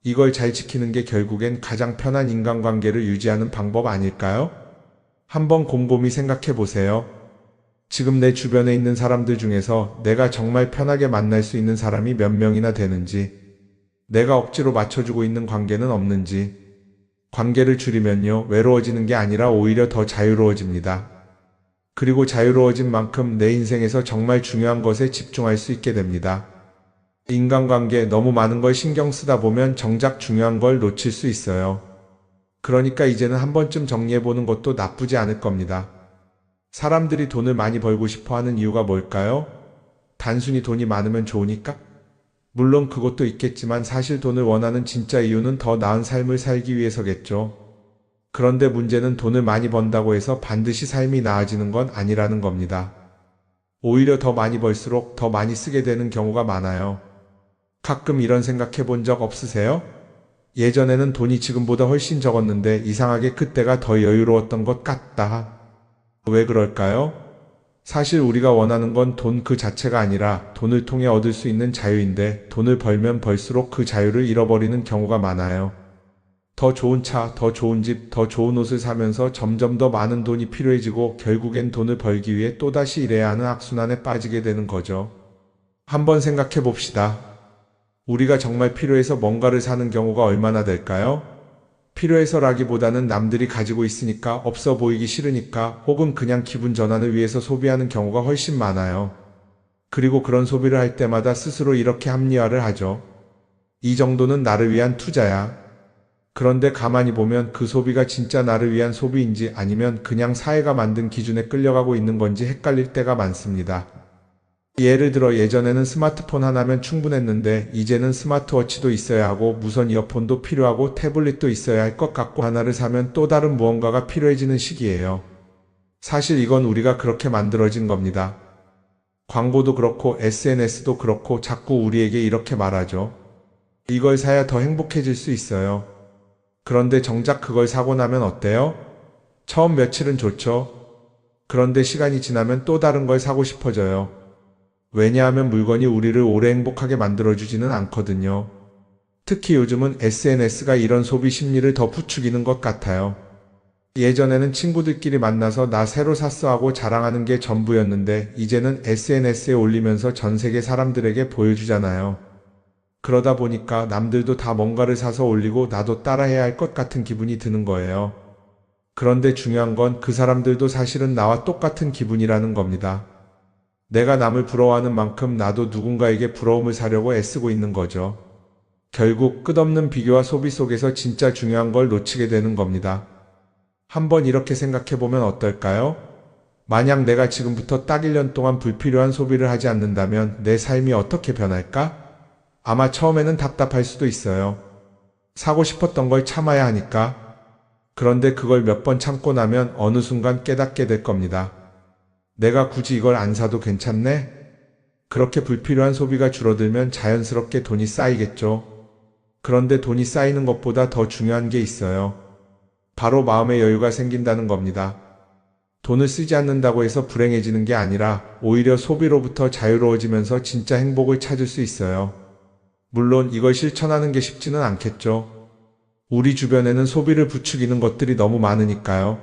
[SPEAKER 3] 이걸 잘 지키는 게 결국엔 가장 편한 인간관계를 유지하는 방법 아닐까요? 한번 곰곰이 생각해 보세요. 지금 내 주변에 있는 사람들 중에서 내가 정말 편하게 만날 수 있는 사람이 몇 명이나 되는지, 내가 억지로 맞춰주고 있는 관계는 없는지. 관계를 줄이면요, 외로워지는 게 아니라 오히려 더 자유로워집니다. 그리고 자유로워진 만큼 내 인생에서 정말 중요한 것에 집중할 수 있게 됩니다. 인간관계 너무 많은 걸 신경 쓰다 보면 정작 중요한 걸 놓칠 수 있어요. 그러니까 이제는 한 번쯤 정리해보는 것도 나쁘지 않을 겁니다. 사람들이 돈을 많이 벌고 싶어 하는 이유가 뭘까요? 단순히 돈이 많으면 좋으니까? 물론 그것도 있겠지만 사실 돈을 원하는 진짜 이유는 더 나은 삶을 살기 위해서겠죠. 그런데 문제는 돈을 많이 번다고 해서 반드시 삶이 나아지는 건 아니라는 겁니다. 오히려 더 많이 벌수록 더 많이 쓰게 되는 경우가 많아요. 가끔 이런 생각해 본 적 없으세요? 예전에는 돈이 지금보다 훨씬 적었는데 이상하게 그때가 더 여유로웠던 것 같다. 왜 그럴까요? 사실 우리가 원하는 건 돈 그 자체가 아니라 돈을 통해 얻을 수 있는 자유인데, 돈을 벌면 벌수록 그 자유를 잃어버리는 경우가 많아요. 더 좋은 차, 더 좋은 집, 더 좋은 옷을 사면서 점점 더 많은 돈이 필요해지고 결국엔 돈을 벌기 위해 또다시 일해야 하는 악순환에 빠지게 되는 거죠. 한번 생각해 봅시다. 우리가 정말 필요해서 뭔가를 사는 경우가 얼마나 될까요? 필요해서라기보다는 남들이 가지고 있으니까, 없어 보이기 싫으니까, 혹은 그냥 기분 전환을 위해서 소비하는 경우가 훨씬 많아요. 그리고 그런 소비를 할 때마다 스스로 이렇게 합리화를 하죠. 이 정도는 나를 위한 투자야. 그런데 가만히 보면 그 소비가 진짜 나를 위한 소비인지 아니면 그냥 사회가 만든 기준에 끌려가고 있는 건지 헷갈릴 때가 많습니다. 예를 들어 예전에는 스마트폰 하나면 충분했는데 이제는 스마트워치도 있어야 하고 무선 이어폰도 필요하고 태블릿도 있어야 할 것 같고 하나를 사면 또 다른 무언가가 필요해지는 시기예요. 사실 이건 우리가 그렇게 만들어진 겁니다. 광고도 그렇고 SNS도 그렇고 자꾸 우리에게 이렇게 말하죠. 이걸 사야 더 행복해질 수 있어요. 그런데 정작 그걸 사고 나면 어때요? 처음 며칠은 좋죠. 그런데 시간이 지나면 또 다른 걸 사고 싶어져요. 왜냐하면 물건이 우리를 오래 행복하게 만들어주지는 않거든요. 특히 요즘은 SNS가 이런 소비 심리를 더 부추기는 것 같아요. 예전에는 친구들끼리 만나서 나 새로 샀어 하고 자랑하는 게 전부였는데 이제는 SNS에 올리면서 전 세계 사람들에게 보여주잖아요. 그러다 보니까 남들도 다 뭔가를 사서 올리고 나도 따라해야 할 것 같은 기분이 드는 거예요. 그런데 중요한 건 그 사람들도 사실은 나와 똑같은 기분이라는 겁니다. 내가 남을 부러워하는 만큼 나도 누군가에게 부러움을 사려고 애쓰고 있는 거죠. 결국 끝없는 비교와 소비 속에서 진짜 중요한 걸 놓치게 되는 겁니다. 한번 이렇게 생각해보면 어떨까요? 만약 내가 지금부터 딱 1년 동안 불필요한 소비를 하지 않는다면 내 삶이 어떻게 변할까? 아마 처음에는 답답할 수도 있어요. 사고 싶었던 걸 참아야 하니까. 그런데 그걸 몇 번 참고 나면 어느 순간 깨닫게 될 겁니다. 내가 굳이 이걸 안 사도 괜찮네? 그렇게 불필요한 소비가 줄어들면 자연스럽게 돈이 쌓이겠죠. 그런데 돈이 쌓이는 것보다 더 중요한 게 있어요. 바로 마음의 여유가 생긴다는 겁니다. 돈을 쓰지 않는다고 해서 불행해지는 게 아니라 오히려 소비로부터 자유로워지면서 진짜 행복을 찾을 수 있어요. 물론 이걸 실천하는 게 쉽지는 않겠죠. 우리 주변에는 소비를 부추기는 것들이 너무 많으니까요.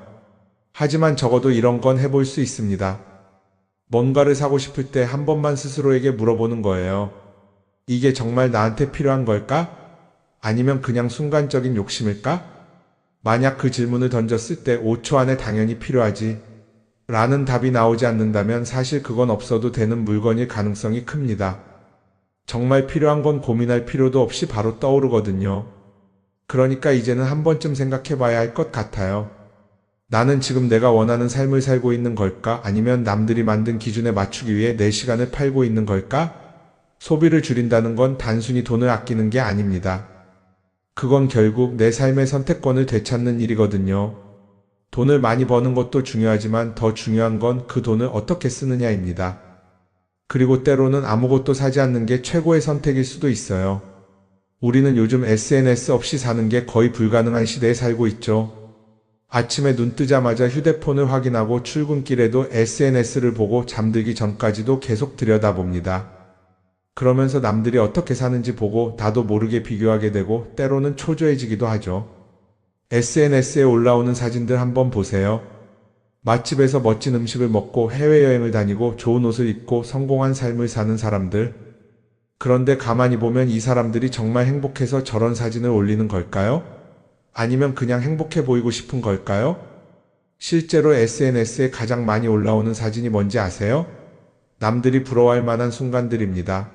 [SPEAKER 3] 하지만 적어도 이런 건 해볼 수 있습니다. 뭔가를 사고 싶을 때 한 번만 스스로에게 물어보는 거예요. 이게 정말 나한테 필요한 걸까? 아니면 그냥 순간적인 욕심일까? 만약 그 질문을 던졌을 때 5초 안에 당연히 필요하지 라는 답이 나오지 않는다면 사실 그건 없어도 되는 물건일 가능성이 큽니다. 정말 필요한 건 고민할 필요도 없이 바로 떠오르거든요. 그러니까 이제는 한 번쯤 생각해 봐야 할 것 같아요. 나는 지금 내가 원하는 삶을 살고 있는 걸까? 아니면 남들이 만든 기준에 맞추기 위해 내 시간을 팔고 있는 걸까? 소비를 줄인다는 건 단순히 돈을 아끼는 게 아닙니다. 그건 결국 내 삶의 선택권을 되찾는 일이거든요. 돈을 많이 버는 것도 중요하지만 더 중요한 건 그 돈을 어떻게 쓰느냐입니다. 그리고 때로는 아무것도 사지 않는 게 최고의 선택일 수도 있어요. 우리는 요즘 SNS 없이 사는 게 거의 불가능한 시대에 살고 있죠. 아침에 눈 뜨자마자 휴대폰을 확인하고 출근길에도 SNS를 보고 잠들기 전까지도 계속 들여다봅니다. 그러면서 남들이 어떻게 사는지 보고 나도 모르게 비교하게 되고 때로는 초조해지기도 하죠. SNS에 올라오는 사진들 한번 보세요. 맛집에서 멋진 음식을 먹고 해외여행을 다니고 좋은 옷을 입고 성공한 삶을 사는 사람들. 그런데 가만히 보면 이 사람들이 정말 행복해서 저런 사진을 올리는 걸까요? 아니면 그냥 행복해 보이고 싶은 걸까요? 실제로 SNS에 가장 많이 올라오는 사진이 뭔지 아세요? 남들이 부러워할 만한 순간들입니다.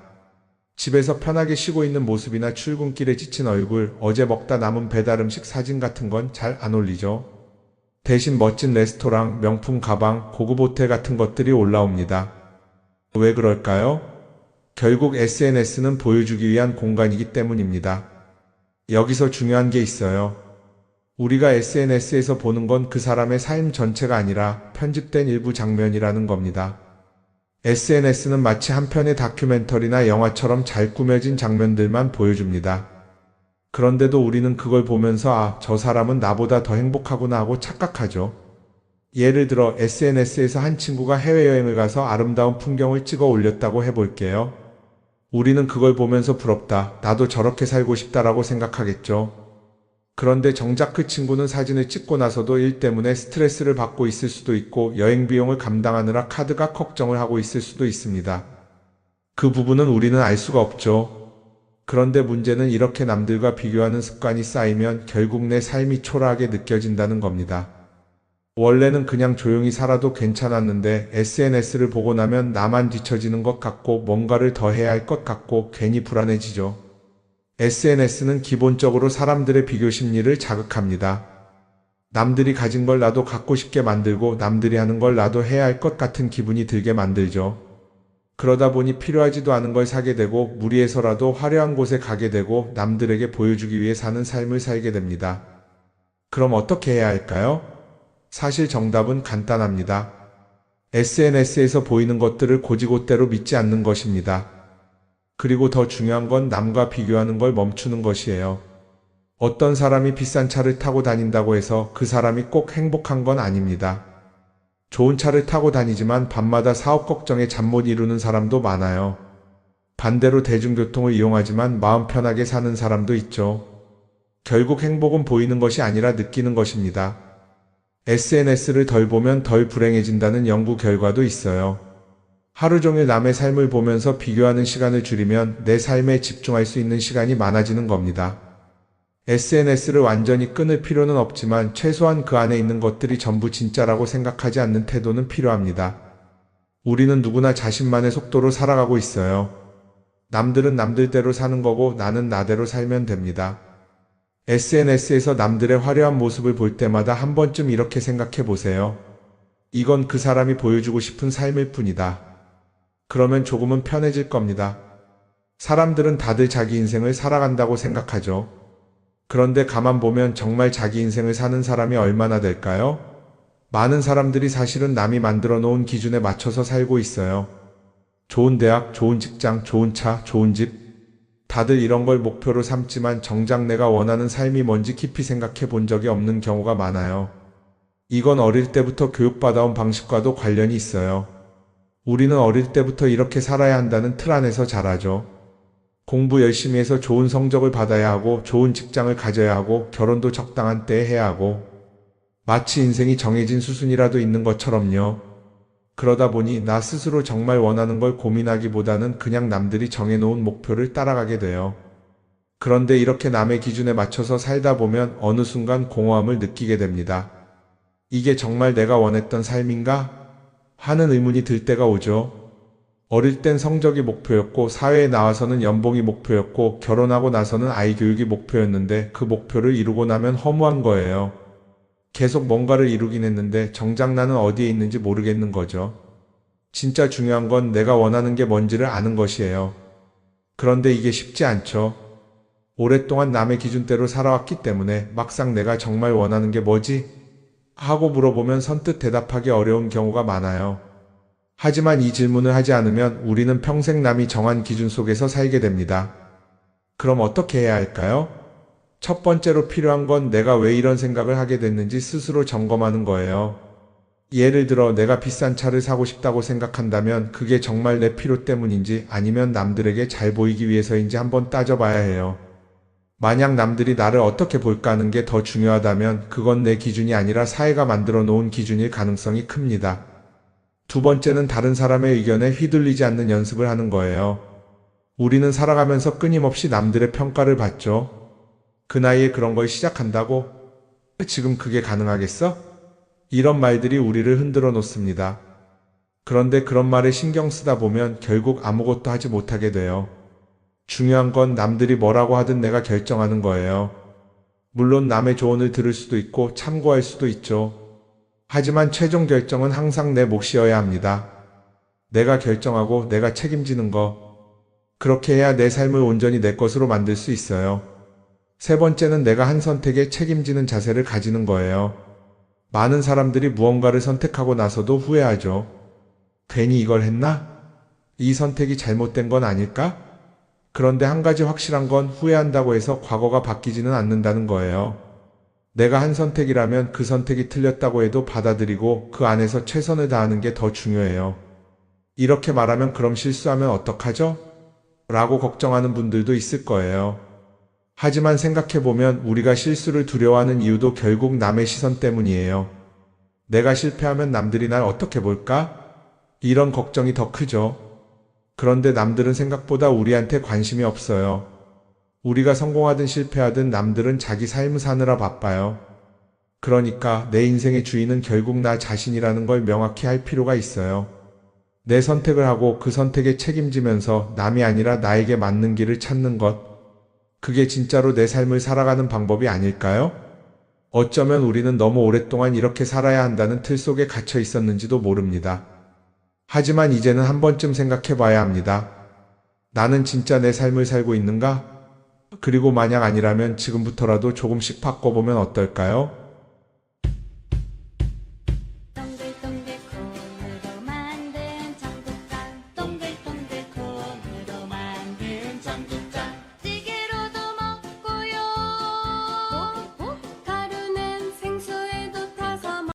[SPEAKER 3] 집에서 편하게 쉬고 있는 모습이나 출근길에 지친 얼굴, 어제 먹다 남은 배달음식 사진 같은 건 잘 안 올리죠. 대신 멋진 레스토랑, 명품 가방, 고급 호텔 같은 것들이 올라옵니다. 왜 그럴까요? 결국 SNS는 보여주기 위한 공간이기 때문입니다. 여기서 중요한 게 있어요. 우리가 SNS에서 보는 건 그 사람의 삶 전체가 아니라 편집된 일부 장면이라는 겁니다. SNS는 마치 한 편의 다큐멘터리나 영화처럼 잘 꾸며진 장면들만 보여줍니다. 그런데도 우리는 그걸 보면서 아, 저 사람은 나보다 더 행복하구나 하고 착각하죠. 예를 들어 SNS에서 한 친구가 해외여행을 가서 아름다운 풍경을 찍어 올렸다고 해볼게요. 우리는 그걸 보면서 부럽다, 나도 저렇게 살고 싶다라고 생각하겠죠. 그런데 정작 그 친구는 사진을 찍고 나서도 일 때문에 스트레스를 받고 있을 수도 있고 여행 비용을 감당하느라 카드가 걱정을 하고 있을 수도 있습니다. 그 부분은 우리는 알 수가 없죠. 그런데 문제는 이렇게 남들과 비교하는 습관이 쌓이면 결국 내 삶이 초라하게 느껴진다는 겁니다. 원래는 그냥 조용히 살아도 괜찮았는데 SNS를 보고 나면 나만 뒤처지는 것 같고 뭔가를 더 해야 할 것 같고 괜히 불안해지죠. SNS는 기본적으로 사람들의 비교 심리를 자극합니다. 남들이 가진 걸 나도 갖고 싶게 만들고 남들이 하는 걸 나도 해야 할 것 같은 기분이 들게 만들죠. 그러다 보니 필요하지도 않은 걸 사게 되고 무리해서라도 화려한 곳에 가게 되고 남들에게 보여주기 위해 사는 삶을 살게 됩니다. 그럼 어떻게 해야 할까요? 사실 정답은 간단합니다. SNS에서 보이는 것들을 곧이곧대로 믿지 않는 것입니다. 그리고 더 중요한 건 남과 비교하는 걸 멈추는 것이에요. 어떤 사람이 비싼 차를 타고 다닌다고 해서 그 사람이 꼭 행복한 건 아닙니다. 좋은 차를 타고 다니지만 밤마다 사업 걱정에 잠 못 이루는 사람도 많아요. 반대로 대중교통을 이용하지만 마음 편하게 사는 사람도 있죠. 결국 행복은 보이는 것이 아니라 느끼는 것입니다. SNS를 덜 보면 덜 불행해진다는 연구 결과도 있어요. 하루 종일 남의 삶을 보면서 비교하는 시간을 줄이면 내 삶에 집중할 수 있는 시간이 많아지는 겁니다. SNS를 완전히 끊을 필요는 없지만 최소한 그 안에 있는 것들이 전부 진짜라고 생각하지 않는 태도는 필요합니다. 우리는 누구나 자신만의 속도로 살아가고 있어요. 남들은 남들대로 사는 거고 나는 나대로 살면 됩니다. SNS에서 남들의 화려한 모습을 볼 때마다 한 번쯤 이렇게 생각해 보세요. 이건 그 사람이 보여주고 싶은 삶일 뿐이다. 그러면 조금은 편해질 겁니다. 사람들은 다들 자기 인생을 살아간다고 생각하죠. 그런데 가만 보면 정말 자기 인생을 사는 사람이 얼마나 될까요? 많은 사람들이 사실은 남이 만들어 놓은 기준에 맞춰서 살고 있어요. 좋은 대학, 좋은 직장, 좋은 차, 좋은 집. 다들 이런 걸 목표로 삼지만 정작 내가 원하는 삶이 뭔지 깊이 생각해 본 적이 없는 경우가 많아요. 이건 어릴 때부터 교육받아온 방식과도 관련이 있어요. 우리는 어릴 때부터 이렇게 살아야 한다는 틀 안에서 자라죠. 공부 열심히 해서 좋은 성적을 받아야 하고 좋은 직장을 가져야 하고 결혼도 적당한 때에 해야 하고 마치 인생이 정해진 수순이라도 있는 것처럼요. 그러다 보니 나 스스로 정말 원하는 걸 고민하기보다는 그냥 남들이 정해놓은 목표를 따라가게 돼요. 그런데 이렇게 남의 기준에 맞춰서 살다 보면 어느 순간 공허함을 느끼게 됩니다. 이게 정말 내가 원했던 삶인가? 하는 의문이 들 때가 오죠. 어릴 땐 성적이 목표였고 사회에 나와서는 연봉이 목표였고 결혼하고 나서는 아이 교육이 목표였는데 그 목표를 이루고 나면 허무한 거예요. 계속 뭔가를 이루긴 했는데 정작 나는 어디에 있는지 모르겠는 거죠. 진짜 중요한 건 내가 원하는 게 뭔지를 아는 것이에요. 그런데 이게 쉽지 않죠. 오랫동안 남의 기준대로 살아왔기 때문에 막상 내가 정말 원하는 게 뭐지? 하고 물어보면 선뜻 대답하기 어려운 경우가 많아요. 하지만 이 질문을 하지 않으면 우리는 평생 남이 정한 기준 속에서 살게 됩니다. 그럼 어떻게 해야 할까요? 첫 번째로 필요한 건 내가 왜 이런 생각을 하게 됐는지 스스로 점검하는 거예요. 예를 들어 내가 비싼 차를 사고 싶다고 생각한다면 그게 정말 내 필요 때문인지 아니면 남들에게 잘 보이기 위해서인지 한번 따져봐야 해요. 만약 남들이 나를 어떻게 볼까 하는 게 더 중요하다면 그건 내 기준이 아니라 사회가 만들어 놓은 기준일 가능성이 큽니다. 두 번째는 다른 사람의 의견에 휘둘리지 않는 연습을 하는 거예요. 우리는 살아가면서 끊임없이 남들의 평가를 받죠. 그 나이에 그런 걸 시작한다고? 지금 그게 가능하겠어? 이런 말들이 우리를 흔들어 놓습니다. 그런데 그런 말에 신경 쓰다 보면 결국 아무것도 하지 못하게 돼요. 중요한 건 남들이 뭐라고 하든 내가 결정하는 거예요. 물론 남의 조언을 들을 수도 있고 참고할 수도 있죠. 하지만 최종 결정은 항상 내 몫이어야 합니다. 내가 결정하고 내가 책임지는 거. 그렇게 해야 내 삶을 온전히 내 것으로 만들 수 있어요. 세 번째는 내가 한 선택에 책임지는 자세를 가지는 거예요. 많은 사람들이 무언가를 선택하고 나서도 후회하죠. 괜히 이걸 했나? 이 선택이 잘못된 건 아닐까? 그런데 한 가지 확실한 건 후회한다고 해서 과거가 바뀌지는 않는다는 거예요. 내가 한 선택이라면 그 선택이 틀렸다고 해도 받아들이고 그 안에서 최선을 다하는 게 더 중요해요. 이렇게 말하면 그럼 실수하면 어떡하죠? 라고 걱정하는 분들도 있을 거예요. 하지만 생각해보면 우리가 실수를 두려워하는 이유도 결국 남의 시선 때문이에요. 내가 실패하면 남들이 날 어떻게 볼까? 이런 걱정이 더 크죠. 그런데 남들은 생각보다 우리한테 관심이 없어요. 우리가 성공하든 실패하든 남들은 자기 삶을 사느라 바빠요. 그러니까 내 인생의 주인은 결국 나 자신이라는 걸 명확히 할 필요가 있어요. 내 선택을 하고 그 선택에 책임지면서 남이 아니라 나에게 맞는 길을 찾는 것. 그게 진짜로 내 삶을 살아가는 방법이 아닐까요? 어쩌면 우리는 너무 오랫동안 이렇게 살아야 한다는 틀 속에 갇혀 있었는지도 모릅니다. 하지만 이제는 한 번쯤 생각해 봐야 합니다. 나는 진짜 내 삶을 살고 있는가? 그리고 만약 아니라면 지금부터라도 조금씩 바꿔보면 어떨까요?